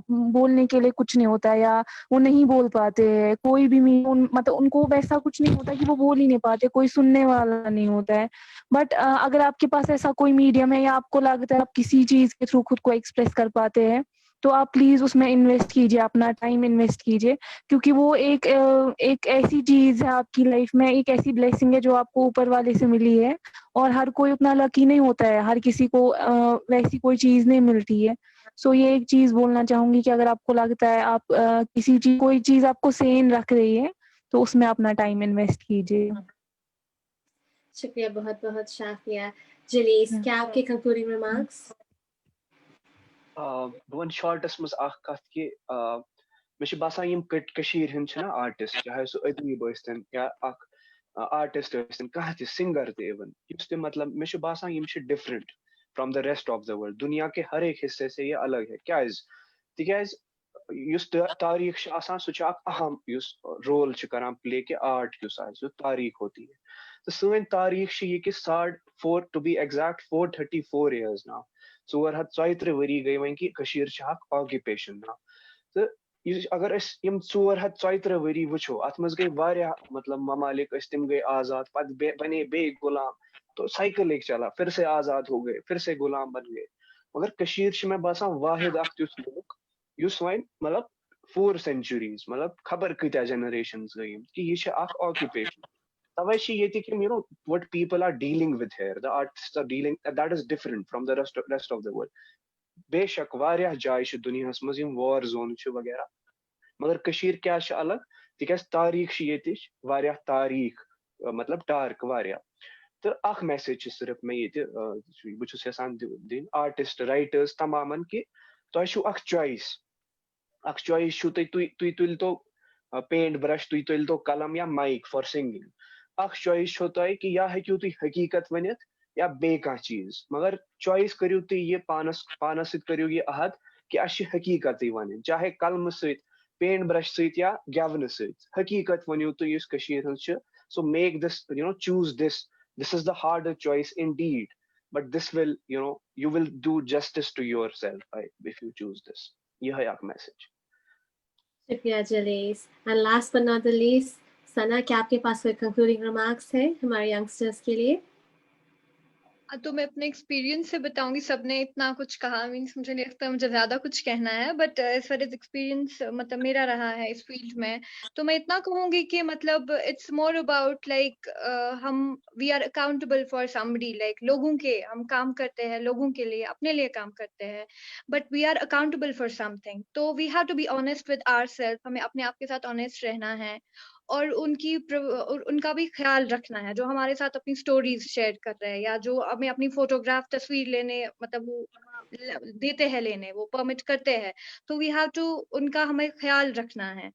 बोलने के लिए कुछ नहीं होता है या वो नहीं बोल पाते हैं कोई भी मतलब उनको वैसा कुछ नहीं होता कि वो बोल ही नहीं पाते कोई सुनने वाला नहीं होता है बट अगर आपके पास ऐसा कोई मीडियम है या आपको लगता है आप किसी चीज के थ्रू खुद को एक्सप्रेस कर पाते हैं तो आप प्लीज उसमें इन्वेस्ट कीजिए अपना टाइम इन्वेस्ट कीजिए क्योंकि वो एक ऐसी चीज है आपकी लाइफ में एक ऐसी ब्लेसिंग है जो आपको ऊपर वाले से मिली है और हर कोई उतना लकी नहीं होता है हर किसी को वैसी कोई चीज नहीं मिलती है सो ये एक चीज बोलना चाहूंगी कि अगर आपको लगता है आप कोई चीज आपको सेन रख रही है तो उसमें अपना टाइम इन्वेस्ट कीजिए शुक्रिया बहुत बहुत शाफिया जलीस क्या आपके कंक्लूडिंग रिमार्क्स बह वन शॉर्टस मज अख कथ कि मे बासान यम कशीर हिंद छना आर्टिस्ट चाहे सो अदीब सन या अख आर्टिस्ट सन कह त सिंगर त इवन युस ते मतलब मे बासान यम different from the rest of the world दुनिया के हर एक हिस्से से ये अलग है क्या तिकाज युस तारीख सह अहम युस रोल करान प्ले कि आर्ट कुस आए तारीख होती है तो सन तारीख ये कि 4.5 to be exact 434 years now 434 वरी गई वन कि ऑक्यूपेशन ना तो अगर यम 434 वरी वो अत मज गई वारिया मतलब ममालिक तम गई आजाद पे बने बे गुलाम तो साइकिल एक चला फिर से आजाद हो गए फिर से गुलाम बन गए मगर कशीर मैं बासान वाहिद अख तुथ मुल्क युस वन मतलब 4 सेंचुरीज मतलब खबर कत्या जनरेशंस गई कि यह ऑक्यूपेशन तवे ये you know what people are dealing with here the artists are dealing that is different from the rest of the world बेशक वारिया जाय दुनियास मज वॉर जोन वगैरह मगर कशीर क्या अलग तिकाज तारीख ये वारिया तारीख मतलब डार्क वारिया तो अख मैसेज सिर्फ मैं ये बहुत यसान दिन आर्टिस्ट राइटर्स तमामन कि तुम अख चॉइस तुई तुल तो पेंट ब्रश तुई तुल तो कलम या माइक फॉर सिंगिंग अख चॉइस तुम कि या हेकू तुई हकीकत वनित या बे कह चीज मगर चॉइस करू तुई ये पानस पानस करू ये अहद कि अश हकीकत वन चाहे कलम सत पेंट ब्रश सत या गेवन सत हकीकत वनियो तुई इस कशीर हंस so make this you know choose this is the harder choice indeed but this will you will do justice to yourself if you choose this यह है एक मैसेज शुक्रिया Jalees and last but not the least Sana क्या आपके पास कोई concluding remarks है हमारे youngsters के लिए तो मैं अपने एक्सपीरियंस से बताऊंगी सबने इतना कुछ कहा मीन्स मुझे नहीं लगता मुझे ज्यादा कुछ कहना है but as far as experience मतलब मेरा रहा है इस फील्ड में तो मैं इतना कहूंगी कि मतलब इट्स मोर अबाउट लाइक हम we are accountable for somebody like लोगों के हम काम करते हैं लोगों के लिए अपने लिए काम करते हैं but we are accountable for something तो we have to be honest with ourselves हमें अपने आप के साथ ऑनेस्ट रहना है और उनका भी ख्याल रखना है जो हमारे साथ अपनी स्टोरीज शेयर कर रहे हैं या जो हमें अपनी फोटोग्राफ तस्वीर लेने मतलब वो देते हैं लेने वो परमिट करते हैं तो वी हैव टू उनका हमें ख्याल रखना है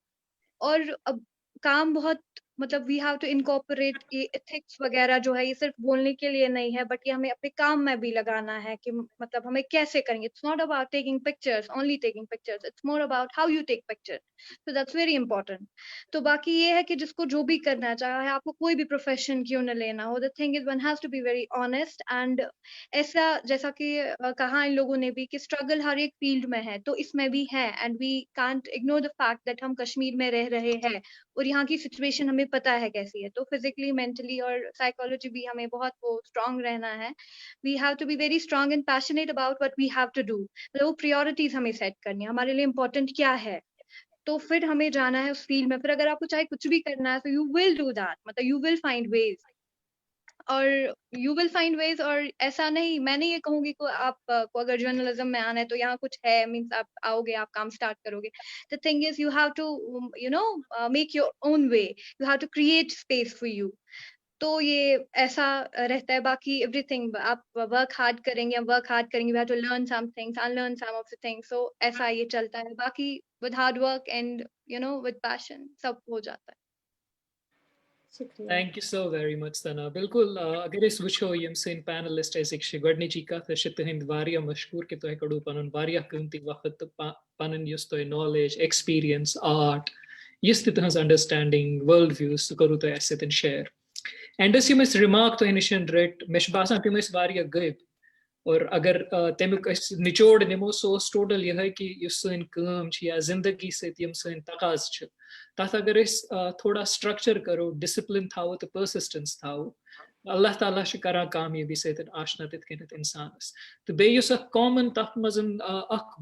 और अब काम बहुत मतलब वी हैव टू इनकॉर्पोरेट ये एथिक्स वगैरह जो है ये सिर्फ बोलने के लिए नहीं है बट ये हमें अपने काम में भी लगाना है कि मतलब हमें कैसे करेंगे it's not about taking pictures only taking pictures it's more about how you take picture so that's very important तो बाकी ये है कि जिसको जो भी करना है चाहे आपको कोई भी प्रोफेशन क्यों न लेना हो the thing is one has to be very honest and ऐसा जैसा कि कहा इन लोगों ने भी कि स्ट्रगल हर एक फील्ड में है तो इसमें भी है and we can't ignore the fact that हम कश्मीर में रह रहे हैं और यहाँ की सिचुएशन हमें पता है कैसी है तो फिजिकली मेंटली और साइकोलॉजी भी हमें बहुत वो स्ट्रांग रहना है we have to be very strong and passionate about what we have to do मतलब वो प्रायोरिटीज हमें सेट करनी है हमारे लिए इम्पोर्टेंट क्या है तो फिर हमें जाना है उस फील्ड में फिर अगर आपको चाहे कुछ भी करना है तो यू विल डू दैट मतलब यू विल फाइंड वेज और यू विल फाइंड वेज और ऐसा नहीं मैं नहीं ये कहूंगी कि आप को अगर जर्नलिज्म में आना है तो यहाँ कुछ है मीन्स आप आओगे आप काम स्टार्ट करोगे the thing is you have to you know make your own way you have to create space for you तो ये ऐसा रहता है बाकी एवरीथिंग आप वर्क हार्ड करेंगे we have to learn some things unlearn some of the things so ऐसा ये चलता है बाकी with hard work and you know with passion सब हो जाता है Thank you so very much, Sana. बिल्कुल अगर इस वुचो यम सेन पैनलिस्ट ऐसे कि गडनी का तशत हिंद वारिया मशहूर के तो कड़ू पन वारिया कीमती वक्त पन युस तो नॉलेज एक्सपीरियंस आर्ट युस तहज अंडरस्टैंडिंग वर्ल्ड व्यूज सह करू तो अस शेयर एंड यम रिमार्क तो निशन रट मे बासान तम वारिया गब और अगर तमुक निचोड़ निमो सो टोटल यह कि सन काम या जिंदगी सम सन तकाज तथ अगर थोड़ा स्ट्रक्चर करो डिसिप्लिन थो तो पर्सिस्टेंस थो अल्लाह ताला करान कामयाबी सत आशना तथ इंसानस तो बेस कॉमन तथ मज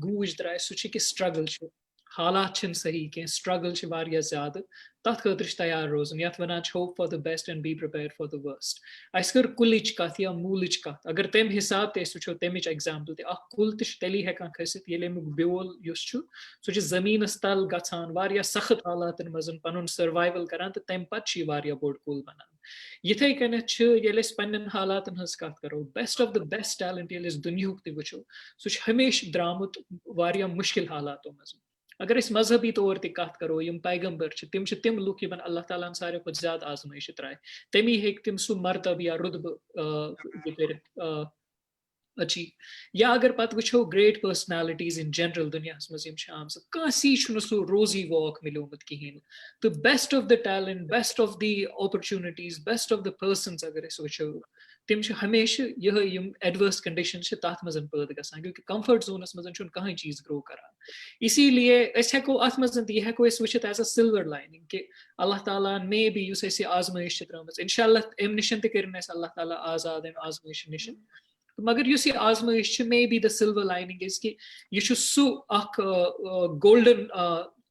गूज द्राय सह कि स्ट्रगल हालात सही कह स्ट्रगल ज्यादा तथ खतर तैयार रोजन ये वन hope for the best and be prepare for the worst अस कर कुलिच कत या मूलिच कत अगर तम हिसाब वो तमिच एग्जाम्पल कुल तेली हेकान खसित ये अमुक ब्योल सह जमीनस तल गसान सख्त हालातन मज पन सर्वाइवल करान तो तम पे बोड़ कुल बनान यिथै कन्नै छ येले अस पन्नन हालातन हंस कत करो best of the best talent येले अस दुनियुक ते वुचो सु छ हमेशा द्रामुत वारिया मुश्किल हालातों मज अगर अस मजहबी तौर ते कत करो यम पैगंबर छ तिम लुक यमन अल्लाह ताला सारे खुद ज्यादा आजमाइश त्राय तमी हेक तिम सु मर्तब या रुतब ये कर अच्छी या अगर पत वुचो ग्रेट पर्सनालिटीज इन जनरल दुनिया मज आम कासी सो रोजी वॉक मिलोमुत कहें तो best of the talent best of the opportunities best of the persons अगर वुचो तिम हमेशा यह एडवर्स कंडीशन तथ मज पैदा गसान क्योंकि कंफर्ट जोनस मज कहीं चीज ग्रो करान इसीलिए हेको अत मज हेको वुचित एज अ सिल्वर लाइनिंग कि अल्लाह ताला मे बी युस आजमाइश त्रमज इंशाल्लाह अम निश कर अल्लाह ताला आजाद अम आजमाइश निश मगर युस ये आजमाइश may be the silver lining is कि यह सु गोल्डन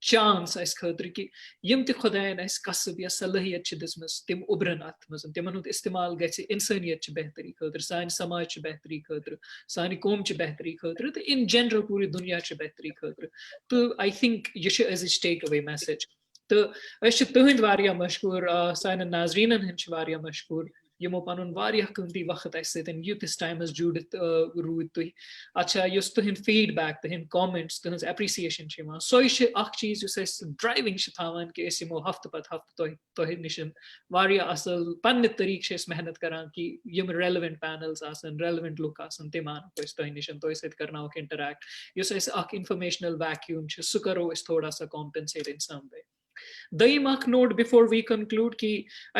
चांस अस खतर कि यम त खुदायन अस कसब या सलाहियत दिसमस तिम उभरन अत मज तिमन हुंद इस्तेमाल गछि इंसानियत बेहतरी खतर सान समाज बेहतरी खतर सानि कौम बेहतरी खतर तो इन जनरल पूरी दुनिया बेहतरी खतर तो आई थिंक यह अजिच टेक अवे मैसेज तो अस तुहंद वारिया मशहूर सान नाजरीनन हंद वारिया मशहूर यमो पनुन वारिया कीमती वक्त यूतिस टाइमस जुड़ित रूद तुह अच्छा युस तुहंद फीडबैक तुहंद कमेंट्स तुहंज एप्रिसिएशन सो चीज युस ड्राइविंग थावान कि यमो हफ्त पत हफ्त तुह निश वारिया असल पन्ने तरीके मेहनत करान कि यम रेलेवेंट पैनल्स आसन रेलेवेंट लुक आसन तिम आनो तुह निश तुह सत करनावक इंटरैक्ट युस इंफॉर्मेशनल वैक्यूम सह करो थोड़ा सा कॉम्पेंसेट इन सम वे दयीम नोट बिफोर वी कंक्लूड कि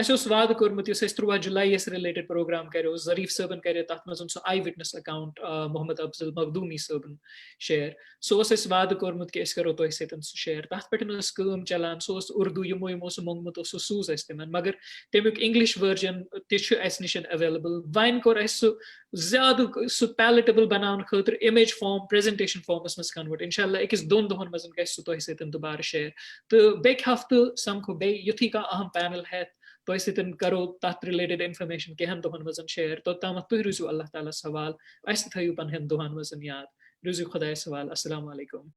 अस वाद कोर्मुत 13 जुलाई रिलेटेड प्रोग्राम करो जरीफ सबन कर तथ मज सो आई विटनेस अकाउंट मोहम्मद अफजल मखदूमी सबन शेयर सो वाद कोर्मुत कि करो तुह सतन सह शेयर तथ पे चलान सो उर्दू यमो यमो सह मोंगमुत सह सूज तिमन मगर तमिक इंग्लिश वर्जन तस निश अवेलेबल वन कोर ज्यादा सह पैलेटेबल बनाने खतर इमेज फॉर्म प्रेजेंटेशन फॉर्मस मज कन्वर्ट इंशाल्लाह अकिस दोन दोहन मज गह तुह सतन दोबारा शेयर तो बेक हफ्त समखो बे युथी का अहम पैनल है तुह सतन करो तथ रिलेटेड इन्फॉर्मेशन कहन दोहन मज शेयर तोतम तुह रूजू अल्लाह ताला सवाल अस थयू पन दोहन मज याद रूजू खुदा सवाल अस्सलाम वालेकुम।